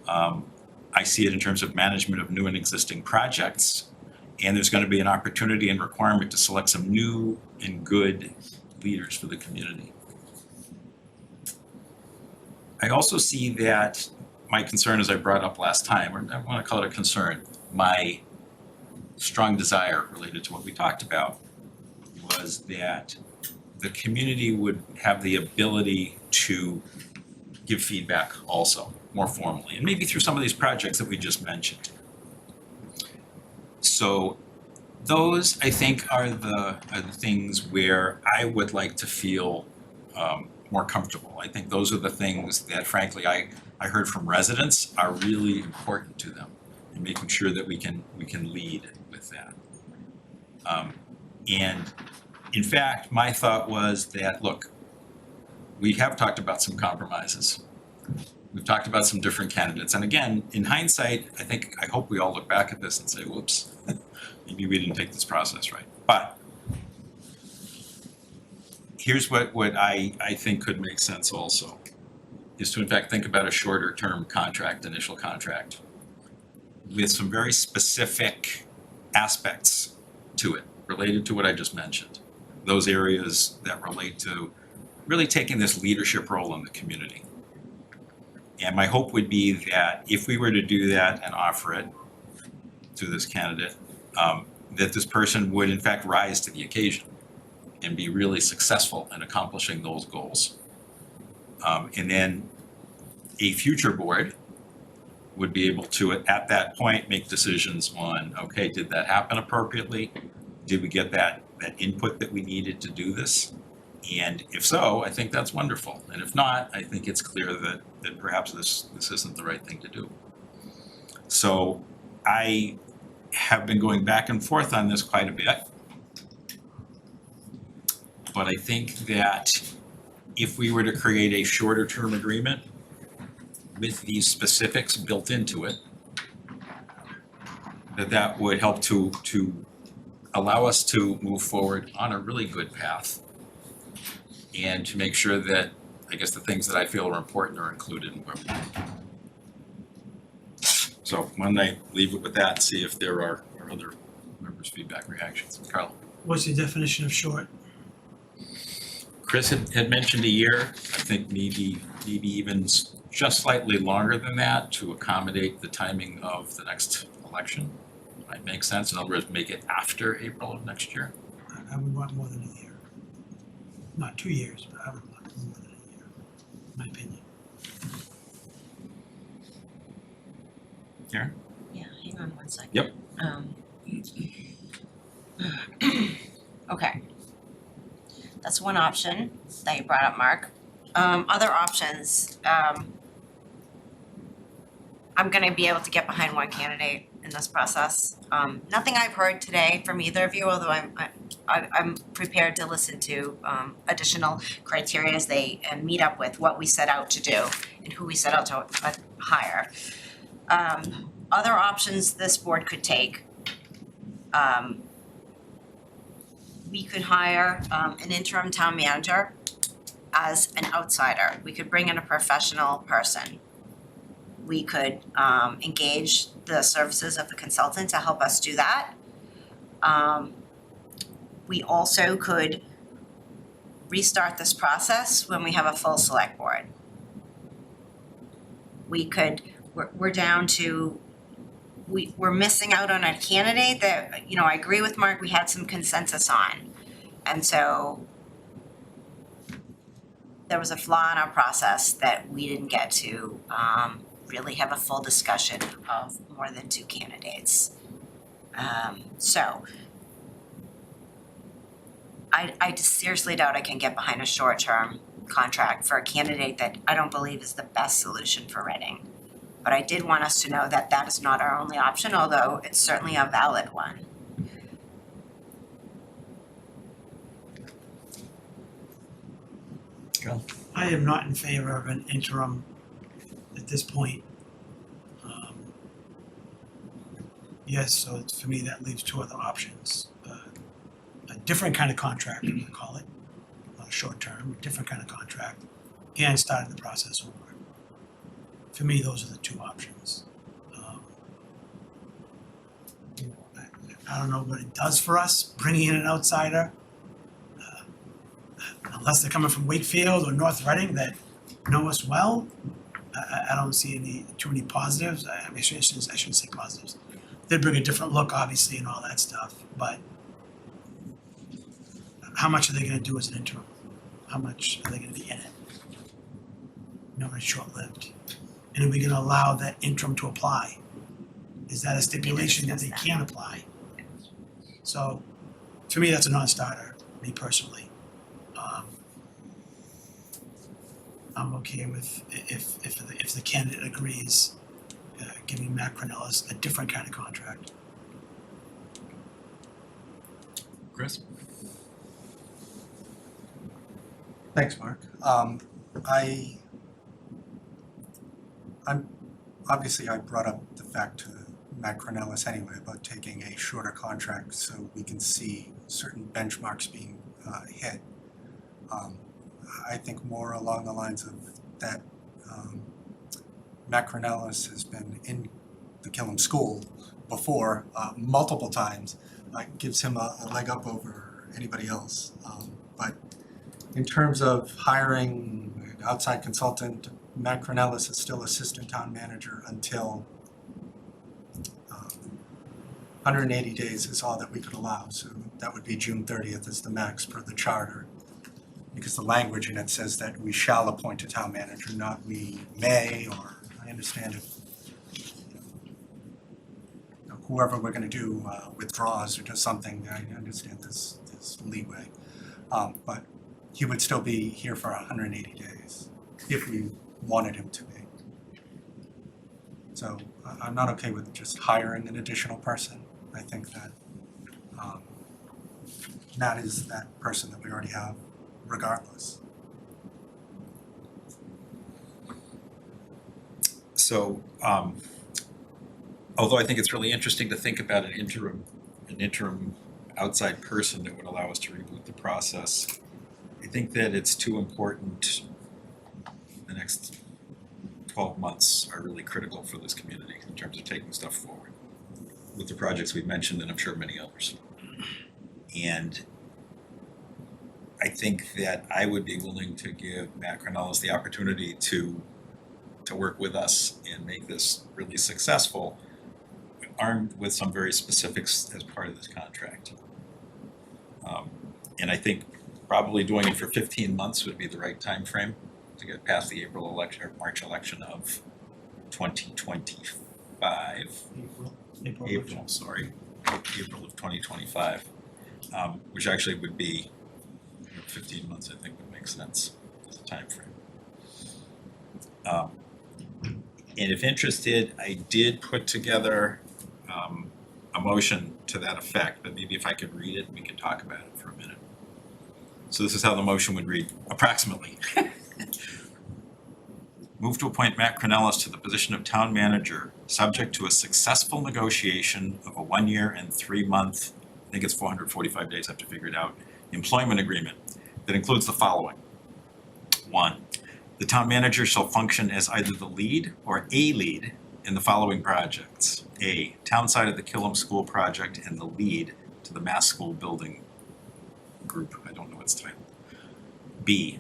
I see it in terms of management of new and existing projects. And there's going to be an opportunity and requirement to select some new and good leaders for the community. I also see that my concern, as I brought up last time, or I want to call it a concern, my strong desire related to what we talked about was that the community would have the ability to give feedback also more formally, and maybe through some of these projects that we just mentioned. So those, I think, are the things where I would like to feel more comfortable. I think those are the things that, frankly, I heard from residents are really important to them, and making sure that we can lead with that. And in fact, my thought was that, look, we have talked about some compromises. We've talked about some different candidates, and again, in hindsight, I hope we all look back at this and say, whoops, maybe we didn't take this process right. But here's what I think could make sense also, is to in fact think about a shorter term contract, initial contract, with some very specific aspects to it, related to what I just mentioned. Those areas that relate to really taking this leadership role in the community. And my hope would be that if we were to do that and offer it to this candidate, that this person would in fact rise to the occasion and be really successful in accomplishing those goals. And then a future board would be able to, at that point, make decisions on, okay, did that happen appropriately? Did we get that input that we needed to do this? And if so, I think that's wonderful. And if not, I think it's clear that perhaps this isn't the right thing to do. So I have been going back and forth on this quite a bit. But I think that if we were to create a shorter term agreement with these specifics built into it, that would help to allow us to move forward on a really good path. And to make sure that, I guess, the things that I feel are important are included in where we go. So why don't I leave it with that and see if there are other members' feedback, reactions. Carl? What's the definition of short? Chris had mentioned a year. I think maybe even just slightly longer than that to accommodate the timing of the next election. Might make sense. In other words, make it after April of next year. I would want more than a year. Not 2 years, but I would want more than a year, in my opinion. Karen? Yeah, hang on one second. Yep. Okay. That's one option that you brought up, Mark. Other options, I'm gonna be able to get behind one candidate in this process. Nothing I've heard today from either of you, although I'm prepared to listen to additional criteria as they meet up with what we set out to do and who we set out to hire. Other options this board could take. We could hire an interim town manager as an outsider. We could bring in a professional person. We could engage the services of the consultant to help us do that. We also could restart this process when we have a full select board. We're down to, we're missing out on a candidate that, I agree with Mark, we had some consensus on. And so there was a flaw in our process that we didn't get to really have a full discussion of more than 2 candidates. So I seriously doubt I can get behind a short-term contract for a candidate that I don't believe is the best solution for Reading. But I did want us to know that that is not our only option, although it's certainly a valid one. Go. I am not in favor of an interim at this point. Yes, so for me, that leaves 2 other options. A different kind of contract, I'm gonna call it, short term, a different kind of contract, and starting the process over. For me, those are the 2 options. I don't know what it does for us, bringing in an outsider. Unless they're coming from Wakefield or North Reading that know us well, I don't see too many positives. I shouldn't say positives. They bring a different look, obviously, and all that stuff, but how much are they gonna do as an interim? How much are they gonna be in it? No, it's short-lived. And are we gonna allow that interim to apply? Is that a stipulation that they can apply? So, for me, that's a non-starter, me personally. I'm okay with, if the candidate agrees, giving Matt Cornelis a different kind of contract. Chris? Thanks, Mark. Obviously, I brought up the fact to Matt Cornelis anyway about taking a shorter contract so we can see certain benchmarks being hit. I think more along the lines of that Matt Cornelis has been in the Killam School before multiple times. Gives him a leg up over anybody else. But in terms of hiring an outside consultant, Matt Cornelis is still assistant town manager until 180 days is all that we could allow. So that would be June 30th is the max per the charter. Because the language in it says that we shall appoint a town manager, not we may, or I understand if whoever we're gonna do withdraws or does something, I understand this leeway. But he would still be here for 180 days if we wanted him to be. So I'm not okay with just hiring an additional person. I think that Matt is that person that we already have regardless. So, although I think it's really interesting to think about an interim outside person that would allow us to reboot the process, I think that it's too important. The next 12 months are really critical for this community in terms of taking stuff forward with the projects we've mentioned and I'm sure many others. And I think that I would be willing to give Matt Cornelis the opportunity to work with us and make this really successful, armed with some very specifics as part of this contract. And I think probably doing it for 15 months would be the right time frame to get past the April election or March election of 2025. April of 2025, which actually would be 15 months. I think would make sense as a time frame. And if interested, I did put together a motion to that effect, but maybe if I could read it, we could talk about it for a minute. So this is how the motion would read, approximately. Move to appoint Matt Cornelis to the position of town manager, subject to a successful negotiation of a 1 year and 3 month, I think it's 445 days, I have to figure it out, employment agreement that includes the following. 1, the town manager shall function as either the lead or a lead in the following projects. A, town side of the Killam School project and the lead to the Mass School Building Group, I don't know its title. B,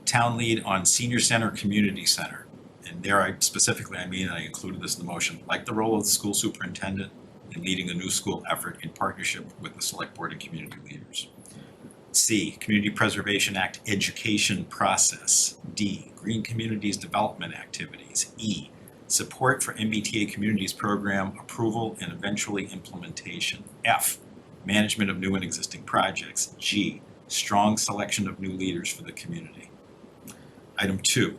town lead on senior center, community center. And there I specifically, I included this in the motion, like the role of the school superintendent in leading a new school effort in partnership with the select board and community leaders. C, Community Preservation Act education process. D, Green Communities development activities. E, support for MBTA communities program approval and eventually implementation. F, management of new and existing projects. G, strong selection of new leaders for the community. Item 2,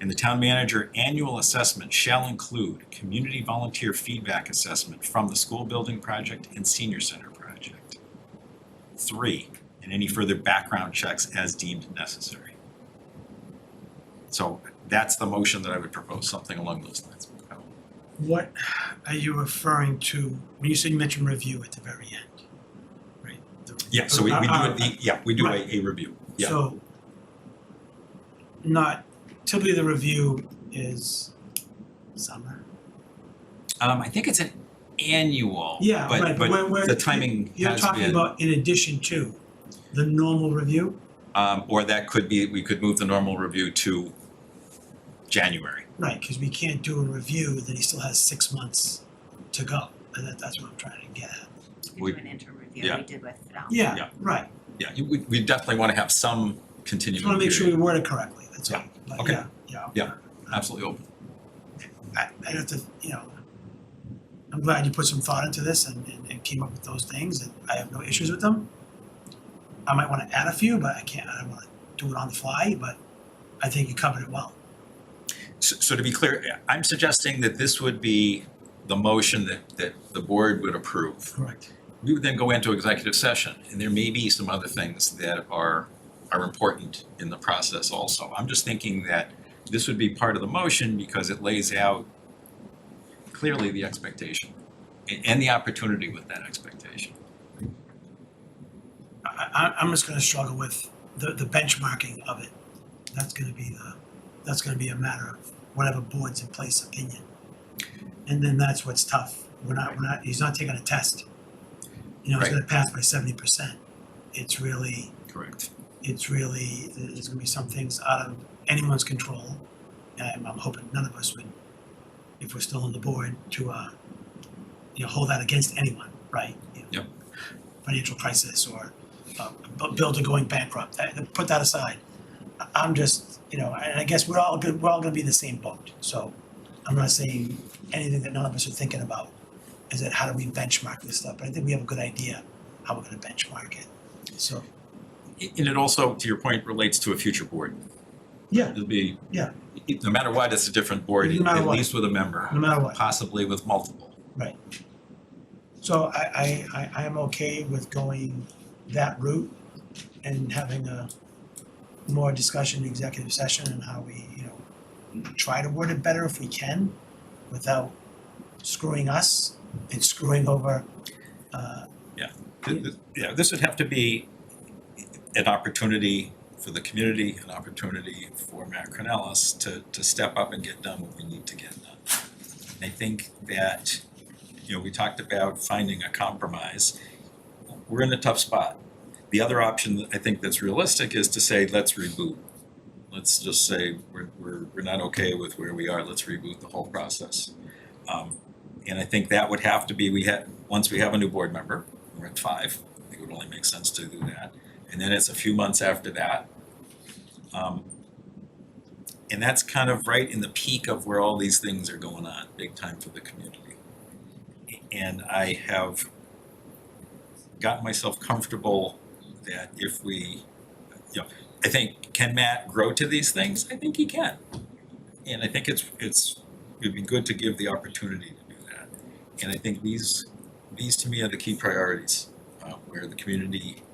in the town manager annual assessment shall include community volunteer feedback assessment from the school building project and senior center project. 3, and any further background checks as deemed necessary. So that's the motion that I would propose, something along those lines. What are you referring to when you say mention review at the very end? Right? Yeah, so we do it, we do a review, yeah. So not, typically the review is summer. I think it's an annual, Yeah, right, but we're the timing you're has talking been, about in addition to the normal review? or that could be, we could move the normal review to January. Right, because we can't do a review, then he still has 6 months to go, and that's what I'm trying to get at. We do an interim review, yeah. we did with Fidel. Yeah, right, Yeah, we definitely want to have some continuing just wanna make sure we period. word it correctly, that's all. Yeah, But okay. yeah. Absolutely open. I'd have to, I'm glad you put some thought into this and came up with those things, and I have no issues with them. I might wanna add a few, but I don't wanna do it on the fly, but I think you covered it well. So to be clear, I'm suggesting that this would be the motion that the board would approve. Correct. We would then go into executive session, and there may be some other things that are are important in the process also. I'm just thinking that this would be part of the motion because it lays out clearly the expectation and the opportunity with that expectation. I'm just gonna struggle with the benchmarking of it. That's gonna be a matter of whatever board's in place opinion. And then that's what's tough. He's not taking a test. You know, he's Right. gonna pass by 70%. It's really, Correct. there's gonna be some things out of anyone's control. And I'm hoping none of us would, if we're still on the board, to, hold that against anyone, right? You know, Yep. Financial crisis or a builder going bankrupt, put that aside. I'm just, and I guess we're all gonna be in the same boat. So I'm not saying anything that none of us are thinking about. Is that how do we benchmark this stuff? But I think we have a good idea how we're gonna benchmark it. So, And it also, to your point, relates to a future board. yeah, It'll be, yeah, no matter what, it's a different board, No matter at what. least with a member, no matter what. possibly with multiple. Right. So I am okay with going that route and having a more discussion in executive session and how we, try to word it better if we can without screwing us and screwing over, Yeah, this would have to be an opportunity for the community, an opportunity for Matt Cornelis to step up and get done what we need to get done. And I think that, we talked about finding a compromise. We're in a tough spot. The other option that I think that's realistic is to say, let's reboot. Let's just say we're not okay with where we are, let's reboot the whole process. And I think that would have to be, once we have a new board member, we're at 5, I think it would only make sense to do that. And then it's a few months after that. And that's kind of right in the peak of where all these things are going on, big time for the community. And I have gotten myself comfortable that if we, I think, can Matt grow to these things? I think he can. And I think it'd be good to give the opportunity to do that. And I think these to me are the key priorities, where the community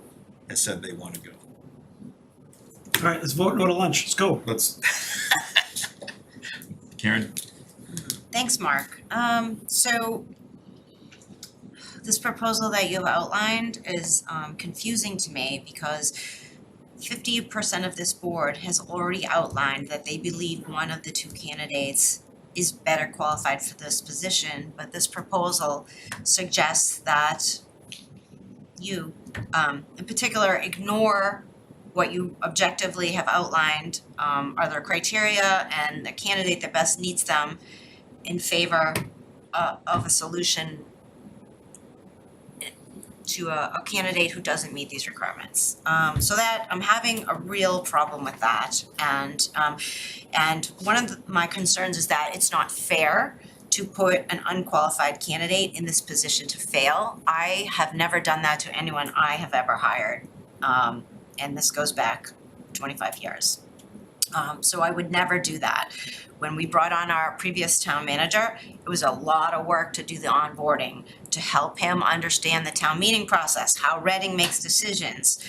has said they want to go. all right, let's vote and go to lunch. Let's go. Let's, Karen? Thanks, Mark. So this proposal that you've outlined is confusing to me because 50% of this board has already outlined that they believe one of the 2 candidates is better qualified for this position, but this proposal suggests that you, in particular, ignore what you objectively have outlined are their criteria and the candidate that best meets them in favor of a solution to a candidate who doesn't meet these requirements. So that I'm having a real problem with that. And one of my concerns is that it's not fair to put an unqualified candidate in this position to fail. I have never done that to anyone I have ever hired. And this goes back 25 years. So I would never do that. When we brought on our previous town manager, it was a lot of work to do the onboarding, to help him understand the town meeting process, how Reading makes decisions.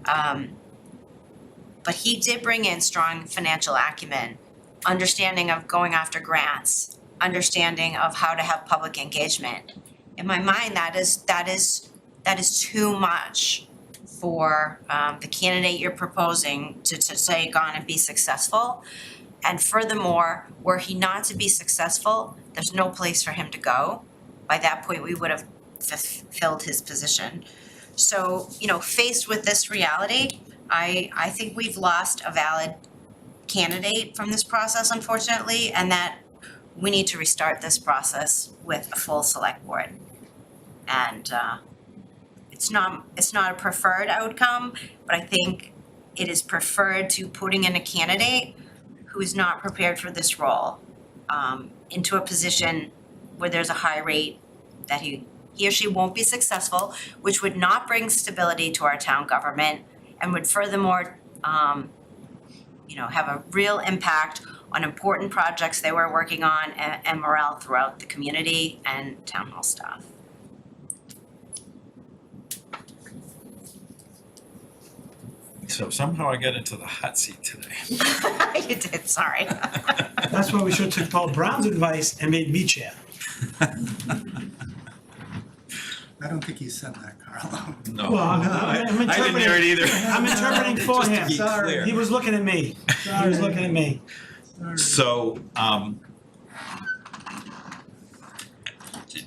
But he did bring in strong financial acumen, understanding of going after grants, understanding of how to have public engagement. In my mind, that is too much for the candidate you're proposing to take on and be successful. And furthermore, were he not to be successful, there's no place for him to go. By that point, we would have filled his position. So, faced with this reality, I think we've lost a valid candidate from this process, unfortunately, and that we need to restart this process with a full select board. And it's not a preferred outcome, but I think it is preferred to putting in a candidate who is not prepared for this role into a position where there's a high rate that he or she won't be successful, which would not bring stability to our town government and would furthermore have a real impact on important projects they were working on and morale throughout the community and town hall staff. So somehow I got into the hot seat today. You did, sorry. That's why we should have took Paul Brown's advice and made me chair. I don't think he said that, Carlo. No. Well, I'm I didn't interpreting- hear it either. I'm interpreting for Just to him. be clear. He was looking at me. He was looking at me. So,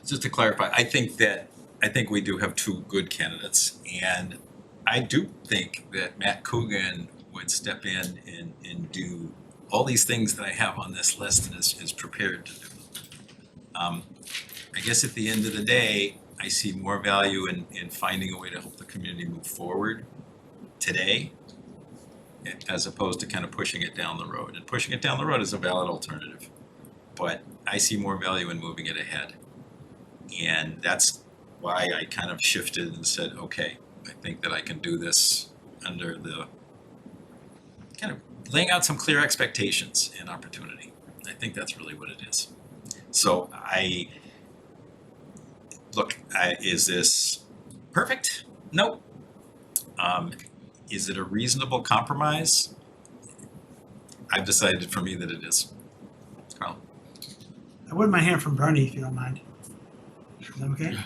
just to clarify, I think we do have two good candidates, and I do think that Matt Coogan would step in and do all these things that I have on this list and is prepared to do. I guess at the end of the day, I see more value in finding a way to help the community move forward today, as opposed to kind of pushing it down the road. And pushing it down the road is a valid alternative, but I see more value in moving it ahead. And that's why I kind of shifted and said, okay, I think that I can do this under the kind of laying out some clear expectations and opportunity. I think that's really what it is. So is this perfect? Nope. Is it a reasonable compromise? I've decided for me that it is. Carl? I wouldn't mind hearing from Bernie if you don't mind. Is that okay?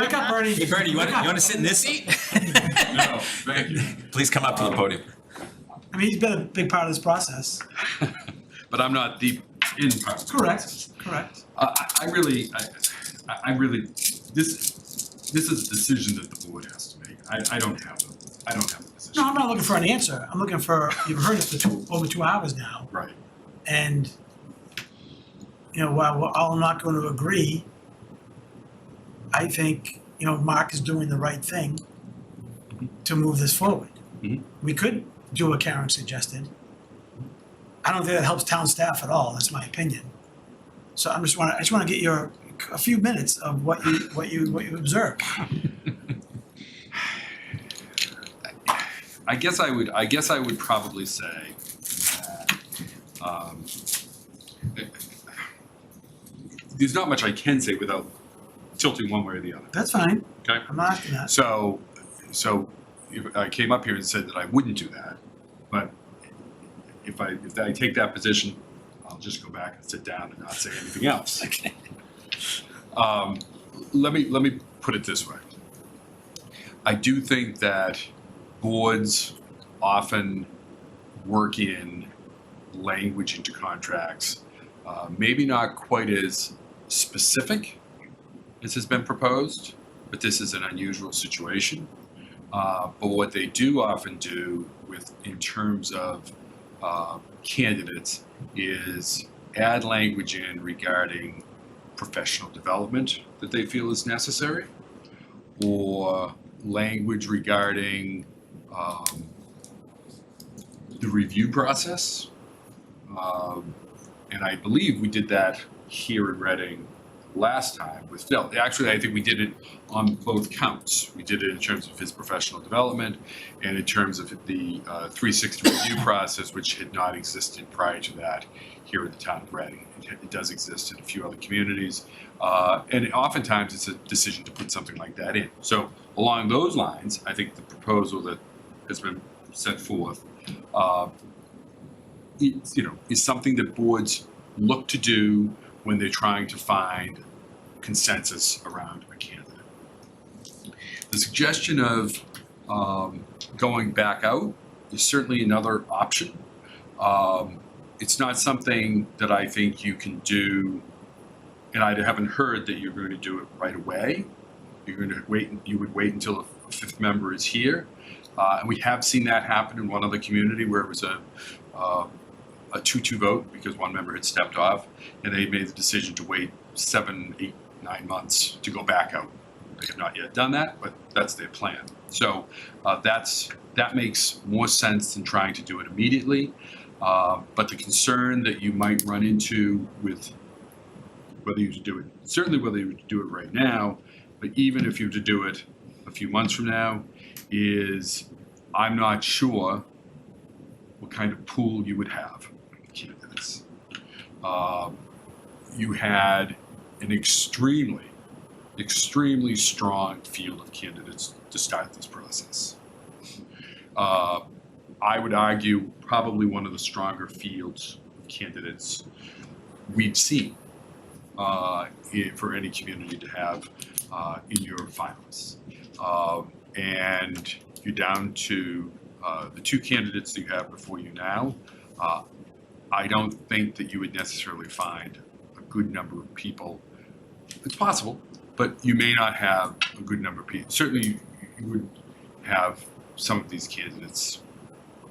Wake up, Bernie. Hey Bernie, you want to sit in this seat? No, thank you. Please come up to the podium. I mean, he's been a big part of this process. But I'm not deep in part. Correct. I really, this is a decision that the board has to make. I don't have a decision. No, I'm not looking for an answer. I'm looking for, you've heard it for over 2 hours now. Right. And, while we're all not going to agree, I think, Mark is doing the right thing to move this forward. Mhm. We could do what Karen suggested. I don't think that helps town staff at all, that's my opinion. So I just want to get a few minutes of what you observed. I guess I would probably say that there's not much I can say without tilting one way or the other. That's fine. Okay. I'm not asking that. So if I came up here and said that I wouldn't do that, but if I take that position, I'll just go back and sit down and not say anything else. Okay. Let me put it this way. I do think that boards often work in language into contracts, maybe not quite as specific as has been proposed, but this is an unusual situation. But what they do often do in terms of candidates is add language in regarding professional development that they feel is necessary, or language regarding the review process. And I believe we did that here in Reading last time with Phil. Actually, I think we did it on both counts. We did it in terms of his professional development and in terms of the 360 review process, which had not existed prior to that here in the town of Reading. It does exist in a few other communities. And oftentimes it's a decision to put something like that in. So along those lines, I think the proposal that has been set forth is something that boards look to do when they're trying to find consensus around a candidate. The suggestion of going back out is certainly another option. It's not something that I think you can do, and I haven't heard that you're going to do it right away. You're going to wait. You would wait until a fifth member is here, and we have seen that happen in one other community where it was a 2-2 vote because one member had stepped off, and they made the decision to wait 7, 8, 9 months to go back out. They have not yet done that, but that's their plan. So that makes more sense than trying to do it immediately. But the concern that you might run into with whether you do it, certainly whether you do it right now, but even if you were to do it a few months from now, is I'm not sure what kind of pool you would have of candidates. You had an extremely strong field of candidates to start this process. I would argue probably one of the stronger fields of candidates we've seen for any community to have in your finalists. And you're down to the two candidates that you have before you now. I don't think that you would necessarily find a good number of people. It's possible, but you may not have a good number of people. Certainly, you would have some of these candidates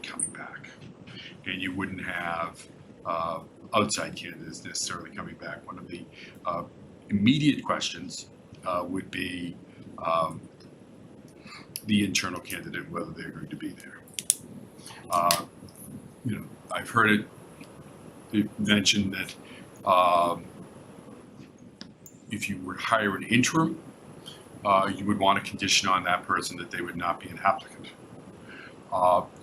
coming back, and you wouldn't have outside candidates necessarily coming back. One of the immediate questions would be the internal candidate, whether they're going to be there. I've heard it mentioned that if you were to hire an interim, you would want a condition on that person that they would not be an applicant.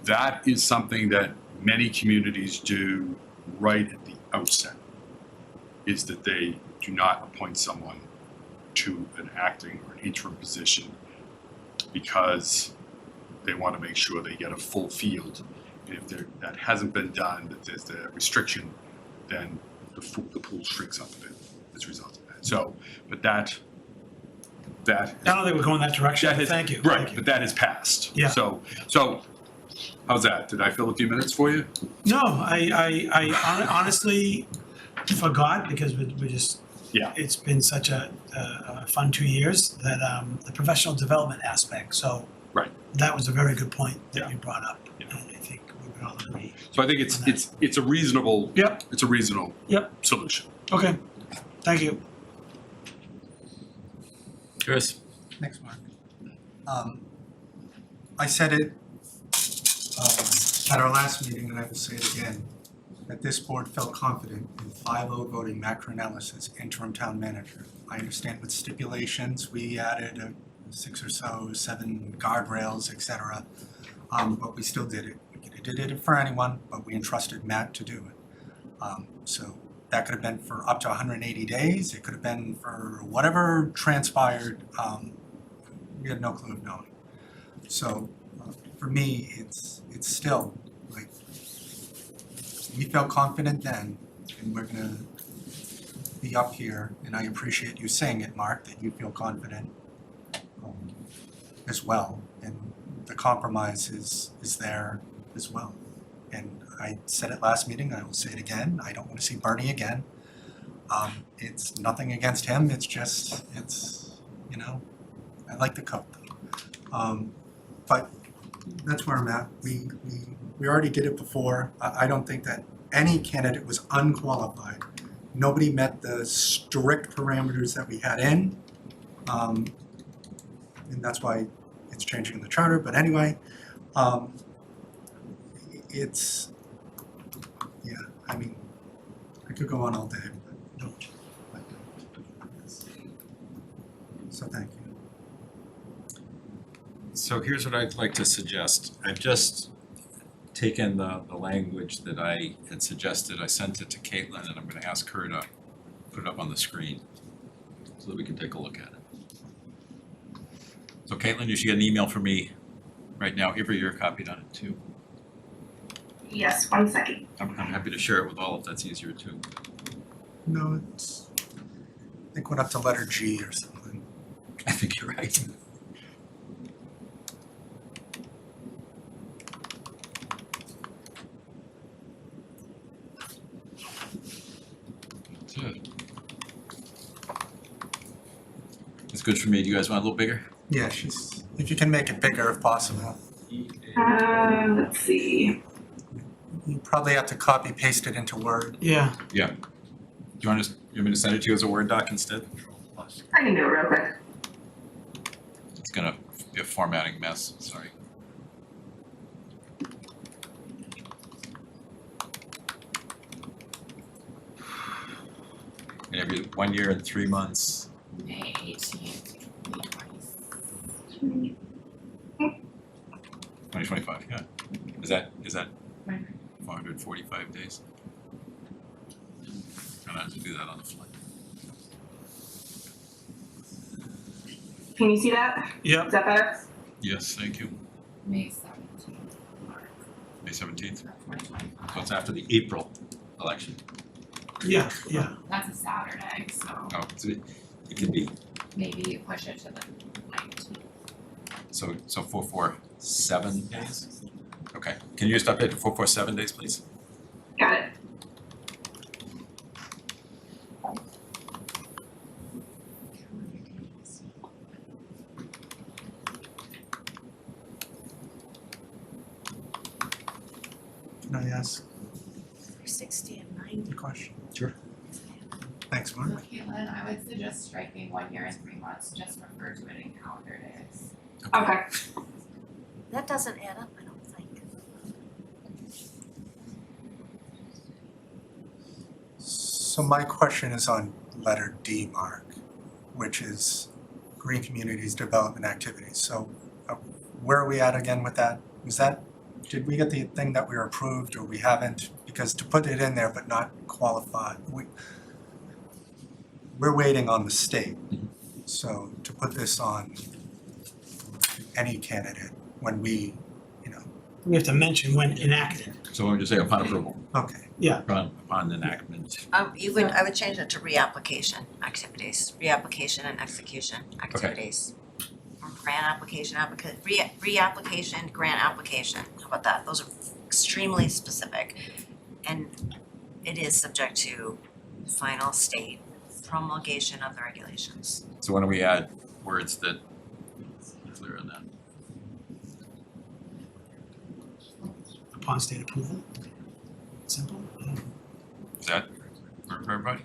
That is something that many communities do right at the outset, is that they do not appoint someone to an acting or an interim position because they want to make sure they get a full field. And if that hasn't been done, that there's a restriction, then the pool shrinks up a bit as a result of that. So, but that. I don't think we're going that direction. Thank you. Right, Thank you. but that is passed. Yeah. So how's that? Did I fill a few minutes for you? No, I honestly forgot because we're just, it's been such a fun 2 years that the professional development aspect. So right, that was a very good point that you brought up. And I think we would all agree. So I think it's a reasonable. Yep. It's a reasonable. Solution. Okay. Thank you. Chris? Thanks, Mark. I said it at our last meeting, and I will say it again, that this board felt confident in 5-0 voting Matt Cornelis as interim town manager. I understand with stipulations, we added 6 or so, 7 guardrails, et cetera, but we still did it. We could have did it for anyone, but we entrusted Matt to do it. So that could have been for up to 180 days. It could have been for whatever transpired. We had no clue of knowing. So for me, it's still like we felt confident then, and we're gonna be up here. And I appreciate you saying it, Mark, that you feel confident as well. And the compromise is there as well. And I said it last meeting, I will say it again, I don't want to see Bernie again. It's nothing against him, it's I like the coat though. But that's where I'm at. We already did it before. I don't think that any candidate was unqualified. Nobody met the strict parameters that we had in. And that's why it's changing in the charter, but anyway, it's, I mean, I could go on all day, but don't. So thank you. So here's what I'd like to suggest. I've just taken the language that I had suggested. I sent it to Caitlin, and I'm gonna ask her to put it up on the screen so that we can take a look at it. So Caitlin, you should get an email from me right now. Avery, you're copied on it too. Yes, 1 second. I'm happy to share it with all if that's easier too. No, I think went up to letter G or something. I think you're right. That's it. It's good for me. Do you guys want a little bigger? Yeah, if you can make it bigger if possible. Let's see. You probably have to copy paste it into Word. Yeah. Yeah. Do you want me to send it to you as a Word doc instead? I can do it real quick. It's gonna be a formatting mess, sorry. And every 1 year and 3 months. May 18th, 2025, yeah. Is that 445 days? I'm gonna have to do that on the fly. Can you see that? Yep. Is that better? Yes, thank you. May 17th. May 17th? of 2025. So it's after the April election. Yeah. That's a Saturday, so Oh, so it could be, maybe you push it to the 19th. so 447 days? Okay, can you just update to 447 days, please? Got it. Can I ask 60 and 90. a question? Sure. Thanks, So Mark. Caitlin, I would suggest striking 1 year and 3 months, just refer to it in calendar days. Okay. That doesn't add up, I don't think. So my question is on letter D, Mark, which is Green Communities Development Activities. So where are we at again with that? Did we get the thing that we were approved or we haven't? Because to put it in there but not qualify, we're waiting on the state. So to put this on any candidate when we We have to mention when enacted. So we'll just say upon approval, okay. Yeah. upon enactment. I would change it to reapplication activities, reapplication and execution activities. Or grant application, reapplication, grant application, how about that? Those are extremely specific. And it is subject to final state promulgation of the regulations. So why don't we add words that are clear on that? Upon state approval. Simple. Is that work for everybody?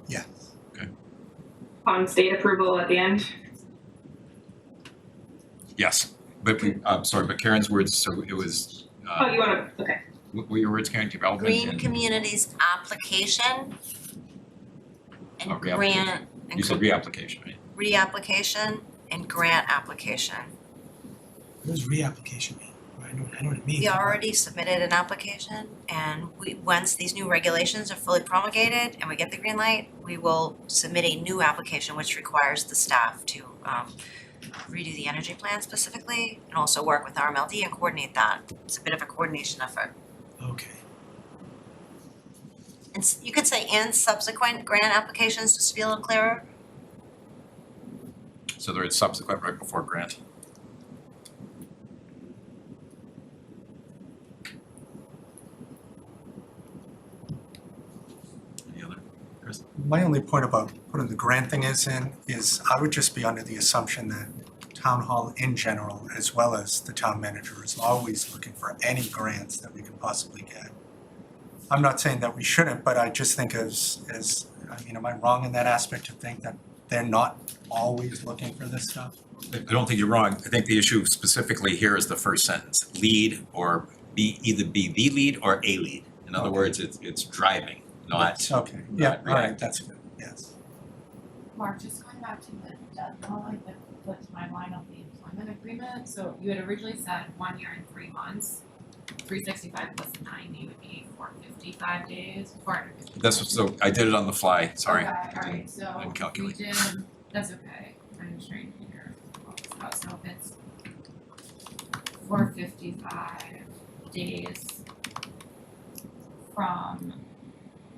Yeah. On state approval at the end. Yes, but but Karen's words, so it was, Oh, you wanna, okay. what were your words, Karen, development Green and- communities application Oh, and grant, You said reapplication, right? reapplication and grant application. What does reapplication mean? I know what it means. We already submitted an application and once these new regulations are fully promulgated and we get the green light, we will submit a new application which requires the staff to redo the energy plan specifically and also work with RMLD and coordinate that. It's a bit of a coordination effort. Okay. And you could say and subsequent grant applications, just to be a little clearer. So there is subsequent right before grant. Any other, Chris? My only point about putting the grant thing is I would just be under the assumption that town hall in general, as well as the town manager, is always looking for any grants that we can possibly get. I'm not saying that we shouldn't, but I just think am I wrong in that aspect to think that they're not always looking for this stuff? I don't think you're wrong. I think the issue specifically here is the first sentence, lead or either be the lead or a lead. In other words, it's driving, not. Okay, yeah, not all right, reacting. that's good, yes. Mark, just going back to the deadline, the timeline of the employment agreement, so you had originally said 1 year and 3 months. 365 plus 90 would be 455 days, 450. So I did it on the fly, sorry. Okay, alright, so Didn't we calculate. did, that's okay, I'm just trying to figure out, so if it's 455 days from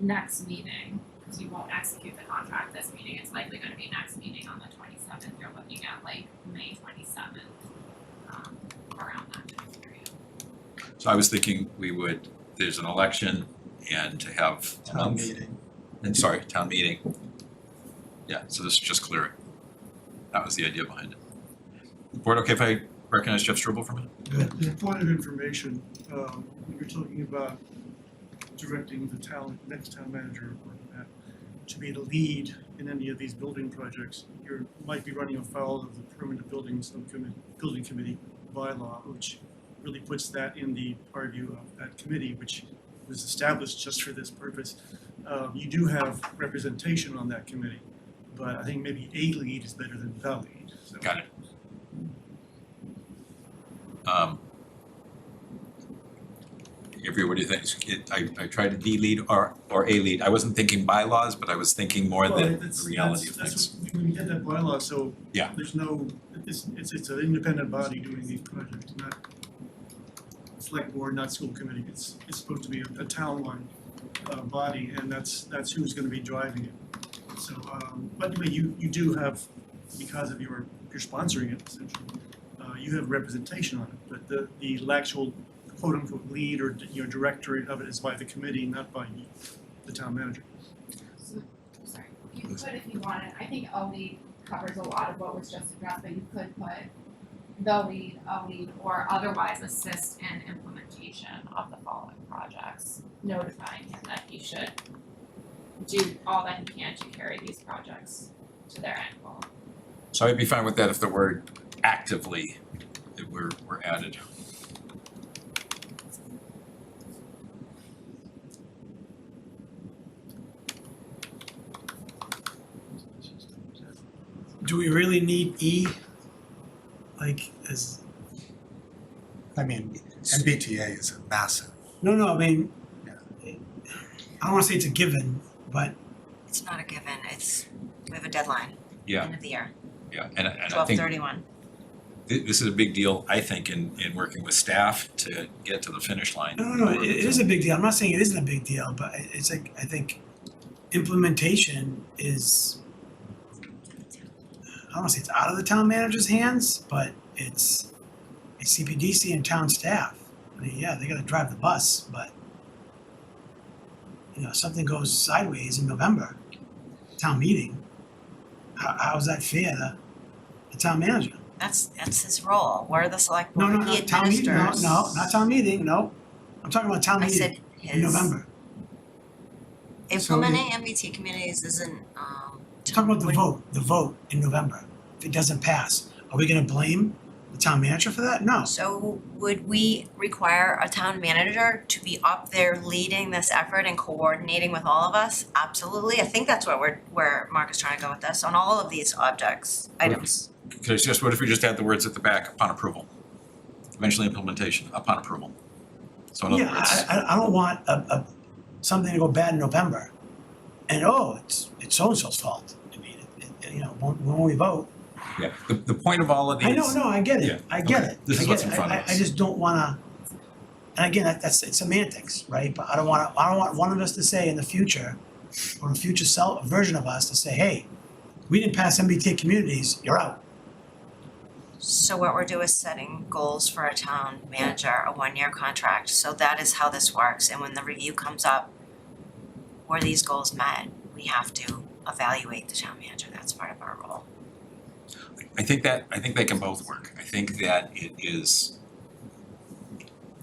next meeting, because you won't execute the contract this meeting, it's likely gonna be next meeting on the 27th, you're looking at like May 27th, around that time period. So I was thinking there's an election and to have a Town month. meeting. Town meeting. Yeah, so this is just clearer. That was the idea behind it. Board, okay if I recognize Jeff Strobel for a minute? As a point of information, we were talking about directing the next town manager to be the lead in any of these building projects. You might be running afoul of the permanent building committee bylaw, which really puts that in the purview of that committee, which was established just for this purpose. You do have representation on that committee, but I think maybe a lead is better than the lead, so. Got it. Avery, what do you think? I tried to D-lead or A lead. I wasn't thinking bylaws, but I was thinking more Well, the that's- reality of that's things. when you get that bylaw, so. Yeah. There's no, it's an independent body doing these projects, not. select board, not school committee. It's supposed to be a town-wide body, and that's who's gonna be driving it. So, but I mean, you do have, because of you're sponsoring it essentially, you have representation on it, but the actual quote-unquote lead or, directorate of it is by the committee, not by the town manager. Sorry, you could if you wanted, I think a lead covers a lot of what was just addressed, but you could put the lead, a lead, or otherwise assist in implementation of the following projects, notifying him that he should do all that he can to carry these projects to their end goal. So I'd be fine with that if the word actively were added. Do we really need E? Like, as, I mean, MBTA is a massive. no, I mean, I don't wanna say it's a given, but It's not a given, we have a deadline, Yeah, end of the year, yeah, and I 12/31. think this is a big deal, I think, in working with staff to get to the finish line. no, it is a big deal. I'm not saying it isn't a big deal, but it's like, I think implementation is, I don't wanna say it's out of the town manager's hands, but it's CPDC and town staff. I mean, yeah, they gotta drive the bus, but something goes sideways in November, town meeting, how is that fair to the town manager? That's his role, we're the select board, No, he town meeting, administers. no, not town meeting, no. I'm talking about town I meeting said in his, November. implementing MBT communities isn't, I'm talking about the vote in November. If it doesn't pass, are we gonna blame the town manager for that? No. So would we require a town manager to be up there leading this effort and coordinating with all of us? Absolutely, I think that's where Mark is trying to go with this, on all of these items. Could I suggest, what if we just add the words at the back, upon approval? Eventually implementation, upon approval. So in other Yeah, words, I don't want something to go bad in November. And it's so-and-so's fault. I mean, when we vote. yeah, the point of all of these. I get it, Yeah, I get okay. it. This is I what's get in it. front of us. I just don't wanna, and again, that's it's semantics, right? But I don't want one of us to say in the future, or a future version of us to say, hey, we didn't pass MBTA communities, you're out. So what we're doing is setting goals for a town manager, a one-year contract, so that is how this works, and when the review comes up, were these goals met, we have to evaluate the town manager, that's part of our role. I think they can both work. I think that it is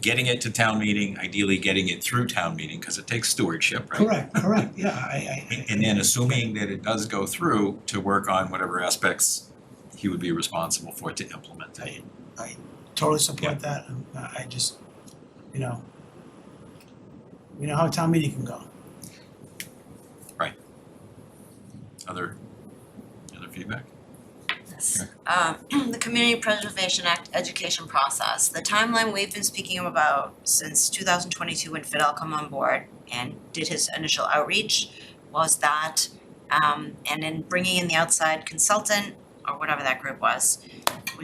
getting it to town meeting, ideally getting it through town meeting, because it takes stewardship, right? Correct, yeah, I And then assuming that it does go through, to work on whatever aspects he would be responsible for to implement it. I totally support that, I just, we know how a town meeting can go. Other feedback? Yes. The Community Preservation Act education process, the timeline we've been speaking about since 2022 when Fidel come on board and did his initial outreach was that, and in bringing in the outside consultant or whatever that group was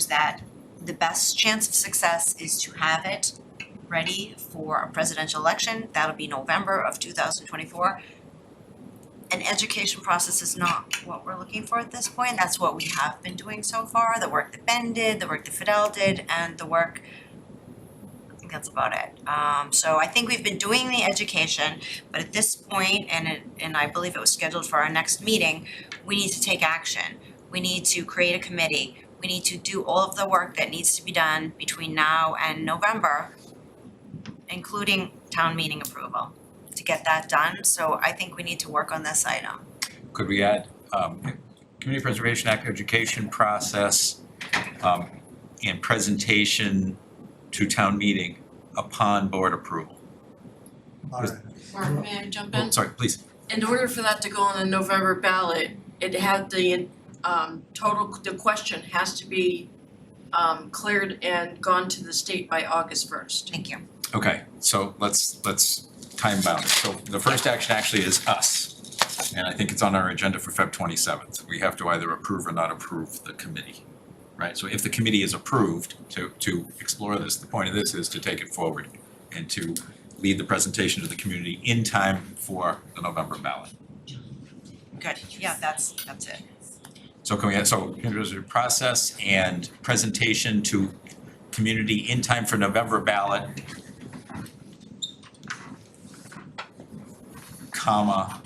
that the best chance of success is to have it ready for a presidential election. That'll be November of 2024. An education process is not what we're looking for at this point. That's what we have been doing so far, the work that Ben did, the work that Fidel did, and the work, I think that's about it. So I think we've been doing the education, but at this point, and I believe it was scheduled for our next meeting, we need to take action. We need to create a committee. We need to do all of the work that needs to be done between now and November, including town meeting approval, to get that done. So I think we need to work on this item. Could we add, Community Preservation Act education process, and presentation to town meeting upon board approval? Alright. Mark, may I jump in? Oh, sorry, please. In order for that to go on the November ballot, it had the the question has to be cleared and gone to the state by August 1st. Thank you. Okay, so let's time bound it. So the first action actually is us. And I think it's on our agenda for Feb 27th. We have to either approve or not approve the committee. right? So if the committee is approved to explore this, the point of this is to take it forward and to lead the presentation to the community in time for the November ballot. Good, yeah, that's it. So can we, so there's a process and presentation to community in time for November ballot, comma,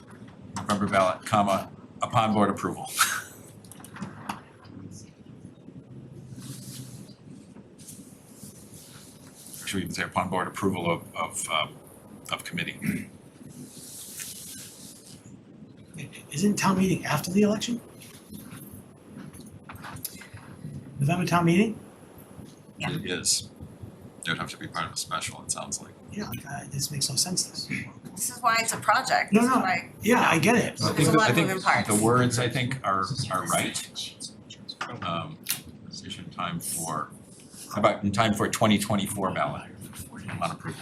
November ballot, comma, upon board approval. Should we even say upon board approval of committee? Isn't town meeting after the election? November town meeting? Yeah. It is. It would have to be part of a special, it sounds like. Yeah, this makes no sense. This is why it's a project. No, This is no. why- Yeah, I get it. I There's a lot of think moving parts. the words, I think, are right. Decision time for, how about in time for 2024 ballot? On approval.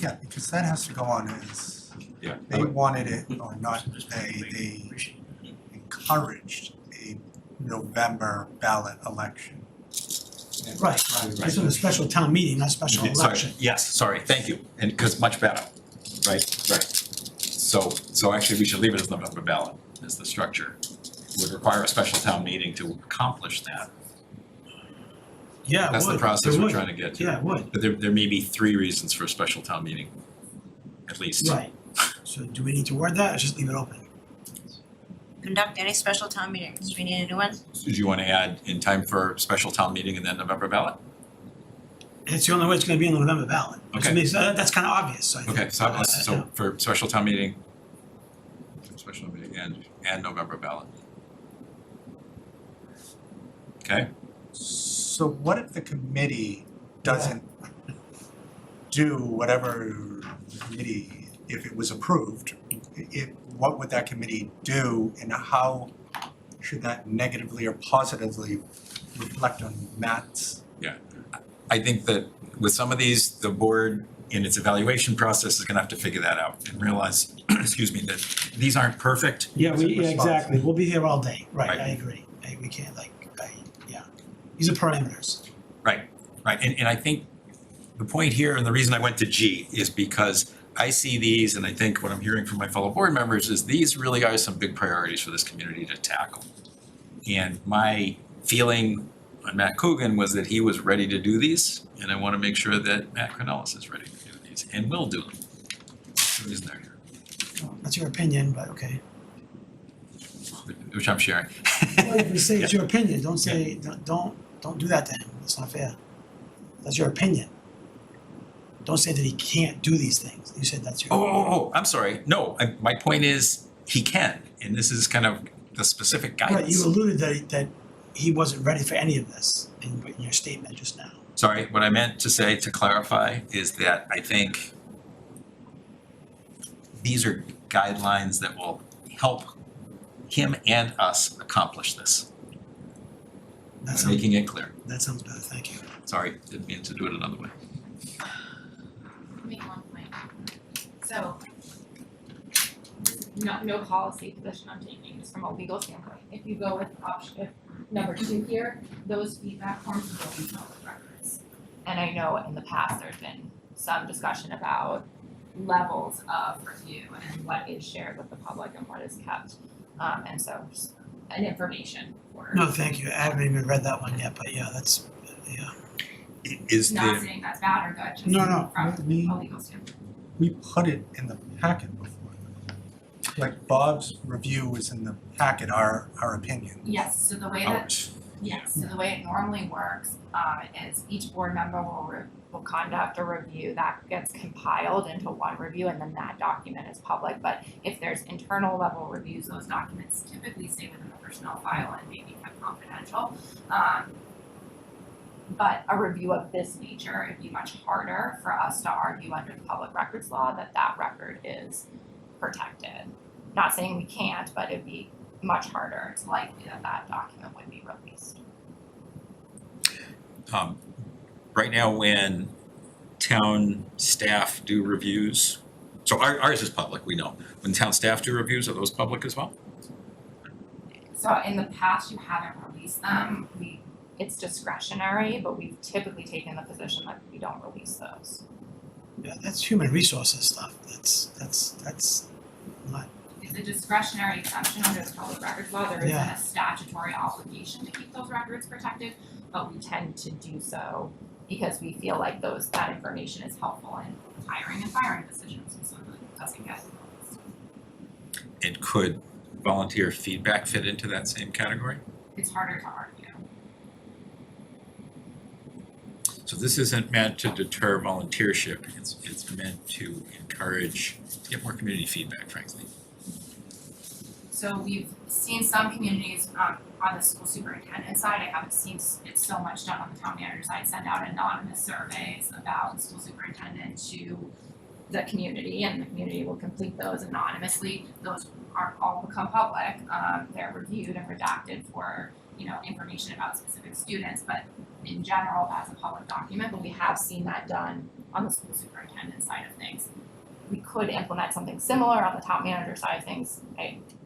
Yeah, because that has to go on as, Yeah. they wanted it or not, they encouraged a November ballot election. Right, it's in a special town meeting, not special Yeah, sorry. election. Yes, sorry, thank you, and, because much better, right. So actually, we should leave it as November ballot, as the structure. Would require a special town meeting to accomplish that. Yeah, it would. That's the process It we're would. trying to get to. Yeah, it would. But there may be 3 reasons for a special town meeting, at least. Right. So do we need to word that or just leave it open? Conduct any special town meetings. Do we need a new one? Did you want to add in time for special town meeting and then November ballot? It's the only way it's gonna be on the November ballot. Which Okay. means, that's kind of obvious, so I think. Okay, so for special town meeting, and November ballot. Okay, So what if the committee doesn't do whatever the committee, if it was approved, what would that committee do and how should that negatively or positively reflect on Matt's? I think that with some of these, the board in its evaluation process is gonna have to figure that out and realize, excuse me, that these aren't perfect. Yeah, exactly. We'll be here all day. Right, Right. I agree. We can't yeah. These are parameters. Right, and I think the point here, and the reason I went to G is because I see these, and I think what I'm hearing from my fellow board members is these really are some big priorities for this community to tackle. And my feeling on Matt Coogan was that he was ready to do these, and I wanna make sure that Matt Cornelis is ready to do these, and will do them. That's the reason they're here, That's your opinion, but okay. which I'm sharing. Well, if you say it's your opinion, don't say, don't do that to him. That's not fair. That's your opinion. Don't say that he can't do these things. You said that's your. Oh, I'm sorry, no, my point is, he can, and this is kind of the specific guidance. Right, you alluded that he wasn't ready for any of this in your statement just now. Sorry, what I meant to say, to clarify, is that I think these are guidelines that will help him and us accomplish this. That I'm sounds, making it clear. that sounds better, thank you. Sorry, didn't mean to do it another way. Make one point. So, no policy position I'm taking, is from a legal standpoint. If you go with option, number 2 here, those feedback forms will be public records. And I know in the past, there's been some discussion about levels of review and what is shared with the public and what is kept. And so just an information for. No, thank you. I haven't even read that one yet, but yeah, that's, yeah. Is Not the, saying that's bad or good, just No, from we- a legal standpoint. We put it in the packet before. Like Bob's review was in the packet, our opinion. Yes, so the way that, yes, so the way it normally works, is each board member will conduct a review that gets compiled into one review, and then that document is public. But if there's internal level reviews, those documents typically stay within the personnel file and may be kept confidential. But a review of this nature, it'd be much harder for us to argue under the public records law that record is protected. Not saying we can't, but it'd be much harder. It's likely that document would be released. right now, when town staff do reviews, so ours is public, we know. When town staff do reviews, are those public as well? So in the past, you haven't released them. It's discretionary, but we've typically taken the position that we don't release those. Yeah, that's human resources stuff. That's not, It's a discretionary exemption under the public records law. There isn't Yeah. a statutory obligation to keep those records protected, but we tend to do so because we feel like that information is helpful in hiring and firing decisions, and so it doesn't get released. And could volunteer feedback fit into that same category? It's harder to argue. So this isn't meant to deter volunteership, it's meant to encourage, to get more community feedback, frankly. So we've seen some communities on the school superintendent side, I haven't seen it so much done on the town manager side, send out anonymous surveys about the school superintendent to the community, and the community will complete those anonymously. Those aren't all become public, they're reviewed and redacted for, information about specific students, but in general, that's a public document, but we have seen that done on the school superintendent side of things. We could implement something similar on the town manager side of things.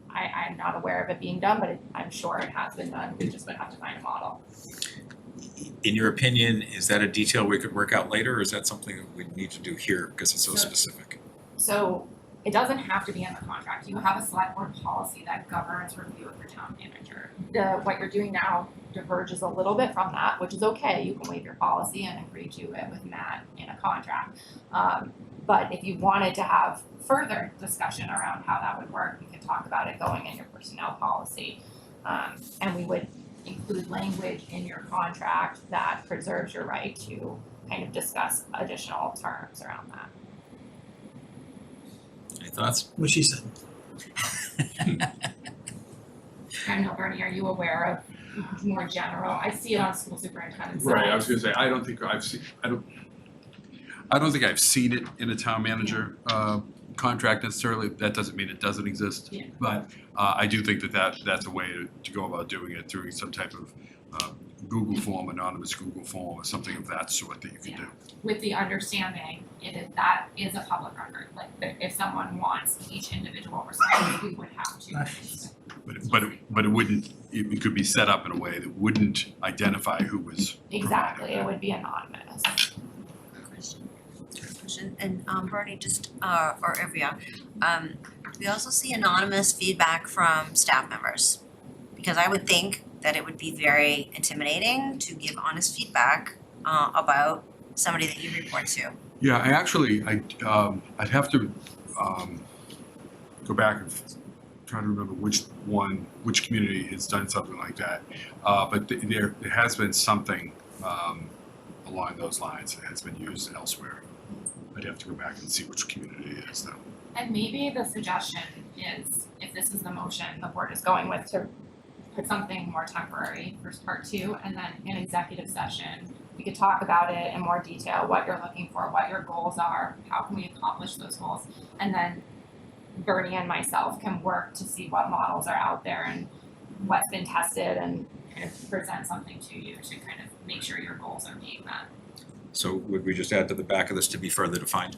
I'm not aware of it being done, but I'm sure it has been done. We just would have to find a model. In your opinion, is that a detail we could work out later, or is that something that we need to do here because it's so specific? So it doesn't have to be in the contract. You have a select board policy that governs review of the town manager. What you're doing now diverges a little bit from that, which is okay. You can waive your policy and agree to it with Matt in a contract. But if you wanted to have further discussion around how that would work, we could talk about it going in your personnel policy. And we would include language in your contract that preserves your right to kind of discuss additional terms around that. Any thoughts? what she said. I don't know, Bernie, are you aware of more general? I see it on school superintendent's Right, I side. was gonna say, I don't think I've seen it in a town manager contract necessarily. That doesn't mean it doesn't exist. Yeah. But I do think that's a way to go about doing it, through some type of Google form, anonymous Google form, or something of that sort that you can do. With the understanding, that is a public record, like if someone wants each individual response, we would have to. But it wouldn't, it could be set up in a way that wouldn't identify who was Exactly, it would be anonymous. Question, and Bernie, just or Evia, we also see anonymous feedback from staff members. Because I would think that it would be very intimidating to give honest feedback about somebody that you report to. Yeah, I'd have to go back and try to remember which community has done something like that. But there has been something along those lines that has been used elsewhere. I'd have to go back and see which community it is though. And maybe the suggestion is, if this is the motion the board is going with, to put something more temporary for part 2, and then in executive session, we could talk about it in more detail, what you're looking for, what your goals are, how can we accomplish those goals, and then Bernie and myself can work to see what models are out there and what's been tested, and kind of present something to you to kind of make sure your goals are being met. So would we just add to the back of this to be further defined?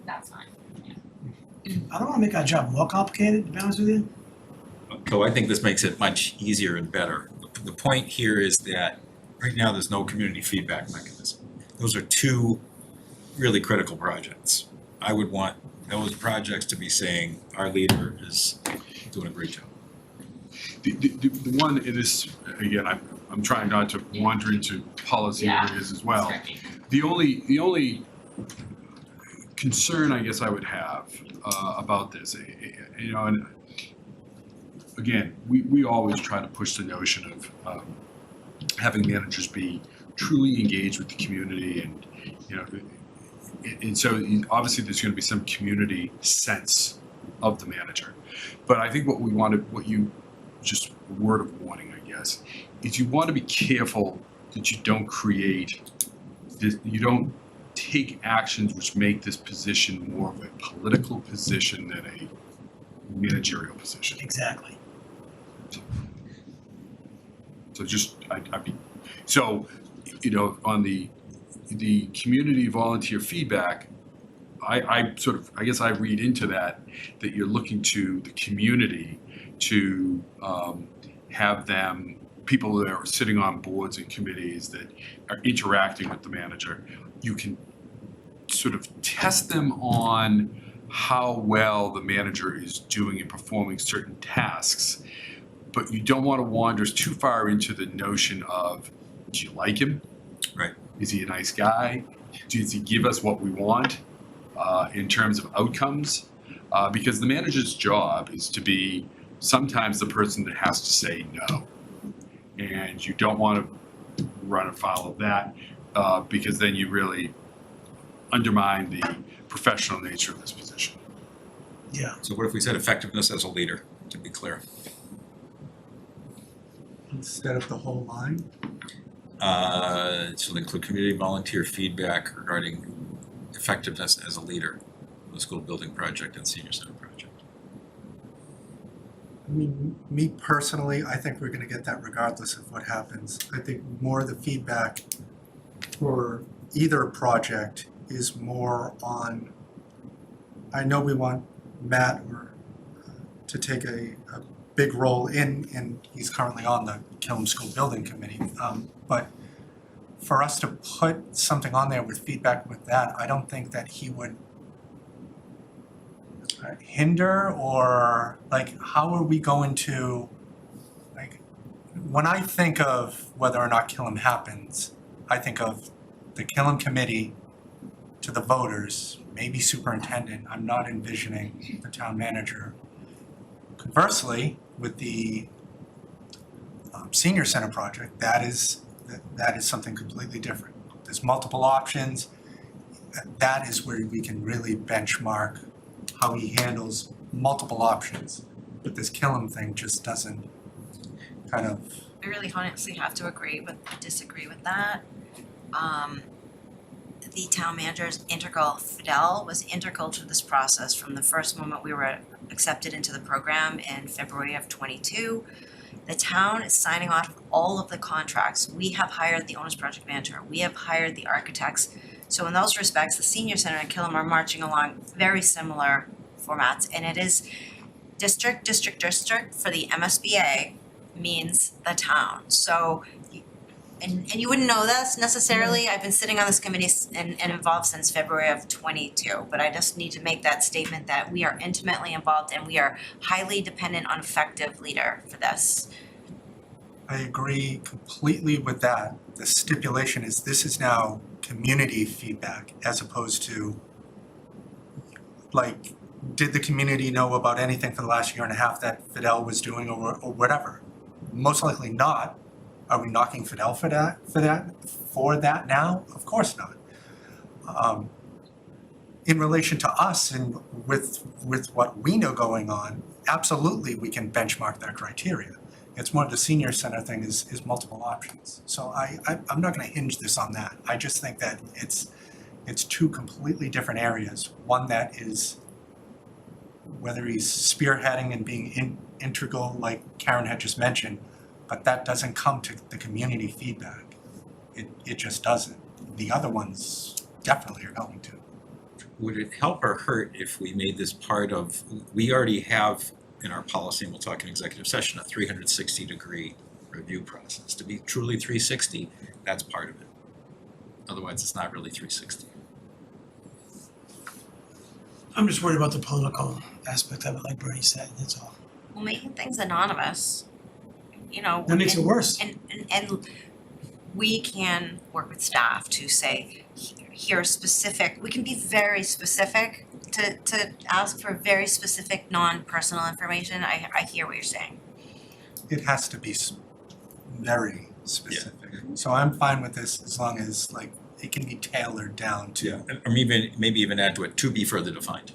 That's fine. I don't wanna make our job more complicated, to be honest with you. So I think this makes it much easier and better. The point here is that right now there's no community feedback mechanism. Those are two really critical projects. I would want those projects to be saying, our leader is doing a great job. The one, it is, again, I'm trying not to wander into policy areas as well. The only concern I guess I would have about this, and again, we always try to push the notion of having managers be truly engaged with the community, and so obviously there's going to be some community sense of the manager. But I think just a word of warning, I guess, is you want to be careful that you don't create this, you don't take actions which make this position more of a political position than a managerial position. Exactly. So just, on the community volunteer feedback, I guess I read into that you're looking to the community to have them, people that are sitting on boards and committees that are interacting with the manager, you can sort of test them on how well the manager is doing and performing certain tasks. But you don't want to wander too far into the notion of, do you like him? Right. Is he a nice guy? Does he give us what we want in terms of outcomes? Because the manager's job is to be sometimes the person that has to say no. And you don't want to run afoul of that because then you really undermine the professional nature of this position. Yeah. So what if we said effectiveness as a leader, to be clear? Instead of the whole line? So include community volunteer feedback regarding effectiveness as a leader of the school building project and senior center project. I mean, me personally, I think we're gonna get that regardless of what happens. I think more of the feedback for either project is more on, I know we want Matt to take a big role in he's currently on the Killam School Building Committee. But for us to put something on there with feedback with that, I don't think that he would hinder, or like, how are we going to, like, when I think of whether or not Killam happens, I think of the Killam committee to the voters, maybe superintendent. I'm not envisioning the town manager. Conversely, with the senior center project, that is something completely different. There's multiple options. That is where we can really benchmark how he handles multiple options. But this Killam thing just doesn't kind of. I really honestly have to disagree with that. The town manager's Fidel was integral to this process from the first moment we were accepted into the program in February of '22. The town is signing off all of the contracts. We have hired the owner's project manager. We have hired the architects. So in those respects, the senior center and Killam are marching along very similar formats. And it is district for the MSBA means the town. So, and you wouldn't know this necessarily. I've been sitting on this committee and involved since February of '22. But I just need to make that statement that we are intimately involved and we are highly dependent on effective leader for this. I agree completely with that. The stipulation is this is now community feedback as opposed to, like, did the community know about anything for the last year and a half that Fidel was doing or whatever? Most likely not. Are we knocking Fidel for that now? Of course not. In relation to us and with what we know going on, absolutely we can benchmark that criteria. It's more of the senior center thing is multiple options. So I'm not gonna hinge this on that. I just think that it's two completely different areas. One that is, whether he's spearheading and being integral, like Karen had just mentioned, but that doesn't come to the community feedback. It just doesn't. The other ones definitely are going to. Would it help or hurt if we made this part of, we already have in our policy, and we'll talk in executive session, a 360-degree review process. To be truly 360, that's part of it. Otherwise, it's not really 360. I'm just worried about the political aspect of it, like Bernie said, that's all. Well, making things anonymous, you know. That makes it worse. And we can work with staff to say, here are specific, we can be very specific to ask for very specific non-personal information. I hear what you're saying. It has to be very specific. So I'm fine with this as long as, like, it can be tailored down to. Yeah, or maybe even add to it, to be further defined.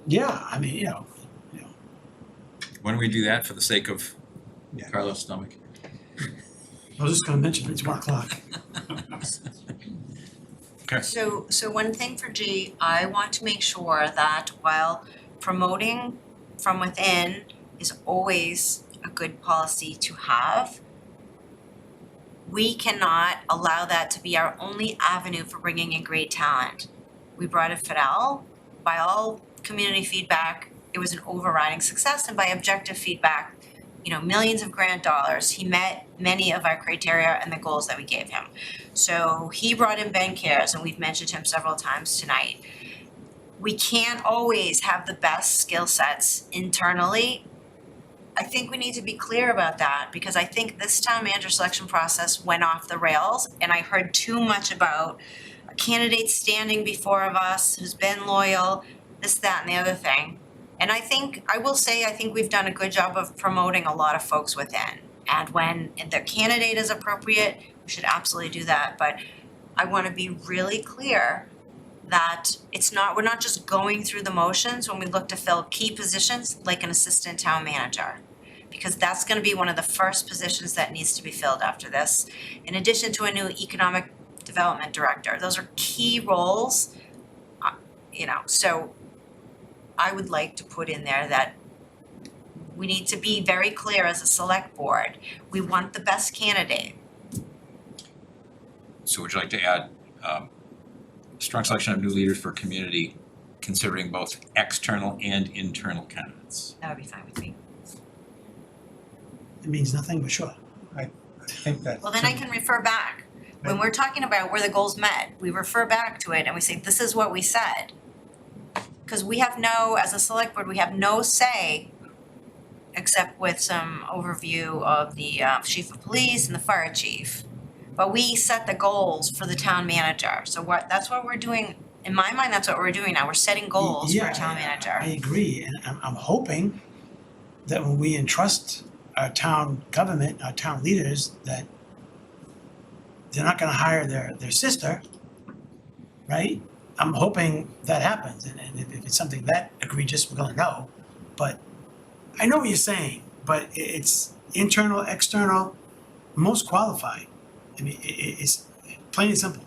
Yeah, I mean, you know. Why don't we do that for the sake of Carlos' stomach? I was just gonna mention it's 1 o'clock. Okay. So one thing for G, I want to make sure that while promoting from within is always a good policy to have, we cannot allow that to be our only avenue for bringing in great talent. We brought in Fidel. By all community feedback, it was an overriding success, and by objective feedback, you know, millions of grant dollars, he met many of our criteria and the goals that we gave him. So he brought in Ben Cares, and we've mentioned him several times tonight. We can't always have the best skill sets internally. I think we need to be clear about that, because I think this town manager selection process went off the rails, and I heard too much about a candidate standing before of us who's been loyal, this, that, and the other thing. And I think we've done a good job of promoting a lot of folks within. And when the candidate is appropriate, we should absolutely do that. But I want to be really clear that we're not just going through the motions when we look to fill key positions like an assistant town manager. Because that's going to be one of the first positions that needs to be filled after this, in addition to a new economic development director. Those are key roles, so I would like to put in there that we need to be very clear as a select board. We want the best candidate. So would you like to add, strong selection of new leaders for community, considering both external and internal candidates? That would be fine with me. It means nothing, but sure. I think that. Well, then I can refer back. When we're talking about where the goals met, we refer back to it and we say, this is what we said. Because as a select board, we have no say, except with some overview of the chief of police and the fire chief. But we set the goals for the town manager. So that's what we're doing. In my mind, that's what we're doing now. We're setting goals for a town manager. I agree, and I'm hoping that when we entrust our town government, our town leaders, that they're not gonna hire their sister, right? I'm hoping that happens, and if it's something that egregious, we're gonna know. But I know what you're saying, but it's internal, external, most qualified. I mean, it's plain and simple.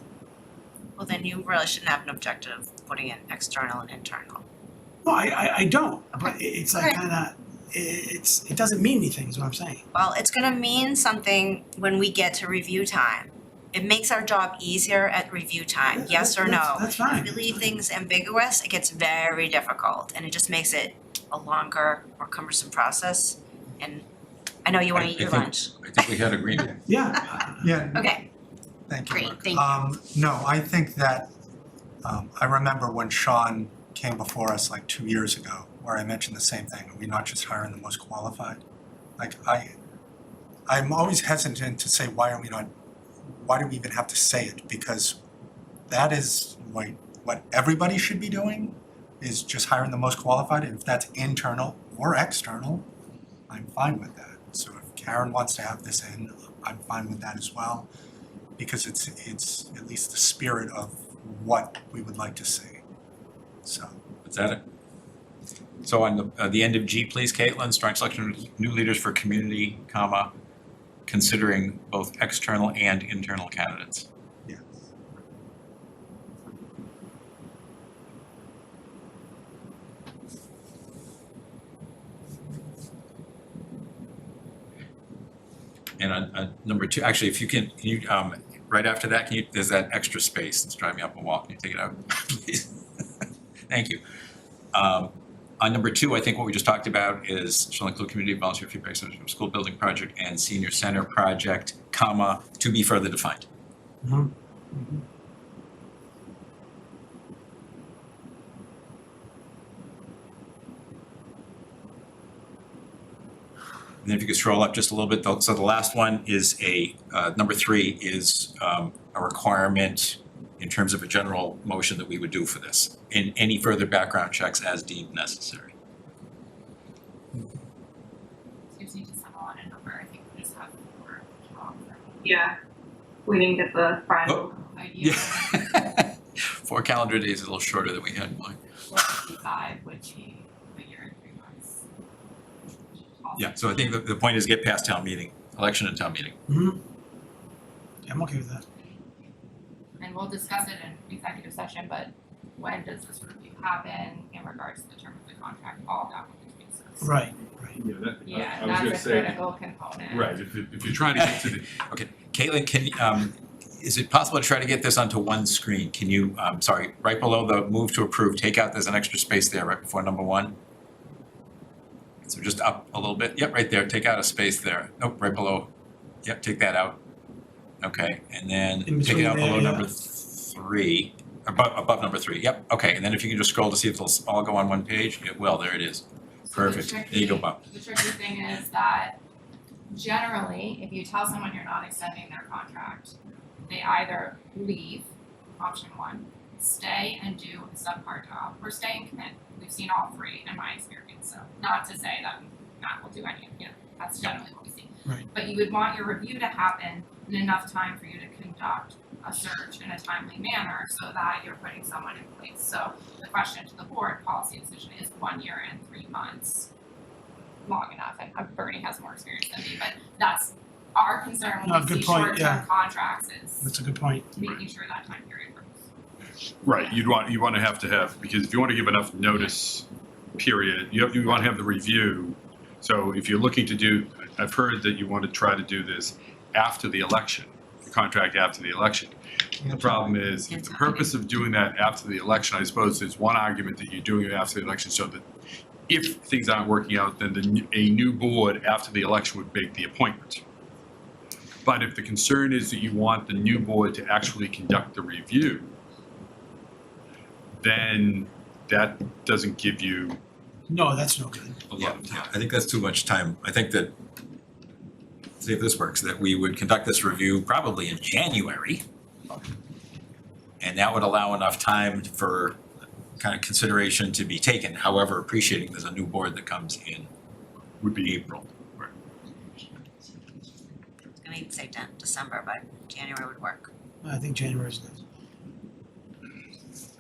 Well, then you really shouldn't have an objective putting in external and internal. No, I don't, but Okay. it's like kinda, it doesn't mean anything, is what I'm saying. Well, it's gonna mean something when we get to review time. It makes our job easier at review time, yes or no. That's fine. If we leave things ambiguous, it gets very difficult, and it just makes it a longer, more cumbersome process. And I know you wanna eat your lunch. I think we had agreement. Yeah. Yeah, Okay, thank you. great, Mark. thank you. No, I think that, I remember when Sean came before us like 2 years ago, where I mentioned the same thing, are we not just hiring the most qualified? Like, I'm always hesitant to say, why do we even have to say it? Because that is what everybody should be doing, is just hiring the most qualified, and if that's internal or external, I'm fine with that. So if Karen wants to have this in, I'm fine with that as well, because it's at least the spirit of what we would like to see. So. Is that it? So on the end of G, please, Caitlin, strong selection of new leaders for community, comma, considering both external and internal candidates. Yeah. And on number 2, actually, if can you, right after that, there's that extra space that's driving me up a wall, can you take it out, please? Thank you. On number 2, I think what we just talked about is shall include community volunteer feedback session from school building project and senior center project, comma, to be further defined. Mhm. And then if you could scroll up just a little bit, so the last one is number 3 is a requirement in terms of a general motion that we would do for this, in any further background checks as deemed necessary. Just need to settle on a number, I think we just have 4 Yeah, we didn't get the final idea. Yeah. 4 calendar days is a little shorter than we had in mind. 455 would be a year and 3 months. Yeah, so I think the point is get past town meeting, election and town meeting. Mm-hmm. Yeah, I'm okay with that. And we'll discuss it in executive session, but when does this review happen in regards to the term of the contract, all of that will be discussed. Right. Yeah, that's a critical component. Right, if you're trying to get to the, Okay, Caitlin, is it possible to try to get this onto one screen? Can you, sorry, right below the move to approve, take out, there's an extra space there right before number one. So just up a little bit, yep, right there, take out a space there, nope, right below, yep, take that out. Okay, and then In take it between out below there, number 3, above number 3, yep, okay, and then if you can just scroll to see if they'll all go on one page, it will, there it is. Perfect, there you go, Bob. The tricky thing is that generally, if you tell someone you're not extending their contract, they either leave, option 1, stay and do a subpart job, or stay and commit. We've seen all 3 in my experience, so not to say that Matt will do any of, that's generally what we see. Right. But you would want your review to happen in enough time for you to conduct a search in a timely manner so that you're putting someone in place. So the question to the board, policy decision, is 1 year and 3 months long enough? And Bernie has more experience than me, but that's our concern No, when we good see point, short-term yeah. contracts is That's a good point. making sure that time period works. Right, you want to have, because if you want to give enough notice period, you want to have the review. So if you're looking to do, I've heard that you want to try to do this after the election, the contract after the election. The problem is, if the purpose of doing that after the election, I suppose there's one argument that you're doing it after the election so that if things aren't working out, then a new board after the election would make the appointment. But if the concern is that you want the new board to actually conduct the review, then that doesn't give you No, that's no good. a lot of time. I think that's too much time. I think that, see if this works, that we would conduct this review probably in January. And that would allow enough time for kind of consideration to be taken, however, appreciating there's a new board that comes in, would be April. It's gonna even say December, but January would work. I think January is good.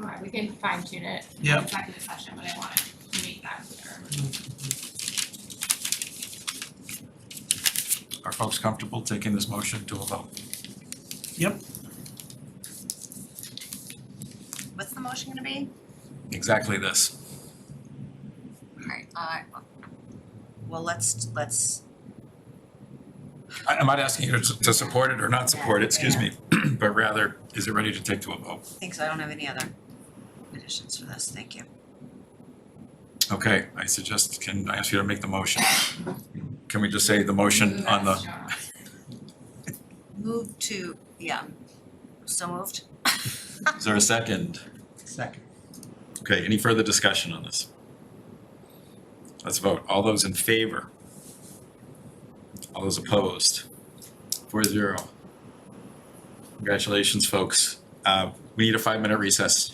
All right, we can fine tune it in Yep. executive session, but I want to make that clear. Are folks comfortable taking this motion to a vote? Yep. What's the motion gonna be? Exactly this. Alright, well, let's, I'm not asking you to support it or not support it, excuse me, but rather, is it ready to take to a vote? I think so, I don't have any other additions for this, thank you. Okay, I suggest, can I ask you to make the motion? Can we just say the motion on the, Move to, yeah, so moved? is there a second? Second. Okay, any further discussion on this? Let's vote. All those in favor? All those opposed? 4-0. Congratulations, folks. We need a 5-minute recess.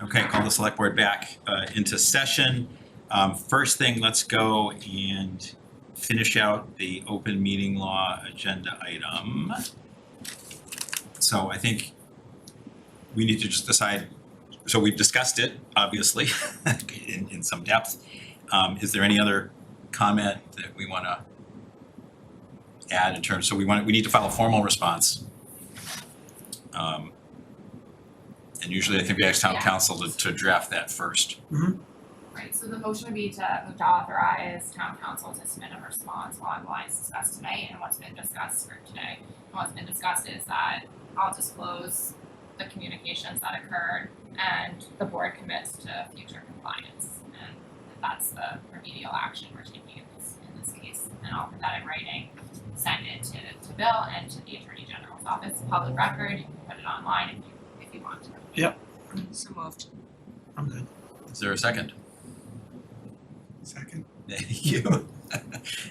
Okay, call the select board back into session. First thing, let's go and finish out the open meeting law agenda item. So I think we need to just decide, so we've discussed it, obviously, in some depth. Is there any other comment that we wanna add in terms, so we need to file a formal response. And usually I think we ask town council to draft that first. Right, so the motion would be to move to authorize town council to submit a response along the lines discussed tonight and what's been discussed for today. And what's been discussed is that I'll disclose the communications that occurred and the board commits to future compliance. And that's the remedial action we're taking in this case. And I'll put that in writing, send it to Bill and to the Attorney General's office, public record, you can put it online if you want to. Yep, So moved. I'm good. Is there a second? Second. Thank you.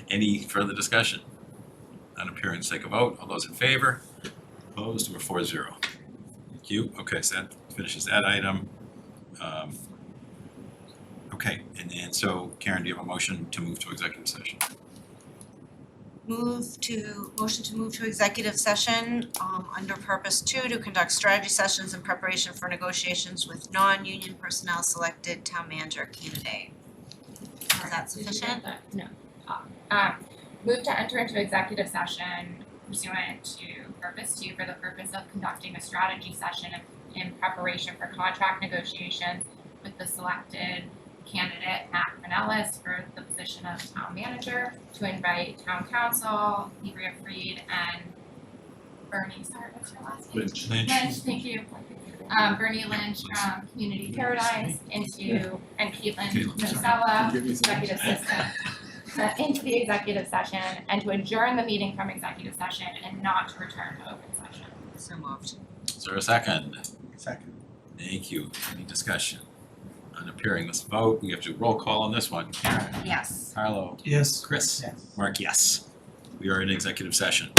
Any further discussion? None appearing, take a vote. All those in favor? Opposed? We're 4-0. Thank you. Okay, so that finishes that item. Okay, and then so Karen, do you have a motion to move to executive session? Motion to move to executive session, under purpose 2 to conduct strategy sessions in preparation for negotiations with non-union personnel selected town manager candidate. Is that sufficient? No. Move to enter into executive session pursuant to purpose 2 for the purpose of conducting a strategy session in preparation for contract negotiations with the selected candidate, Matt Pinellas, for the position of town manager, to invite town council, Ivrea Freed, and Bernie, sorry, what's your last name? Lynch. Thank you. Bernie Lynch from Community Paradise and Caitlin Nocella, executive assistant, into the executive session and to adjourn the meeting from executive session and not to return to open session. So moved. Is there a second? Second. Thank you. Any discussion? On appearing, let's vote. We have to roll call on this one. Karen? Yes. Carlo? Yes. Chris? Yes. Mark, yes. We are in executive session.